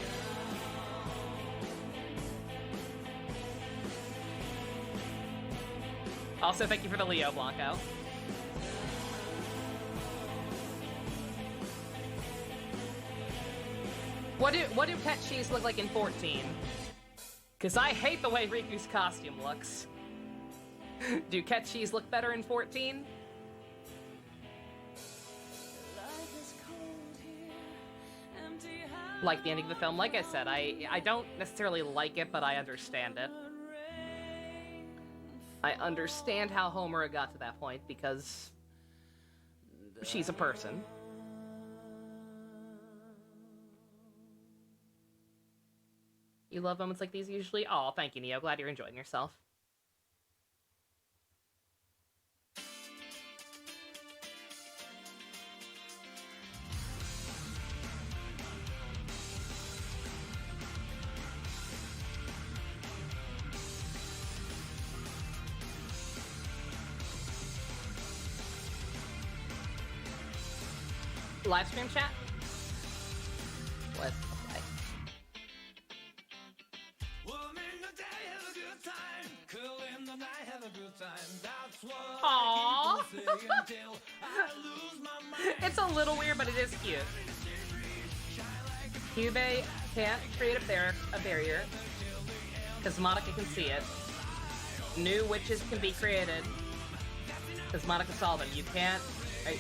Also, thank you for the Leo Blanco. What do pet cheese look like in 14? Cause I hate the way Riku's costume looks. Do cat cheese look better in 14? Like the ending of the film, like I said, I don't necessarily like it, but I understand it. I understand how Homura got to that point, because she's a person. You love moments like these usually? Aw, thank you, Neo. Glad you're enjoying yourself. Live stream chat? What? Okay. Aww. It's a little weird, but it is cute. Cube can't create a barrier because Monica can see it. New witches can be created because Monica saw them. You can't.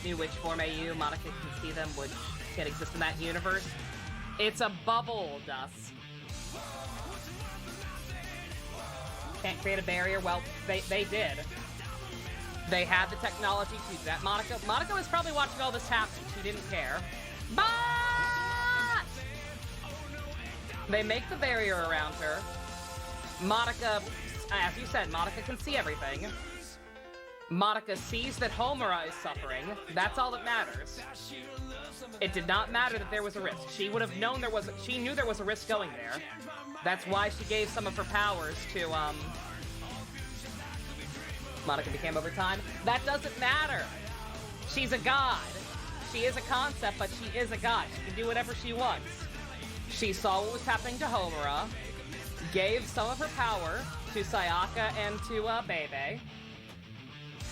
New witch form AU, Monica can see them, which can't exist in that universe. It's a bubble, Dust. Can't create a barrier? Well, they did. They had the technology to do that. Monica was probably watching all this happen. She didn't care. But they make the barrier around her. Monica, as you said, Monica can see everything. Monica sees that Homura is suffering. That's all that matters. It did not matter that there was a risk. She would have known she knew there was a risk going there. That's why she gave some of her powers to, Monica became over time. That doesn't matter. She's a god. She is a concept, but she is a god. She can do whatever she wants. She saw what was happening to Homura, gave some of her power to Sayaka and to, Bebe,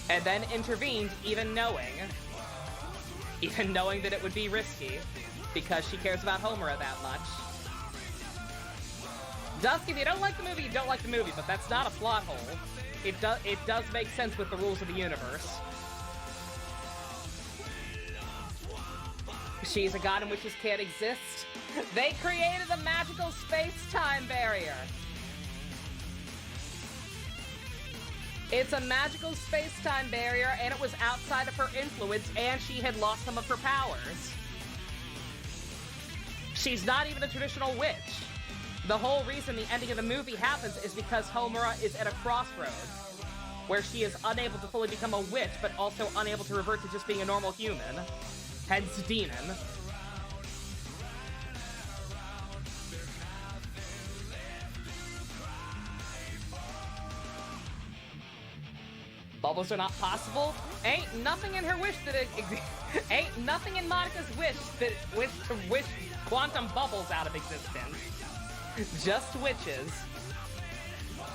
and then intervened even knowing that it would be risky, because she cares about Homura that much. Dusk, if you don't like the movie, you don't like the movie, but that's not a plot hole. It does make sense with the rules of the universe. She's a god and witches can't exist. They created a magical space-time barrier. It's a magical space-time barrier, and it was outside of her influence, and she had lost some of her powers. She's not even a traditional witch. The whole reason the ending of the movie happens is because Homura is at a crossroads, where she is unable to fully become a witch, but also unable to revert to just being a normal human. Hence, demon. Bubbles are not possible? Ain't nothing in her wish that ain't nothing in Monica's wish that wish quantum bubbles out of existence. Just witches.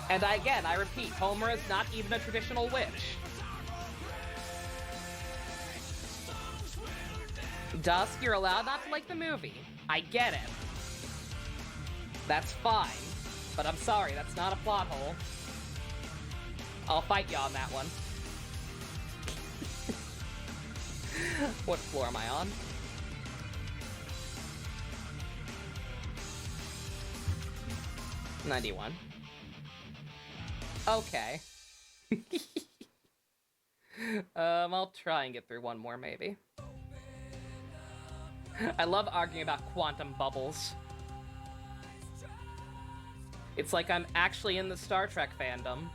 And I repeat, Homura is not even a traditional witch. Dusk, you're allowed not to like the movie. I get it. That's fine. But I'm sorry, that's not a plot hole. I'll fight you on that one. What floor am I on? '91. Okay. I'll try and get through one more, maybe. I love arguing about quantum bubbles. It's like I'm actually in the Star Trek fandom.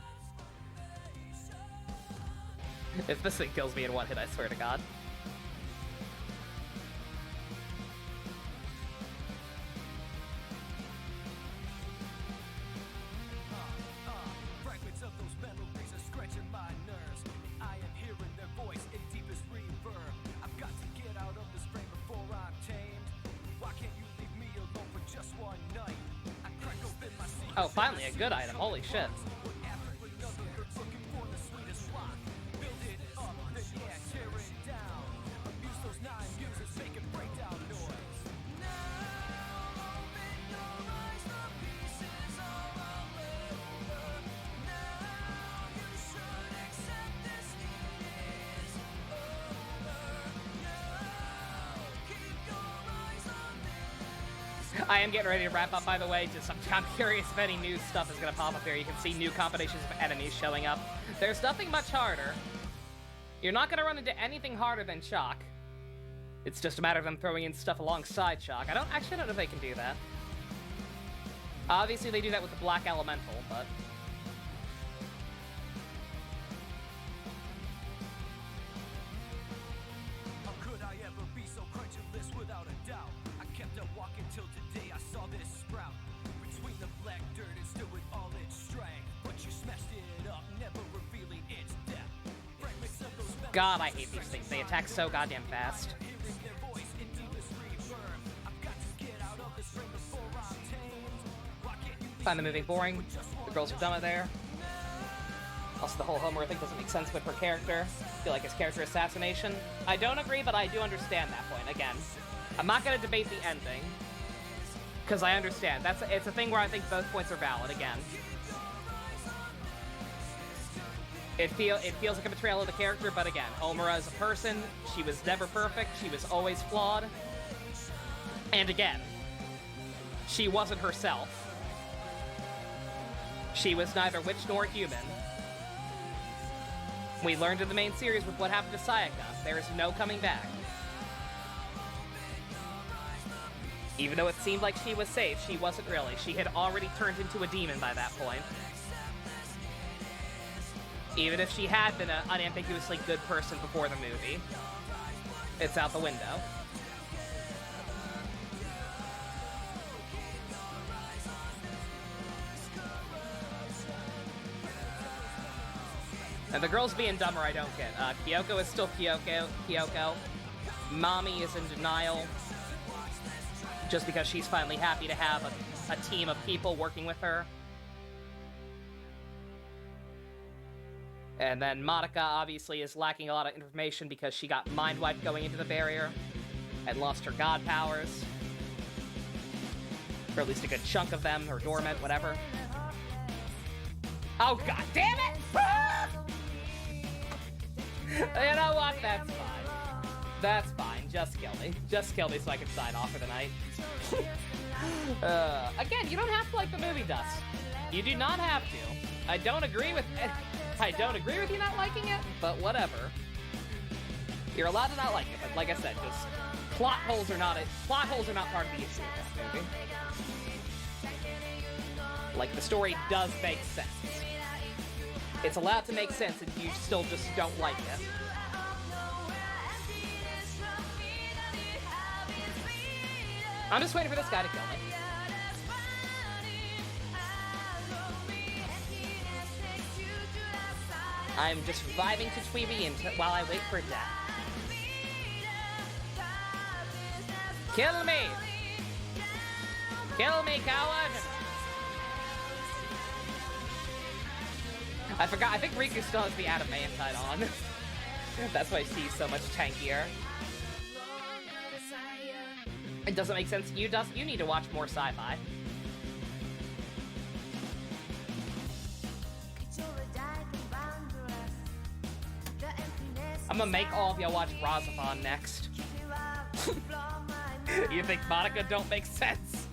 If this thing kills me in one hit, I swear to God.
Fragments of those memories are scratching my nerves. I am hearing their voice in deepest reverb. I've got to get out of this frame before I'm tamed. Why can't you leave me alone for just one night? I crack open my secret.
Oh, finally a good item. Holy shit. I am getting ready to wrap up, by the way. Just I'm curious if any new stuff is going to pop up here. You can see new combinations of enemies showing up. There's nothing much harder. You're not going to run into anything harder than Shock. It's just a matter of them throwing in stuff alongside Shock. I don't know if they can do that. Obviously, they do that with the Black Elemental, but...
How could I ever be so credulous without a doubt? I kept on walking till today I saw this sprout. Between the black dirt and still with all its strength. But you smashed it up, never revealing its depth. Fragments of those memories.
God, I hate these things. They attack so goddamn fast.
Hearing their voice in deepest reverb. I've got to get out of this frame before I'm tamed. Why can't you
Find the movie boring. The girls are done with there. Also, the whole Homura thing doesn't make sense with her character. I feel like it's character assassination. I don't agree, but I do understand that point. Again, I'm not going to debate the ending. Because I understand. It's a thing where I think both points are valid, again. It feels like a betrayal of the character, but again, Homura is a person. She was never perfect. She was always flawed. And again, she wasn't herself. She was neither witch nor human. We learned in the main series with what happened to Sayaka. There is no coming back. Even though it seemed like she was safe, she wasn't really. She had already turned into a demon by that point. Even if she had been an unambiguously good person before the movie, it's out the window. And the girls being dumber I don't get. Kyoko is still Kyoko. Mommy is in denial. Just because she's finally happy to have a team of people working with her. And then Monica obviously is lacking a lot of information because she got mind wiped going into the barrier and lost her god powers. Or at least a good chunk of them, or dormant, whatever. Oh, god damn it! You know what? That's fine. That's fine. Just kill me. Just kill me so I can sign off for the night. Again, you don't have to like the movie, Dust. You do not have to. I don't agree with you not liking it, but whatever. You're allowed to not like it, but like I said, just plot holes are not part of the issue with this movie. Like, the story does make sense. It's allowed to make sense, and you still just don't like it. I'm just waiting for this guy to kill me. I'm just vibing to Tweeby while I wait for death. Kill me! Kill me, coward! I forgot, I think Riku still has the adamantite on. That's why she's so much tankier. It doesn't make sense to you, Dust. You need to watch more sci-fi. I'm gonna make all of y'all watch Razafon next. You think Monica don't make sense?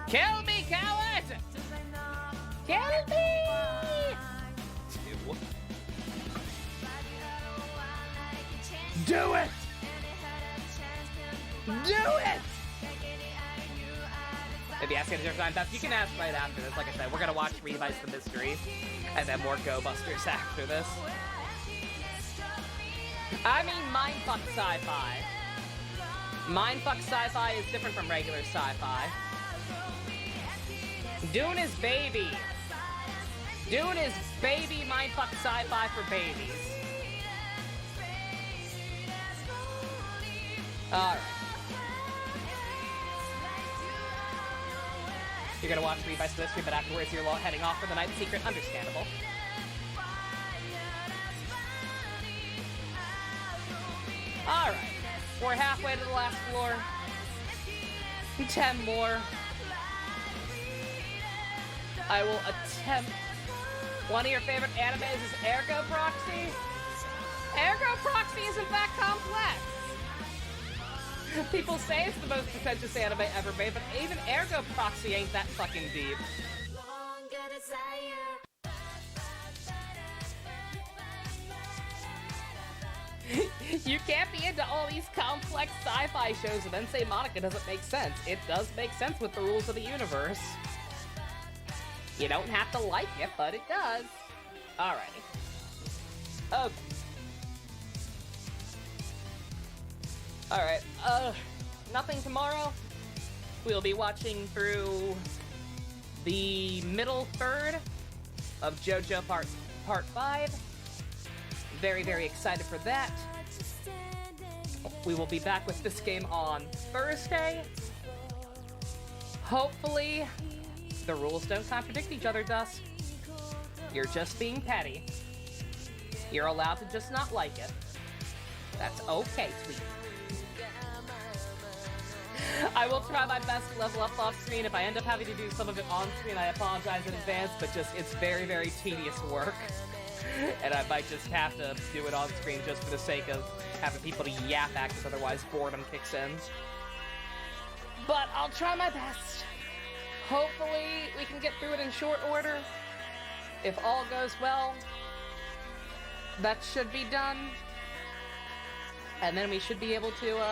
Kill me, coward! Kill me! Do it! Do it! If you ask any different time, you can ask right after this. Like I said, we're gonna watch Revice the Mystery, and then more Go Busters after this. I mean, mindfuck sci-fi. Mindfuck sci-fi is different from regular sci-fi. Dune is baby. Dune is baby mindfuck sci-fi for babies. Alright. You're gonna watch Revice the Mystery, but afterwards you're heading off for the night secret. Understandable. Alright. We're halfway to the last floor. 10 more. I will attempt. One of your favorite animes is Ergo Proxy? Ergo Proxy is in fact complex. People say it's the most pretentious anime ever made, but even Ergo Proxy ain't that fucking deep. You can't be into all these complex sci-fi shows and then say Monica doesn't make sense. It does make sense with the rules of the universe. You don't have to like it, but it does. Alrighty. Okay. Alright, nothing tomorrow. We'll be watching through the middle third of JoJo Part 5. Very, very excited for that. We will be back with this game on Thursday. Hopefully, the rules don't contradict each other, Dust. You're just being petty. You're allowed to just not like it. That's okay, sweetie. I will try my best to level up off screen. If I end up having to do some of it on screen, I apologize in advance, but just, it's very, very tedious work. And I might just have to do it on screen just for the sake of having people to yap at, because otherwise boredom kicks in. But I'll try my best. Hopefully, we can get through it in short order. If all goes well, that should be done. And then we should be able to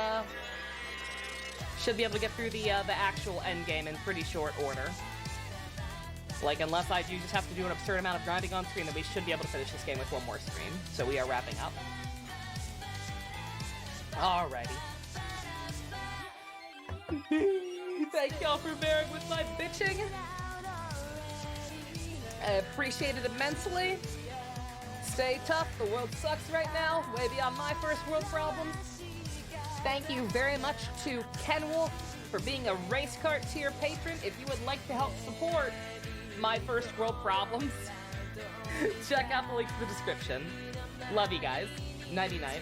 get through the actual end game in pretty short order. Like, unless I do just have to do an absurd amount of grinding on screen, then we should be able to finish this game with one more stream. So we are wrapping up. Alrighty. Thank y'all for bearing with my bitching. I appreciate it immensely. Stay tough, the world sucks right now, way beyond my first world problems. Thank you very much to Ken Wolf for being a Race Cart tier patron. If you would like to help support my first world problems, check out the link in the description. Love you guys. Nighty night.